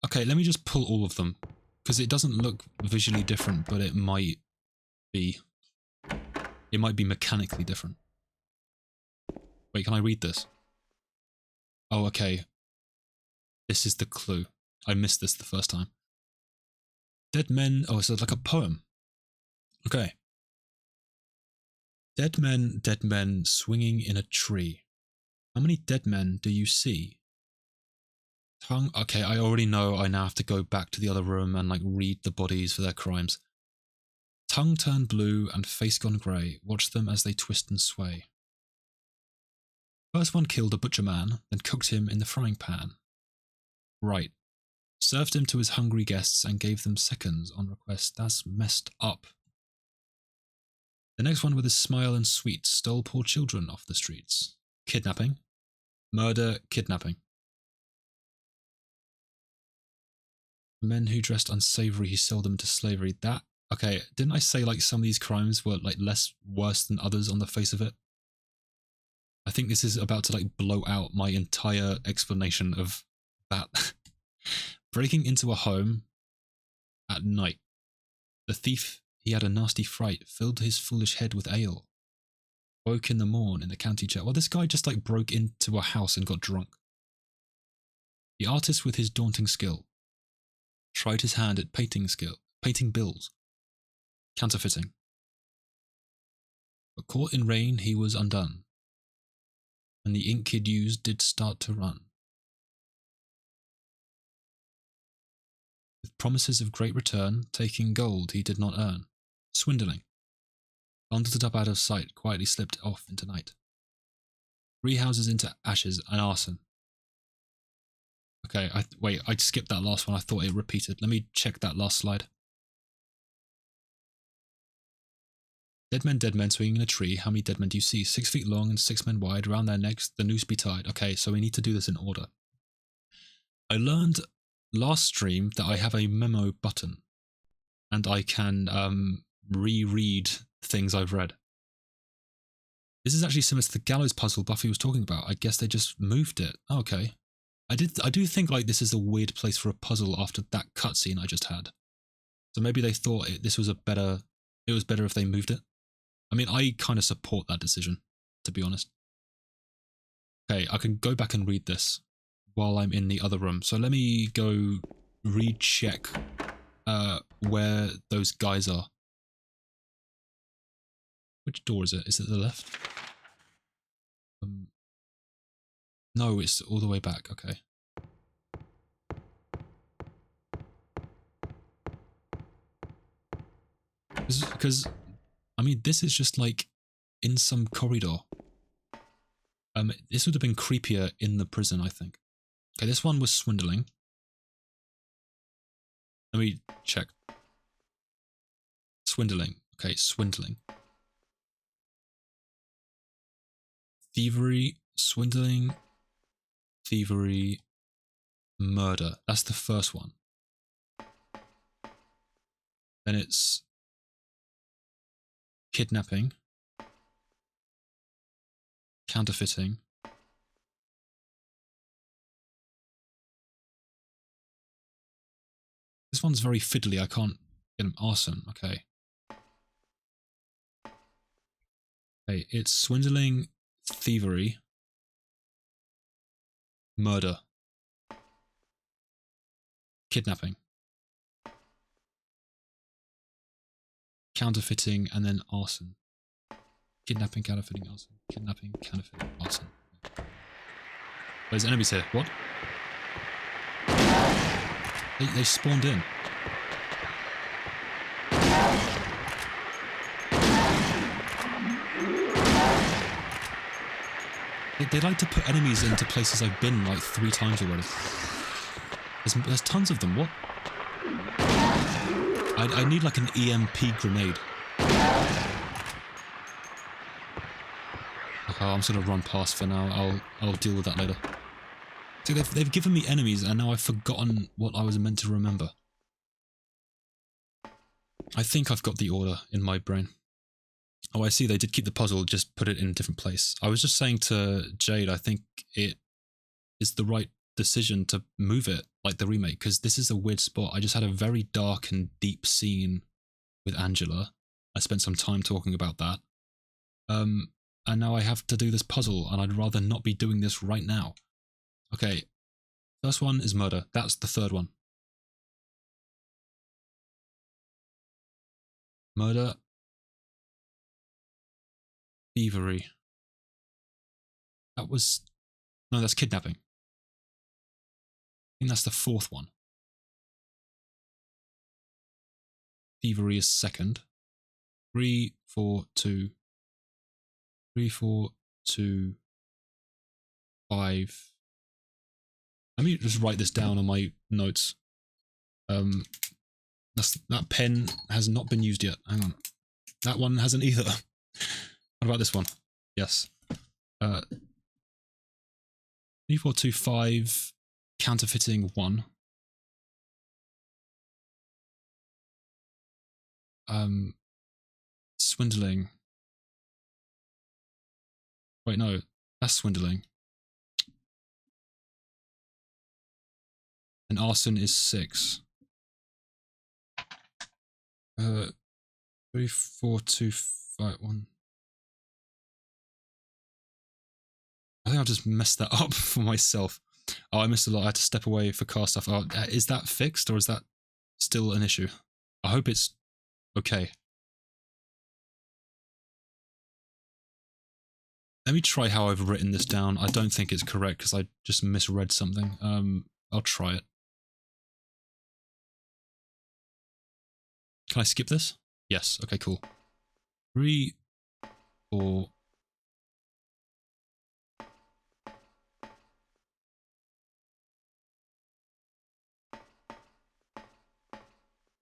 A: Okay, let me just pull all of them. Because it doesn't look visually different, but it might be. It might be mechanically different. Wait, can I read this? Oh, okay. This is the clue. I missed this the first time. Dead men... Oh, so it's like a poem. Okay. Dead men swinging in a tree. How many dead men do you see? Tongue... Okay, I already know I now have to go back to the other room and like read the bodies for their crimes. Tongue turned blue and face gone grey. Watch them as they twist and sway. First one killed a butcher man, then cooked him in the frying pan. Right. Served him to his hungry guests and gave them seconds on request. That's messed up. The next one with a smile and sweet stole poor children off the streets. Kidnapping. Murder, kidnapping. Men who dressed unsavory, he sold them to slavery. That, okay, didn't I say like some of these crimes were like less worse than others on the face of it? I think this is about to like blow out my entire explanation of that. Breaking into a home at night. The thief, he had a nasty fright, filled his foolish head with ale. Woke in the morn in the county jail. Well, this guy just like broke into a house and got drunk. The artist with his daunting skill tried his hand at painting bills. Counterfeiting. But caught in rain, he was undone. And the ink he'd used did start to run. With promises of great return, taking gold he did not earn. Swindling. Bundled it up out of sight, quietly slipped off into night. 3 houses into ashes and arson. Okay, wait, I skipped that last one. I thought it repeated. Let me check that last slide. Dead men swinging in a tree. How many dead men do you see? 6 feet long and 6 men wide. Round their necks, the noose be tied. Okay, so we need to do this in order. I learned last stream that I have a memo button. And I can reread things I've read. This is actually similar to the gallows puzzle Buffy was talking about. I guess they just moved it. Oh, okay. I do think like this is a weird place for a puzzle after that cutscene I just had. So maybe they thought it was better if they moved it. I mean, I kind of support that decision, to be honest. Okay, I can go back and read this while I'm in the other room. So let me go recheck where those guys are. Which door is it? Is it the left? No, it's all the way back. Okay. Because, I mean, this is just like in some corridor. This would have been creepier in the prison, I think. Okay, this one was swindling. Let me check. Swindling. Okay, swindling. Thievery, swindling, thievery, murder. That's the first one. Then it's kidnapping, counterfeiting, this one's very fiddly. I can't get him. Arson. Okay. Okay, it's swindling, thievery, murder, kidnapping, counterfeiting, and then arson. Kidnapping, counterfeiting, arson. Kidnapping, counterfeiting, arson. There's enemies here. What? They spawned in. They like to put enemies into places I've been like 3 times already. There's tons of them. What? I need like an EMP grenade. Okay, I'm just gonna run past for now. I'll deal with that later. See, they've given me enemies and now I've forgotten what I was meant to remember. I think I've got the order in my brain. Oh, I see, they did keep the puzzle, just put it in a different place. I was just saying to Jade, I think it is the right decision to move it, like the remake, because this is a weird spot. I just had a very dark and deep scene with Angela. I spent some time talking about that. And now I have to do this puzzle, and I'd rather not be doing this right now. Okay, first one is murder. That's the third one. Murder. Thievery. That was... No, that's kidnapping. I think that's the fourth one. Thievery is second. 3, 4, 2. 3, 4, 2. 5. Let me just write this down on my notes. That pen has not been used yet. Hang on. That one hasn't either. What about this one? Yes. 3, 4, 2, 5. Counterfeiting 1. Swindling. Wait, no. That's swindling. And arson is 6. 3, 4, 2, 5, 1. I think I've just messed that up for myself. Oh, I missed a lot. I had to step away for car stuff. Oh, is that fixed or is that still an issue? I hope it's okay. Let me try how I've written this down. I don't think it's correct because I just misread something. I'll try it. Can I skip this? Yes. Okay, cool. 3, 4.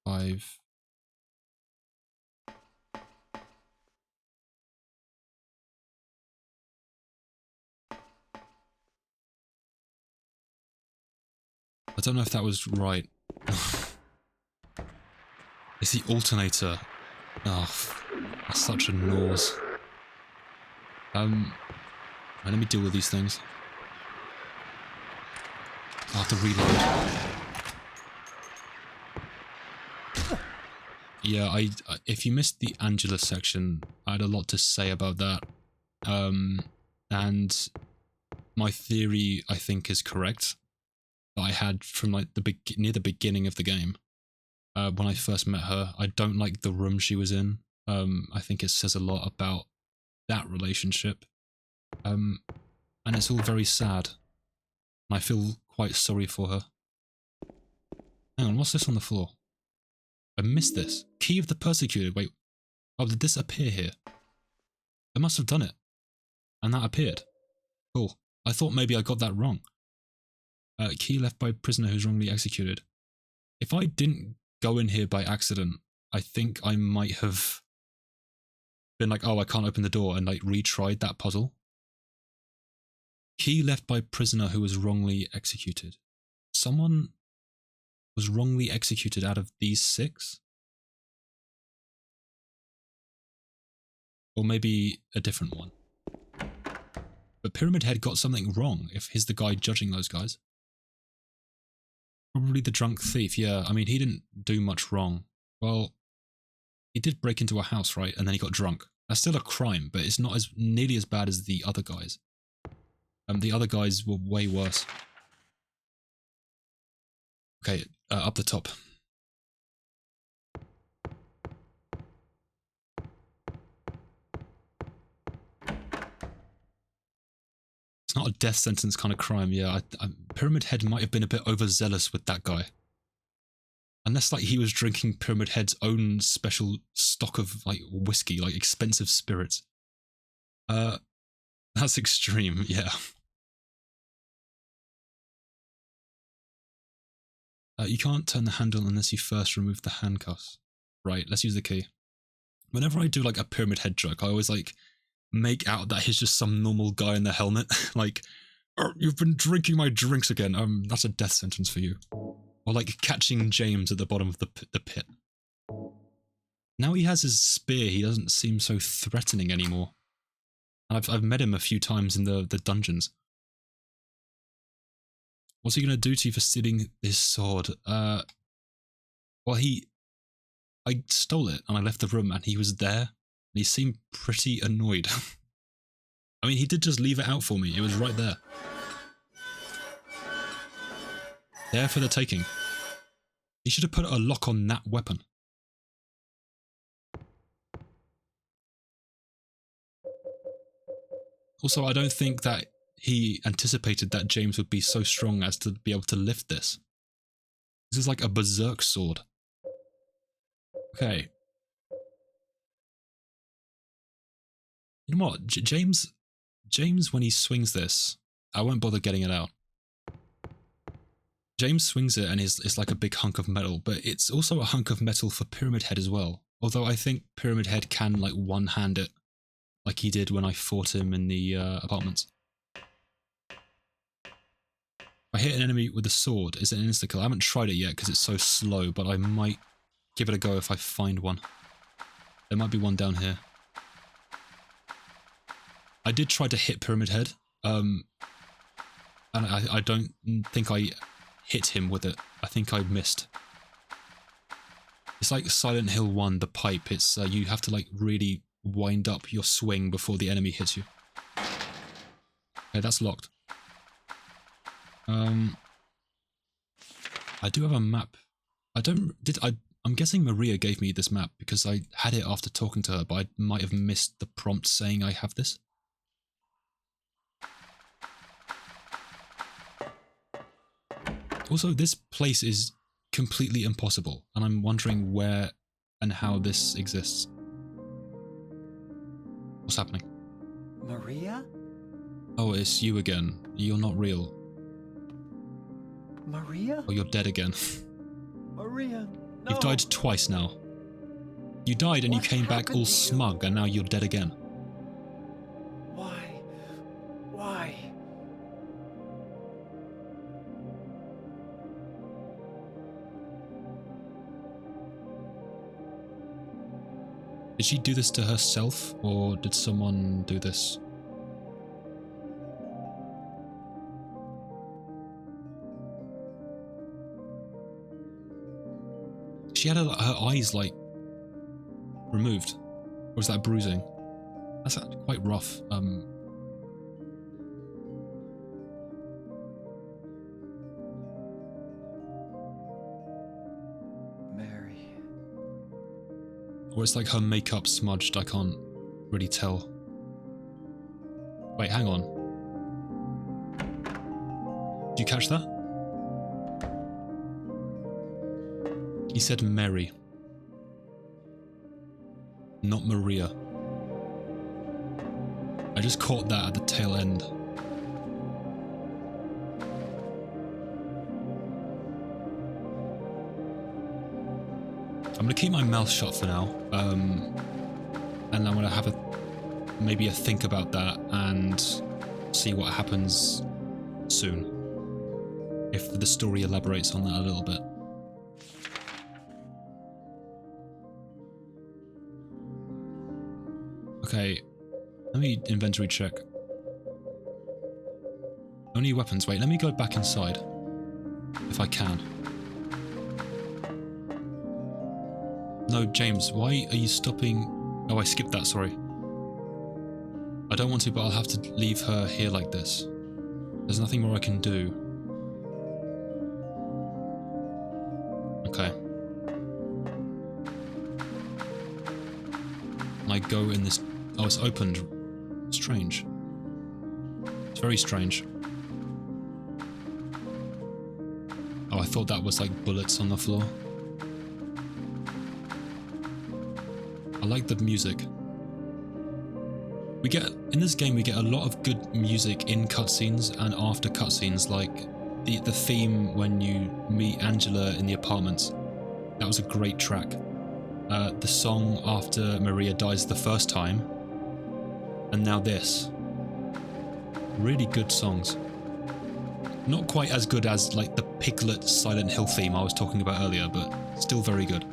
A: 5. I don't know if that was right. It's the alternator. Oh, that's such a nose. Right, let me deal with these things. I'll have to reload. Yeah, if you missed the Angela section, I had a lot to say about that. And my theory, I think, is correct. That I had from like near the beginning of the game. When I first met her, I don't like the room she was in. I think it says a lot about that relationship. And it's all very sad. And I feel quite sorry for her. Hang on, what's this on the floor? I missed this. Key of the Persecuted. Wait. Oh, did this appear here? I must have done it. And that appeared. Cool. I thought maybe I got that wrong. Key left by prisoner who's wrongly executed. If I didn't go in here by accident, I think I might have been like, oh, I can't open the door, and like retried that puzzle. Key left by prisoner who was wrongly executed. Someone was wrongly executed out of these 6? Or maybe a different one. But Pyramid Head got something wrong if he's the guy judging those guys. Probably the drunk thief, yeah. I mean, he didn't do much wrong. Well, he did break into a house, right? And then he got drunk. That's still a crime, but it's not as nearly as bad as the other guys. The other guys were way worse. Okay, up the top. It's not a death sentence kind of crime, yeah. Pyramid Head might have been a bit overzealous with that guy. Unless like he was drinking Pyramid Head's own special stock of like whiskey, like expensive spirits. That's extreme, yeah. You can't turn the handle unless you first remove the handcuffs. Right, let's use the key. Whenever I do like a Pyramid Head joke, I always like make out that he's just some normal guy in the helmet. Like, "Oh, you've been drinking my drinks again. That's a death sentence for you." Or like catching James at the bottom of the pit. Now he has his spear, he doesn't seem so threatening anymore. I've met him a few times in the dungeons. What's he gonna do to you for stealing his sword? Well, I stole it and I left the room and he was there and he seemed pretty annoyed. I mean, he did just leave it out for me. It was right there. There for the taking. He should have put a lock on that weapon. Also, I don't think that he anticipated that James would be so strong as to be able to lift this. This is like a berserk sword. Okay. You know what? James, when he swings this, I won't bother getting it out. James swings it and it's like a big hunk of metal, but it's also a hunk of metal for Pyramid Head as well. Although I think Pyramid Head can like one-hand it, like he did when I fought him in the apartments. If I hit an enemy with a sword, is it an insta-kill? I haven't tried it yet because it's so slow, but I might give it a go if I find one. There might be one down here. I did try to hit Pyramid Head, and I don't think I hit him with it. I think I missed. It's like Silent Hill 1, the pipe. It's you have to like really wind up your swing before the enemy hits you. Okay, that's locked. I do have a map. I'm guessing Maria gave me this map because I had it after talking to her, but I might have missed the prompt saying I have this. Also, this place is completely impossible, and I'm wondering where and how this exists. What's happening?
B: Maria?
A: Oh, it's you again. You're not real.
B: Maria?
A: Oh, you're dead again.
B: Maria, no.
A: You've died twice now. You died and you
B: What
A: came back
B: happened
A: all
B: to you?
A: smug, and now you're dead again.
B: Why? Why?
A: Did she do this to herself, or did someone do this? She had her eyes, like, removed. Or was that bruising? That's quite rough.
B: Mary.
A: Or it's like her makeup smudged, I can't really tell. Wait, hang on. Did you catch that? He said Mary. Not Maria. I just caught that at the tail end. I'm gonna keep my mouth shut for now, and I'm gonna have maybe a think about that and see what happens soon. If the story elaborates on that a little bit. Okay, let me inventory check. No new weapons. Wait, let me go back inside. If I can. No, James, why are you stopping? Oh, I skipped that, sorry. I don't want to, but I'll have to leave her here like this. There's nothing more I can do. Okay. I go in this... Oh, it's opened. Strange. It's very strange. Oh, I thought that was like bullets on the floor. I like the music. in this game we get a lot of good music in cutscenes and after cutscenes, like the theme when you meet Angela in the apartments. That was a great track. The song after Maria dies the first time, and now this. Really good songs. Not quite as good as like the Piglet Silent Hill theme I was talking about earlier, but still very good.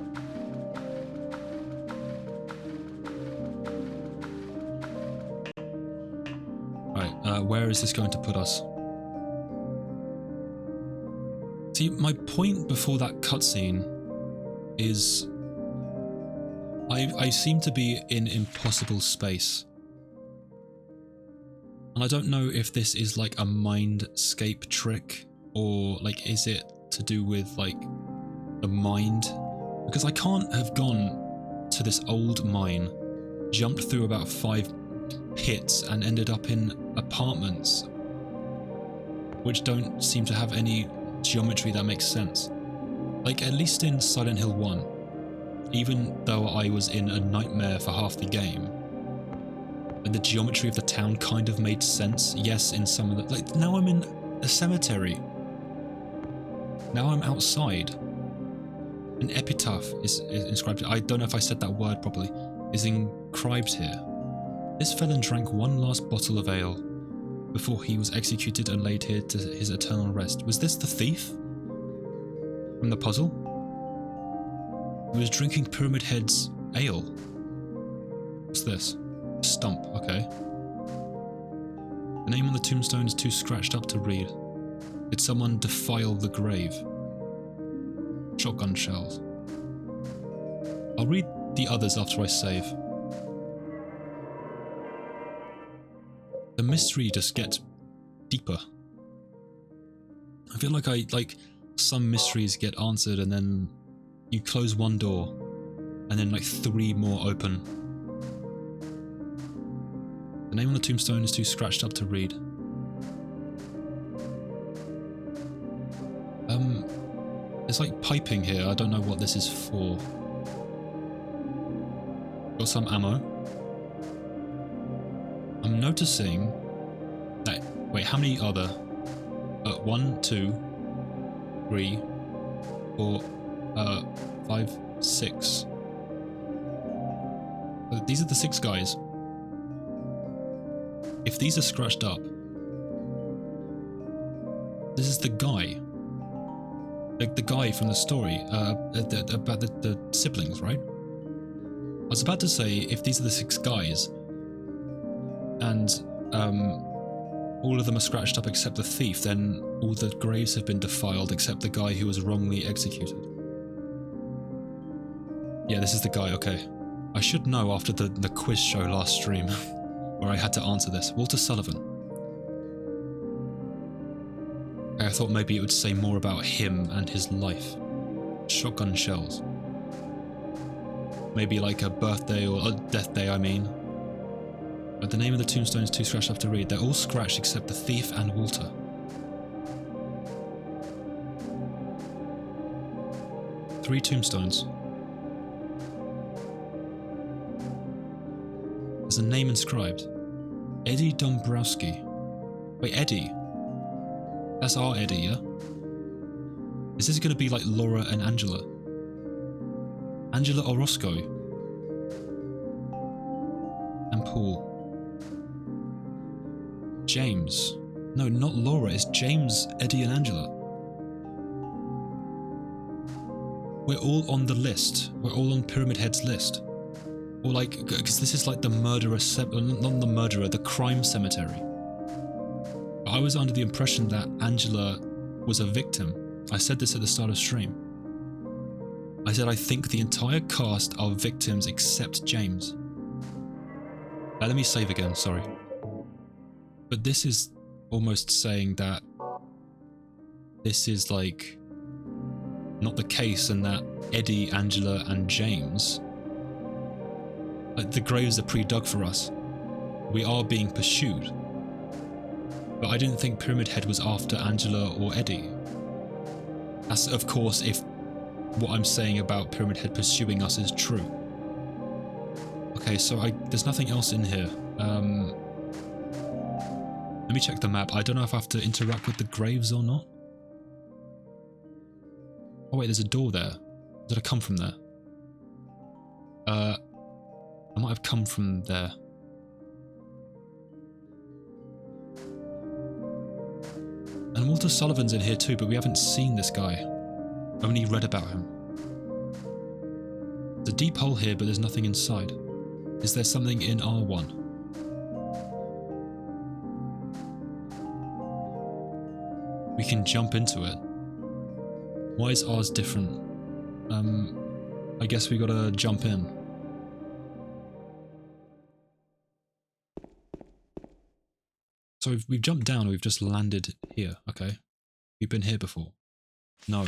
A: Right, where is this going to put us? See, my point before that cutscene is I seem to be in impossible space. And I don't know if this is like a mindscape trick, or like is it to do with like the mind? Because I can't have gone to this old mine, jumped through about 5 pits and ended up in apartments which don't seem to have any geometry that makes sense. Like, at least in Silent Hill 1, even though I was in a nightmare for half the game, the geometry of the town kind of made sense. Yes, in some of the... Like, now I'm in a cemetery. Now I'm outside. An epitaph is inscribed... I don't know if I said that word properly. Is inscribed here. This felon drank one last bottle of ale before he was executed and laid here to his eternal rest. Was this the thief? From the puzzle? He was drinking Pyramid Head's ale. What's this? Stump, okay. The name on the tombstone is too scratched up to read. Did someone defile the grave? Shotgun shells. I'll read the others after I save. The mystery just gets deeper. I feel like some mysteries get answered and then you close one door and then like 3 more open. The name on the tombstone is too scratched up to read. There's like piping here. I don't know what this is for. Got some ammo. I'm noticing that... Wait, how many are there? 1, 2, 3, 4, 5, 6. These are the 6 guys. If these are scratched up, this is the guy. The guy from the story about the siblings, right? I was about to say, if these are the 6 guys, and all of them are scratched up except the thief, then all the graves have been defiled except the guy who was wrongly executed. Yeah, this is the guy, okay. I should know after the quiz show last stream, where I had to answer this. Walter Sullivan. I thought maybe it would say more about him and his life. Shotgun shells. Maybe like a birthday or a death day, I mean. But the name of the tombstone is too scratched up to read. They're all scratched except the thief and Walter. Three tombstones. There's a name inscribed. Eddie Dombrowski. Wait, Eddie? That's our Eddie, yeah? Is this gonna be like Laura and Angela? Angela Orozco. And Paul. James. No, not Laura, it's James, Eddie and Angela. We're all on the list. We're all on Pyramid Head's list. Or like, because this is like the murderer, not the murderer, the crime cemetery. I was under the impression that Angela was a victim. I said this at the start of stream. I said I think the entire cast are victims except James. Let me save again, sorry. But this is almost saying that this is like not the case, and that Eddie, Angela and James, like, the graves are pre-dug for us. We are being pursued. But I didn't think Pyramid Head was after Angela or Eddie. That's of course if what I'm saying about Pyramid Head pursuing us is true. Okay, so there's nothing else in here. Let me check the map. I don't know if I have to interact with the graves or not. Oh wait, there's a door there. Did I come from there? I might have come from there. And Walter Sullivan's in here too, but we haven't seen this guy. Only read about him. There's a deep hole here, but there's nothing inside. Is there something in R1? We can jump into it. Why is ours different? I guess we gotta jump in. So we've jumped down and we've just landed here, okay. We've been here before. No.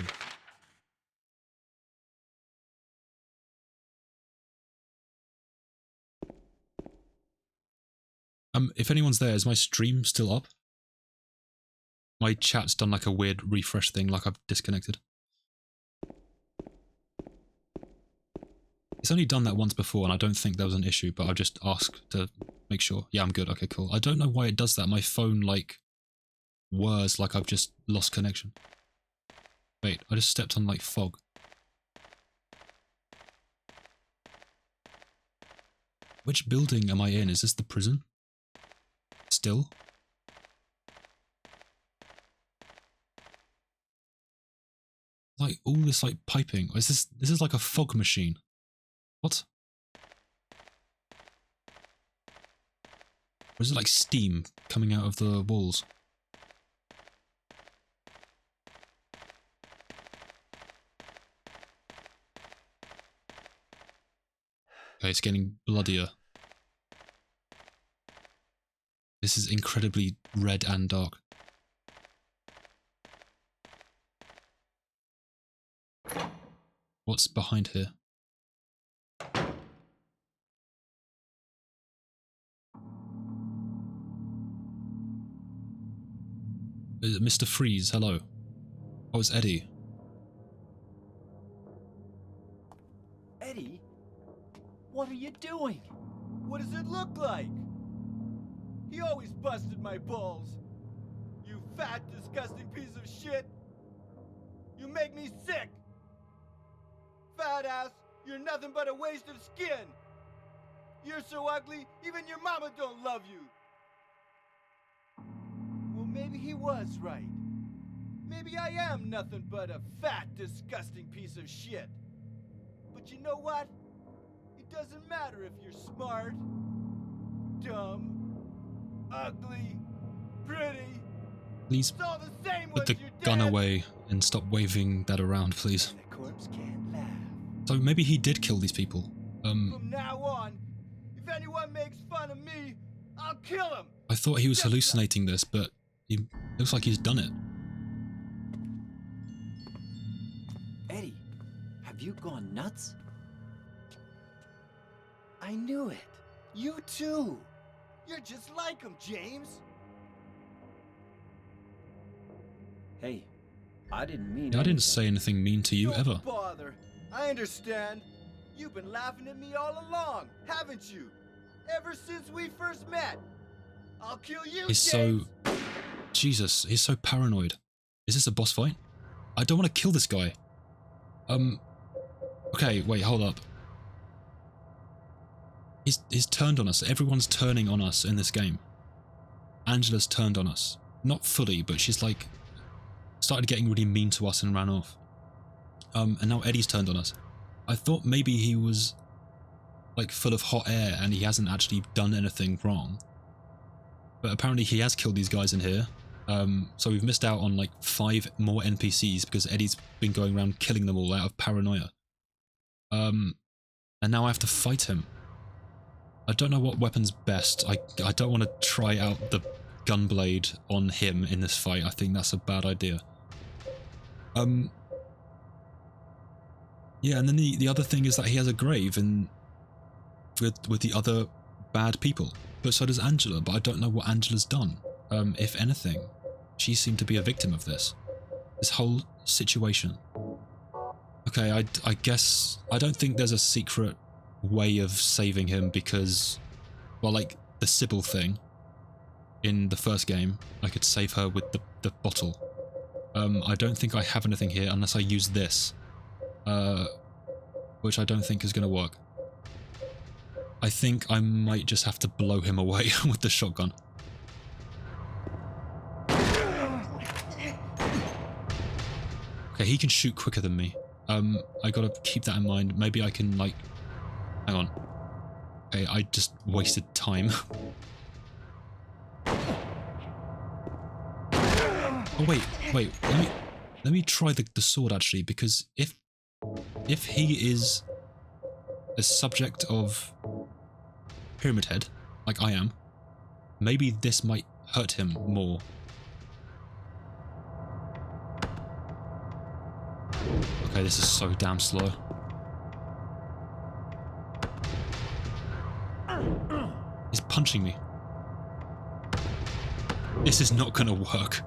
A: If anyone's there, is my stream still up? My chat's done like a weird refresh thing, like I've disconnected. It's only done that once before and I don't think there was an issue, but I'll just ask to make sure. Yeah, I'm good. Okay, cool. I don't know why it does that. My phone, like, whirs like I've just lost connection. Wait, I just stepped on, like, fog. Which building am I in? Is this the prison? Still? Like, all this, like, piping. Is this is like a fog machine. What? Or is it like steam coming out of the walls? Okay, it's getting bloodier. This is incredibly red and dark. What's behind here? Is it Mr. Freeze? Hello. Oh, it's Eddie.
B: Eddie? What are you doing?
E: What does it look like? He always busted my balls. You fat, disgusting piece of shit. You make me sick. Fat ass, you're nothing but a waste of skin. You're so ugly, even your mama don't love you. Well, maybe he was right. Maybe I am nothing but a fat, disgusting piece of shit. But you know what? It doesn't matter if you're smart, dumb, ugly, pretty.
A: Please
E: It's all the same
A: put
E: once
A: the
E: you're
A: gun
E: dead.
A: away and stop waving that around, please.
B: And the corpse can't laugh.
A: So maybe he did kill these people.
E: From now on, if anyone makes fun of me, I'll kill him.
A: I thought he was hallucinating this, but he looks like he's done it.
B: Eddie, have you gone nuts? I knew it. You too.
E: You're just like him, James.
B: Hey, I didn't mean
A: I didn't
B: anything.
A: say anything mean to you
E: Don't
A: ever.
E: bother. I understand. You've been laughing at me all along, haven't you? Ever since we first met. I'll kill you,
A: He's
E: James.
A: so... Jesus, he's so paranoid. Is this a boss fight? I don't want to kill this guy. Okay, wait, hold up. He's turned on us. Everyone's turning on us in this game. Angela's turned on us. Not fully, but she's like... started getting really mean to us and ran off. And now Eddie's turned on us. I thought maybe he was like full of hot air and he hasn't actually done anything wrong. But apparently he has killed these guys in here. So we've missed out on like 5 more NPCs because Eddie's been going around killing them all out of paranoia. And now I have to fight him. I don't know what weapon's best. I don't want to try out the gunblade on him in this fight. I think that's a bad idea. Yeah, and then the other thing is that he has a grave and with the other bad people. But so does Angela, but I don't know what Angela's done. If anything, she seemed to be a victim of this whole situation. Okay, I guess I don't think there's a secret way of saving him because, well, like the Sybil thing in the first game, I could save her with the bottle. I don't think I have anything here unless I use this, which I don't think is going to work. I think I might just have to blow him away with the shotgun. Okay, he can shoot quicker than me. I gotta keep that in mind. Maybe I can, like... Hang on. Okay, I just wasted time. Oh, wait. Let me try the sword, actually, because if he is a subject of Pyramid Head, like I am, maybe this might hurt him more. Okay, this is so damn slow. He's punching me. This is not gonna work.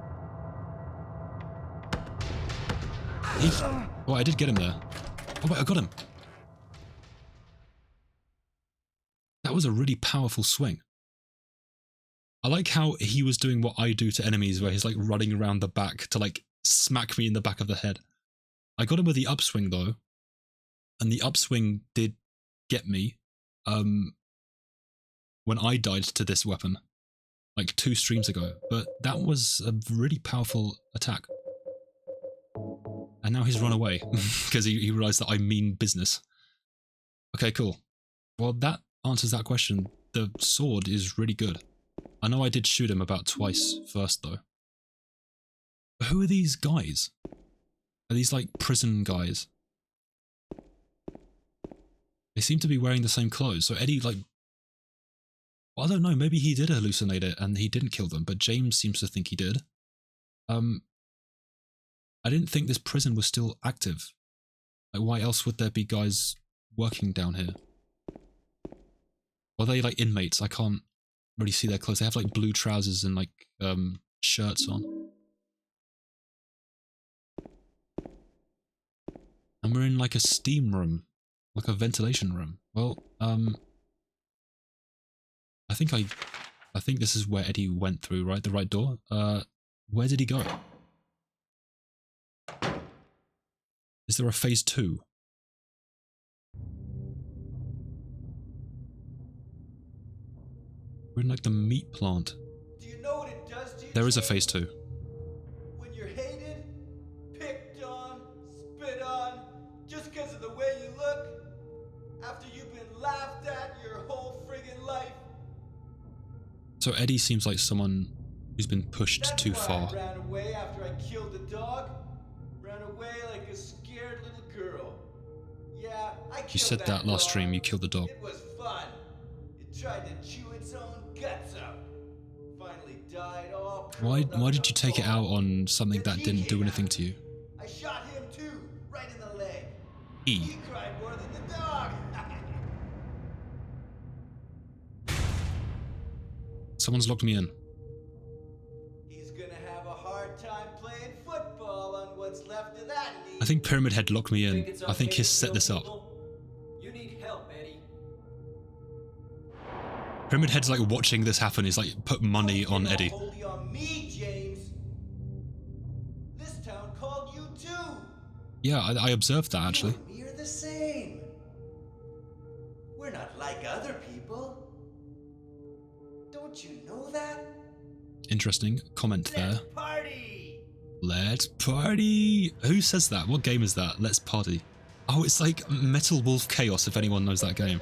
A: Oh, I did get him there. Oh wait, I got him. That was a really powerful swing. I like how he was doing what I do to enemies, where he's like running around the back to like smack me in the back of the head. I got him with the upswing though, and the upswing did get me when I died to this weapon, like 2 streams ago, but that was a really powerful attack. And now he's run away, because he realised that I mean business. Okay, cool. Well, that answers that question. The sword is really good. I know I did shoot him about twice first though. But who are these guys? Are these like prison guys? They seem to be wearing the same clothes, so Eddie like... Well, I don't know, maybe he did hallucinate it and he didn't kill them, but James seems to think he did. I didn't think this prison was still active. Like, why else would there be guys working down here? Or are they like inmates? I can't really see their clothes. They have like blue trousers and like shirts on. And we're in like a steam room, like a ventilation room. Well, I think this is where Eddie went through, right? The right door? Where did he go? Is there a phase 2? We're in like the meat plant.
E: Do you know what it does to you?
A: There is a phase 2.
E: When you're hated, picked on, spit on, just because of the way you look, after you've been laughed at your whole friggin' life.
A: So Eddie seems like someone who's been pushed
E: That's
A: too
E: why
A: far.
E: I ran away after I killed the dog. Ran away like a scared little girl. Yeah, I killed
A: You said that last
E: dog.
A: stream, you killed the dog.
E: It was fun. It tried to chew its own guts out. Finally died all
A: Why
E: curled up
A: did
E: in
A: you
E: a
A: take it
E: ball.
A: out on something
E: Then
A: that
E: he
A: didn't do
E: came
A: anything
E: out.
A: to you?
E: I shot him too, right in the leg.
A: E.
E: He cried more than the dog.
A: Someone's locked me in.
E: He's gonna have a hard time playing football on what's left of that knee.
A: I think Pyramid Head locked me in.
B: it's
A: I think
B: okay
A: he's
B: to
A: set
B: kill
A: this up.
B: people? You need help, Eddie.
A: Pyramid Head's like watching this happen. He's like put money on
E: Don't
A: Eddie.
E: get all holy on me, James. This town called you too.
A: Yeah, I observed that actually.
E: You and me are the same. We're not like other people. Don't you know that?
A: Interesting comment there.
E: Let's party.
A: Let's party! Who says that? What game is that? Let's party. Oh, it's like Metal Wolf Chaos, if anyone knows that game.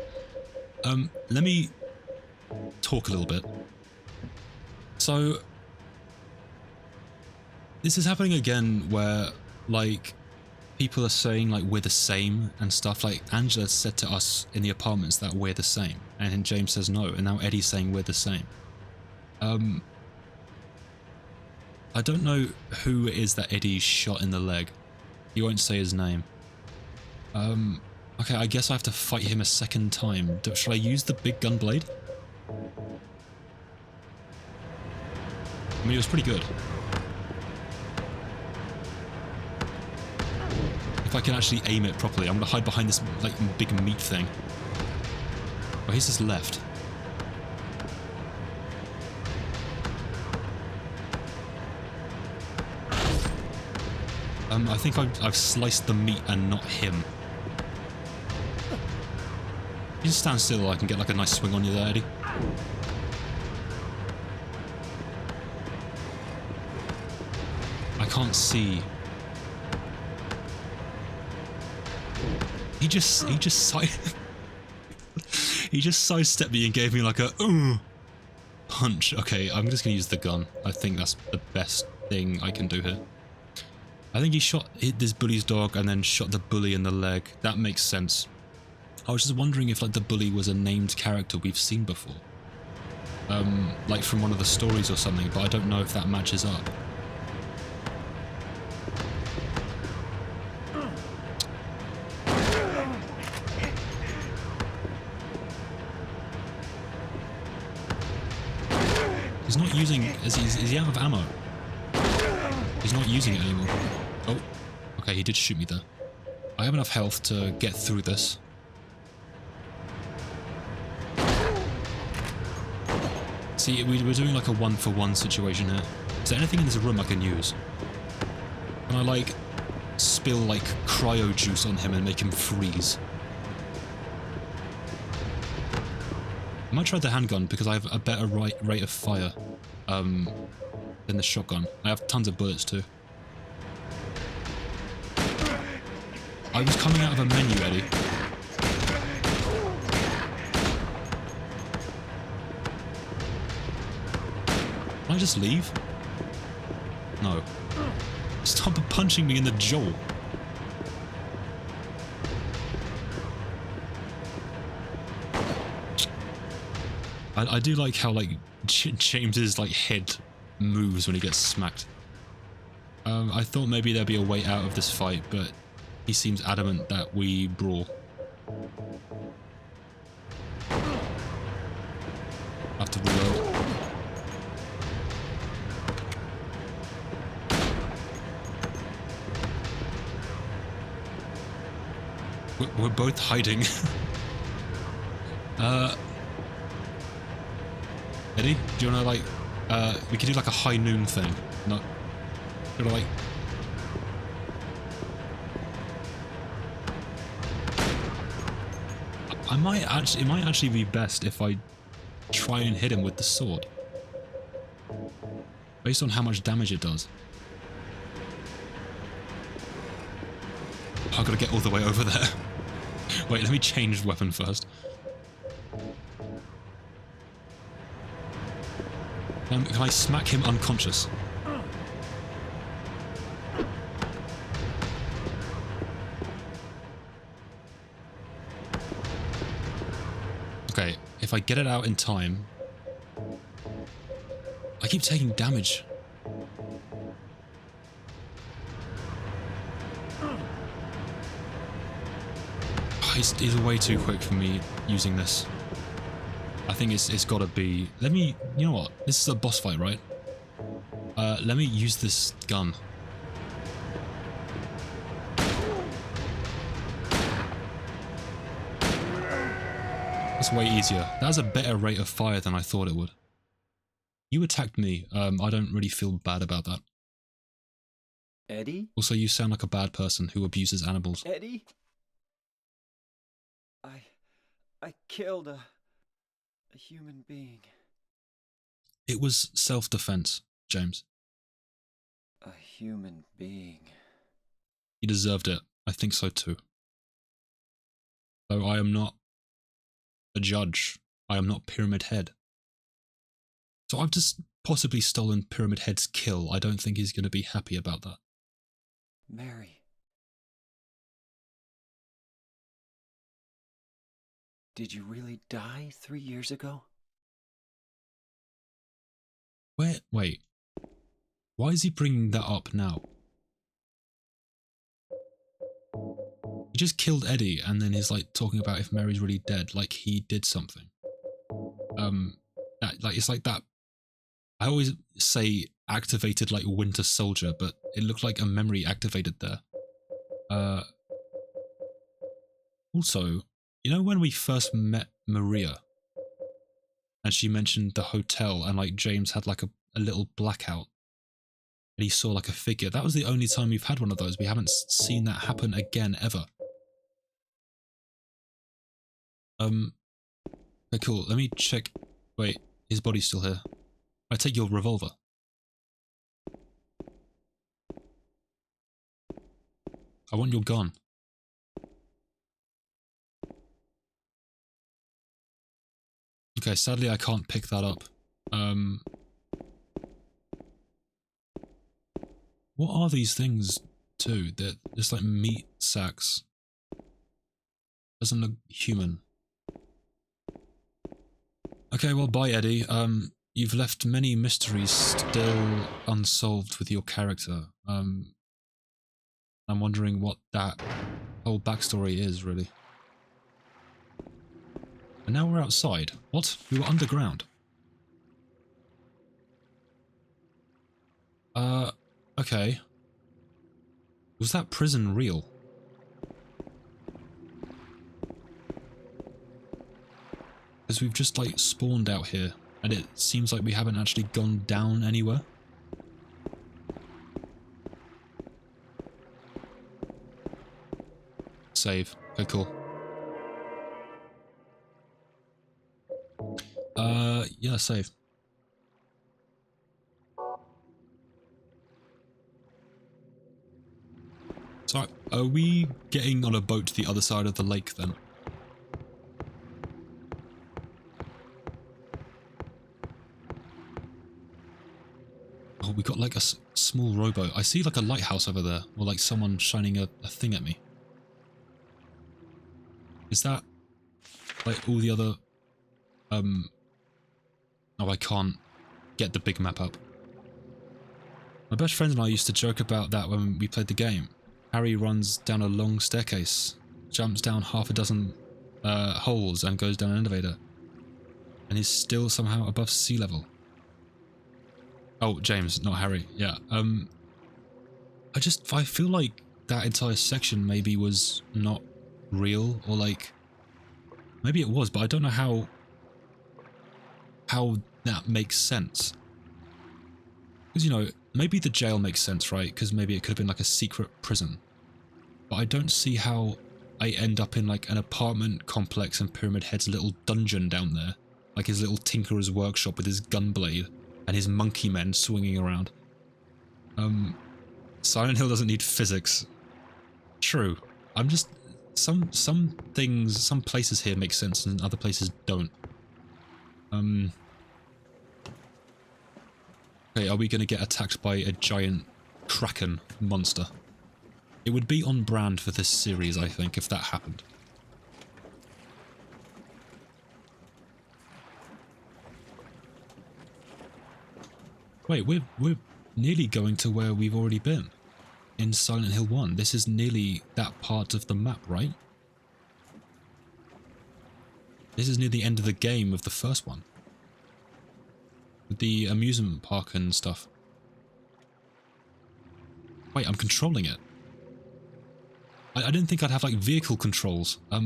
A: Let me talk a little bit. So, this is happening again where, like, people are saying, like, we're the same and stuff. Like, Angela said to us in the apartments that we're the same. And then James says no, and now Eddie's saying we're the same. I don't know who it is that Eddie shot in the leg. He won't say his name. Okay, I guess I have to fight him a second time. Should I use the big gun blade? I mean, it was pretty good. If I can actually aim it properly, I'm gonna hide behind this like big meat thing. Oh, he's just left. I think I've sliced the meat and not him. You just stand still, I can get like a nice swing on you there, Eddie. I can't see. He just he just sidestepped me and gave me like a punch. Okay, I'm just gonna use the gun. I think that's the best thing I can do here. I think he hit this bully's dog and then shot the bully in the leg. That makes sense. I was just wondering if like the bully was a named character we've seen before. Like from one of the stories or something, but I don't know if that matches up. He's not using... Is he out of ammo? He's not using it anymore. Oh, okay, he did shoot me there. I have enough health to get through this. See, we're doing like a 1-for-1 situation here. Is there anything in this room I can use? Can I like spill like cryo juice on him and make him freeze? I might try the handgun because I have a better rate of fire than the shotgun. I have tons of bullets too. I was coming out of a menu, Eddie. Can I just leave? No. Stop punching me in the jaw. I do like how like James's like head moves when he gets smacked. I thought maybe there'd be a way out of this fight, but he seems adamant that we brawl. I have to reload. We're both hiding. Eddie, do you wanna like, we could do like a high noon thing. No, you wanna like... it might actually be best if I try and hit him with the sword. Based on how much damage it does. I've got to get all the way over there. Wait, let me change weapon first. Can I smack him unconscious? Okay, if I get it out in time... I keep taking damage. He's way too quick for me using this. I think it's got to be... Let me... You know what? This is a boss fight, right? Let me use this gun. That's way easier. That has a better rate of fire than I thought it would. You attacked me. I don't really feel bad about that.
B: Eddie?
A: Also, you sound like a bad person who abuses animals.
B: Eddie? I killed a human being.
A: It was self-defense, James.
B: A human being.
A: He deserved it. I think so too. Though I am not a judge. I am not Pyramid Head. So I've just possibly stolen Pyramid Head's kill. I don't think he's going to be happy about that.
B: Mary. Did you really die 3 years ago?
A: Wait. Why is he bringing that up now? He just killed Eddie and then he's like talking about if Mary's really dead, like he did something. It's like that. I always say activated like Winter Soldier, but it looked like a memory activated there. Also, you know when we first met Maria. And she mentioned the hotel, and like James had like a little blackout. And he saw like a figure. That was the only time we've had one of those. We haven't seen that happen again ever. Okay, cool. Let me check. Wait, his body's still here. I take your revolver. I want your gun. Okay, sadly I can't pick that up. What are these things too? They're just like meat sacks. Doesn't look human. Okay, well bye Eddie. You've left many mysteries still unsolved with your character. I'm wondering what that whole backstory is, really. And now we're outside. What? We were underground. Okay. Was that prison real? Because we've just, like, spawned out here, and it seems like we haven't actually gone down anywhere. Save. Okay, cool. Yeah, save. So, are we getting on a boat to the other side of the lake then? Oh, we got like a small rowboat. I see like a lighthouse over there, or like someone shining a thing at me. Is that like all the other... Oh, I can't get the big map up. My best friend and I used to joke about that when we played the game. Harry runs down a long staircase, jumps down half a dozen holes and goes down an elevator. And is still somehow above sea level. Oh, James, not Harry. Yeah. I feel like that entire section maybe was not real, or like... Maybe it was, but I don't know how that makes sense. Because, you know, maybe the jail makes sense, right? Because maybe it could have been like a secret prison. But I don't see how I end up in like an apartment complex in Pyramid Head's little dungeon down there. Like his little tinkerer's workshop with his gunblade and his monkey men swinging around. Silent Hill doesn't need physics. True. I'm just... Some things, some places here make sense and other places don't. Okay, are we going to get attacked by a giant kraken monster? It would be on brand for this series, I think, if that happened. Wait, we're nearly going to where we've already been. In Silent Hill 1. This is nearly that part of the map, right? This is near the end of the game of the first one. With the amusement park and stuff. Wait, I'm controlling it. I didn't think I'd have, like, vehicle controls. I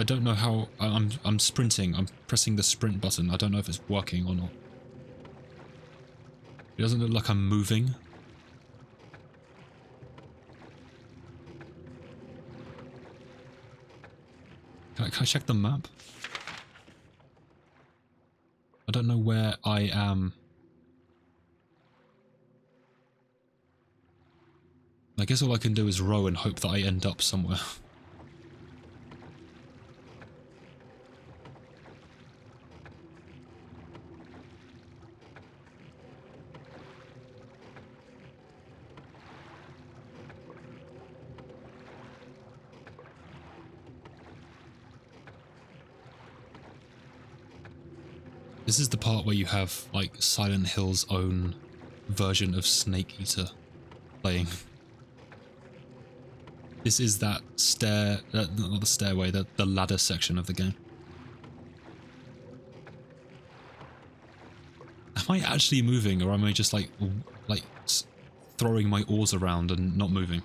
A: don't know how... I'm sprinting. I'm pressing the sprint button. I don't know if it's working or not. It doesn't look like I'm moving. Can I check the map? I don't know where I am. I guess all I can do is row and hope that I end up somewhere. This is the part where you have, like, Silent Hill's own version of Snake Eater playing. This is that not the stairway, the ladder section of the game. Am I actually moving, or am I just, like throwing my oars around and not moving.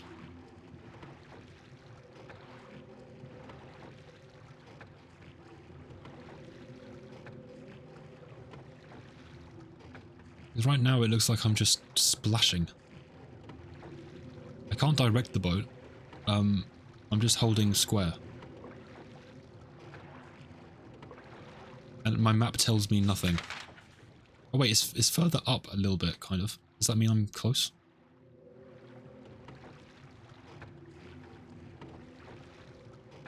A: Because right now it looks like I'm just splashing. I can't direct the boat. I'm just holding square. And my map tells me nothing. Oh wait, it's further up a little bit, kind of. Does that mean I'm close?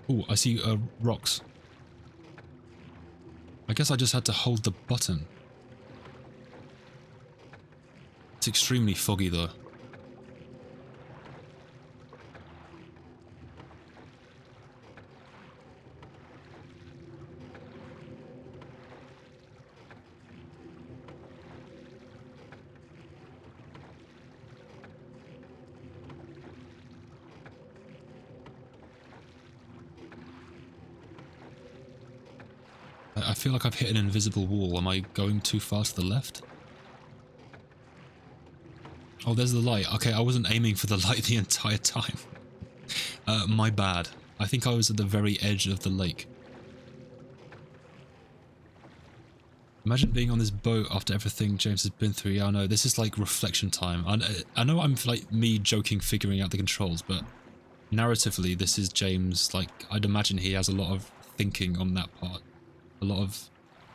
A: Oh, I see rocks. I guess I just had to hold the button. It's extremely foggy though. I feel like I've hit an invisible wall. Am I going too far to the left? Oh, there's the light. Okay, I wasn't aiming for the light the entire time. My bad. I think I was at the very edge of the lake. Imagine being on this boat after everything James has been through. Yeah, I know. This is like reflection time. I know I'm like me joking, figuring out the controls, but narratively, this is James. Like, I'd imagine he has a lot of thinking on that part. A lot of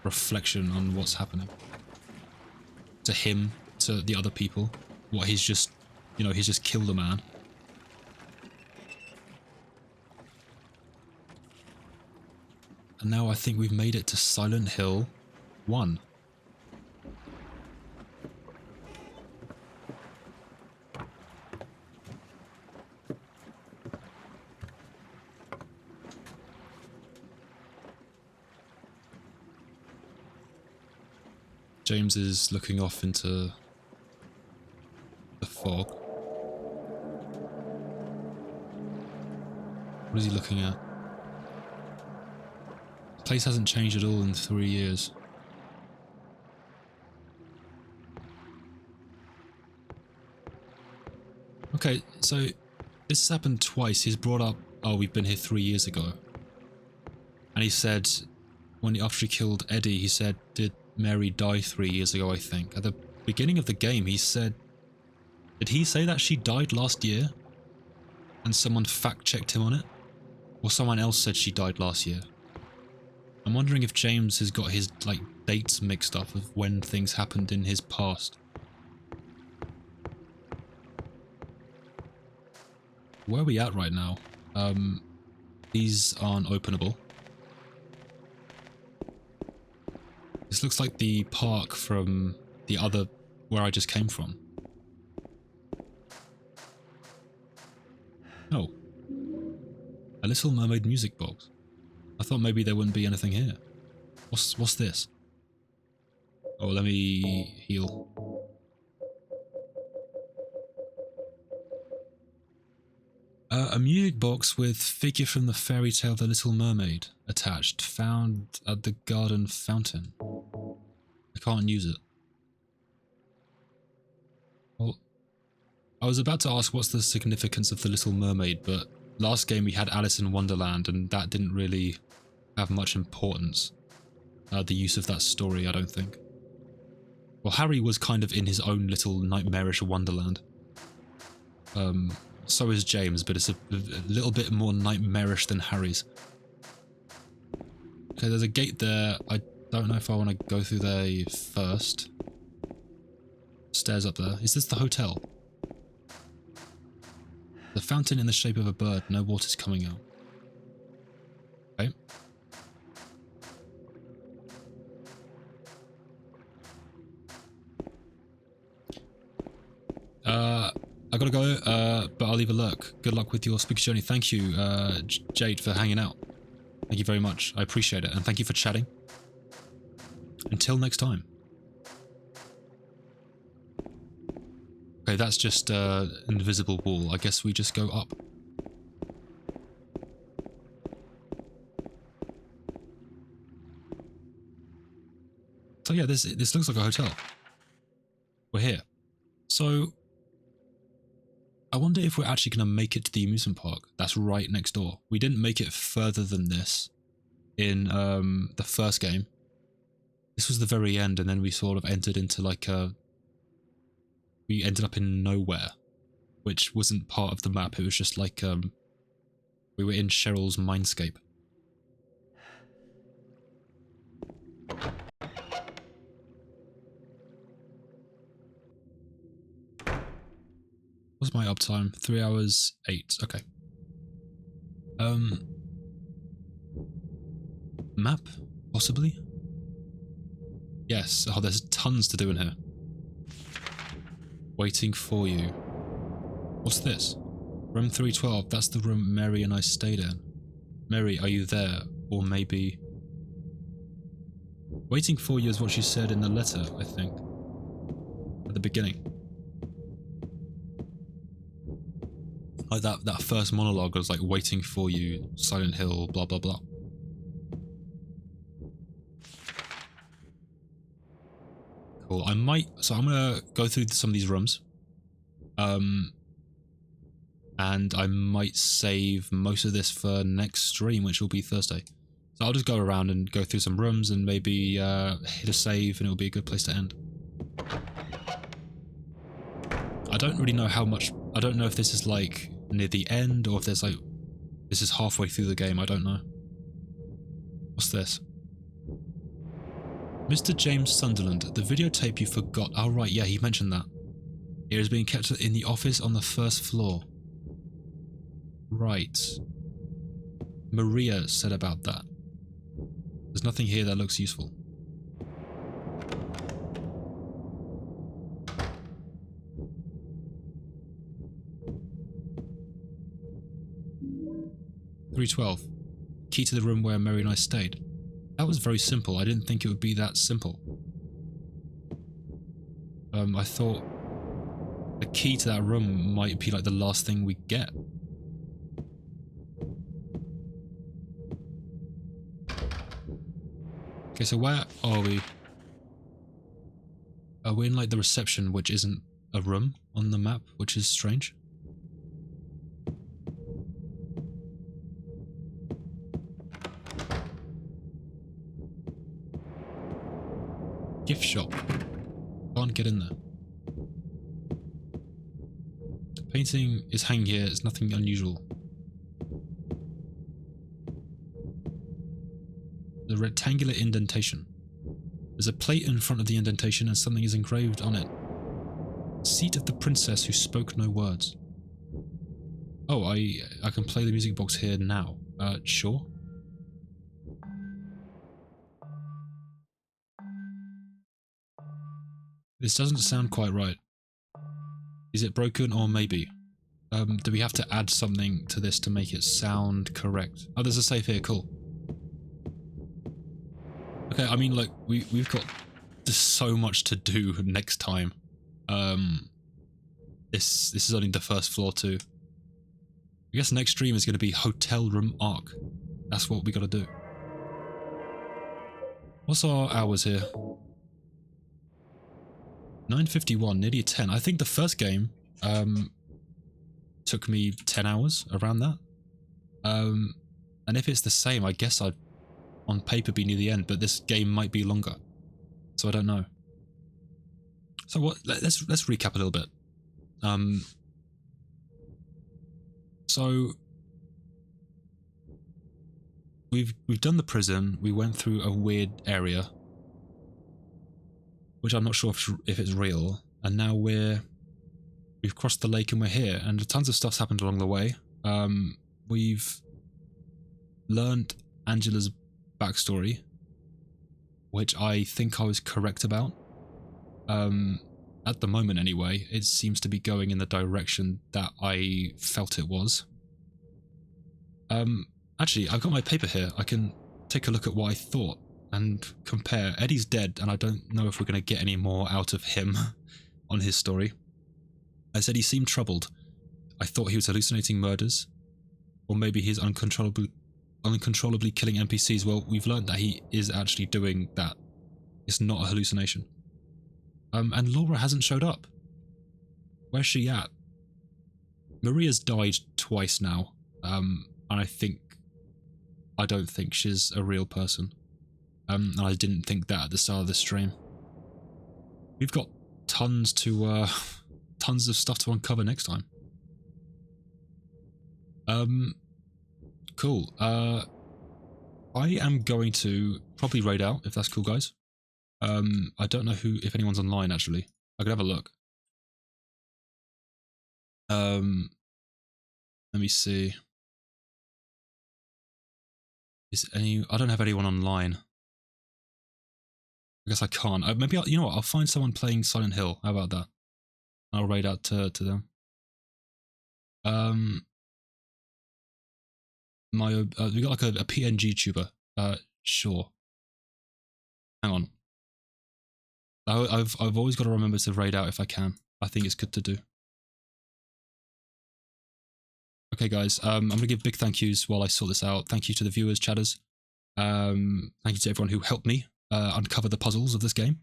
A: reflection on what's happening. To him, to the other people. What he's just, you know, he's just killed a man. And now I think we've made it to Silent Hill 1. James is looking off into the fog. What is he looking at? The place hasn't changed at all in 3 years. Okay, so this has happened twice. He's brought up, oh, we've been here 3 years ago. And he said, after he killed Eddie, he said, did Mary died 3 years ago, I think. At the beginning of the game, he said... Did he say that she died last year? And someone fact-checked him on it? Or someone else said she died last year? I'm wondering if James has got his, like, dates mixed up of when things happened in his past. Where are we at right now? These aren't openable. This looks like the park from the other, where I just came from. Oh. A Little Mermaid music box. I thought maybe there wouldn't be anything here. What's this? Oh, let me heal. A music box with figure from the fairy tale The Little Mermaid attached, found at the garden fountain. I can't use it. Well, I was about to ask what's the significance of The Little Mermaid, but last game we had Alice in Wonderland and that didn't really have much importance. The use of that story, I don't think. Well, Harry was kind of in his own little nightmarish wonderland. So is James, but it's a little bit more nightmarish than Harry's. Okay, there's a gate there. I don't know if I want to go through there first. Stairs up there. Is this the hotel? The fountain in the shape of a bird. No water's coming out. Okay. I gotta go, but I'll leave a lurk. Good luck with your spooky journey. Thank you, Jade, for hanging out. Thank you very much. I appreciate it. And thank you for chatting. Until next time. Okay, that's just an invisible wall. I guess we just go up. So yeah, this looks like a hotel. We're here. So, I wonder if we're actually going to make it to the amusement park that's right next door. We didn't make it further than this in the first game. This was the very end, and then we sort of entered into like a... We ended up in nowhere, which wasn't part of the map. It was just like we were in Cheryl's mindscape. What's my uptime? 3 hours 8. Okay. Map? Possibly? Yes. Oh, there's tons to do in here. Waiting for you. What's this? Room 312. That's the room Mary and I stayed in. Mary, are you there? Or maybe... Waiting for you is what she said in the letter, I think. At the beginning. Like that first monologue was like, waiting for you, Silent Hill, blah blah blah. Cool. I'm gonna go through some of these rooms. And I might save most of this for next stream, which will be Thursday. So I'll just go around and go through some rooms and maybe hit a save, and it'll be a good place to end. I don't really know how much... I don't know if this is like near the end, or if there's like... This is halfway through the game, I don't know. What's this? Mr. James Sunderland, the videotape you forgot. Oh right, yeah, he mentioned that. It is being kept in the office on the first floor. Right. Maria said about that. There's nothing here that looks useful. .312. Key to the room where Mary and I stayed. That was very simple. I didn't think it would be that simple. I thought the key to that room might be like the last thing we get. Okay, so where are we? Are we in like the reception, which isn't a room on the map, which is strange? Gift shop. Can't get in there. The painting is hanging here. It's nothing unusual. The rectangular indentation. There's a plate in front of the indentation and something is engraved on it. Seat of the princess who spoke no words. Oh, I can play the music box here now. Sure. This doesn't sound quite right. Is it broken or maybe? Do we have to add something to this to make it sound correct? Oh, there's a safe here, cool. Okay, I mean, like, we've got just so much to do next time. This is only the first floor too. I guess next stream is going to be Hotel Room Arc. That's what we got to do. What's our hours here? 9:51, nearly 10. I think the first game took me 10 hours, around that. And if it's the same, I guess I'd on paper be near the end, but this game might be longer. So I don't know. So what? Let's recap a little bit. So we've done the prison. We went through a weird area, which I'm not sure if it's real. And now we've crossed the lake and we're here. And tons of stuff's happened along the way. We've learned Angela's backstory, which I think I was correct about. At the moment anyway, it seems to be going in the direction that I felt it was. Actually, I've got my paper here. I can take a look at what I thought and compare. Eddie's dead, and I don't know if we're going to get any more out of him on his story. I said he seemed troubled. I thought he was hallucinating murders, or maybe he's uncontrollably killing NPCs. Well, we've learned that he is actually doing that. It's not a hallucination. And Laura hasn't showed up. Where's she at? Maria's died twice now, and I don't think she's a real person. And I didn't think that at the start of the stream. We've got tons of stuff to uncover next time. Cool. I am going to probably raid out, if that's cool, guys. I don't know if anyone's online, actually. I could have a look. Let me see. I don't have anyone online. I guess I can't. Maybe you know what? I'll find someone playing Silent Hill. How about that? I'll raid out to them. We got like a PNG tuber. Sure. Hang on. I've always got to remember to raid out if I can. I think it's good to do. Okay, guys. I'm gonna give big thank yous while I sort this out. Thank you to the viewers, chatters. Thank you to everyone who helped me uncover the puzzles of this game.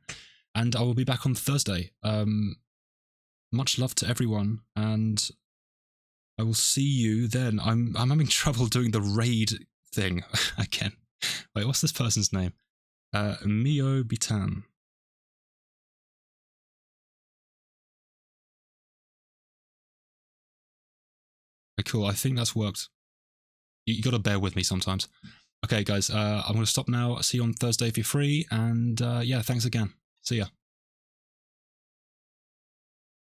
A: And I will be back on Thursday. Much love to everyone, and I will see you then. I'm having trouble doing the raid thing again. Wait, what's this person's name? Mio Bitan. Okay, cool. I think that's worked. You got to bear with me sometimes. Okay, guys. I'm going to stop now. See you on Thursday if you're free. And yeah, thanks again. See ya.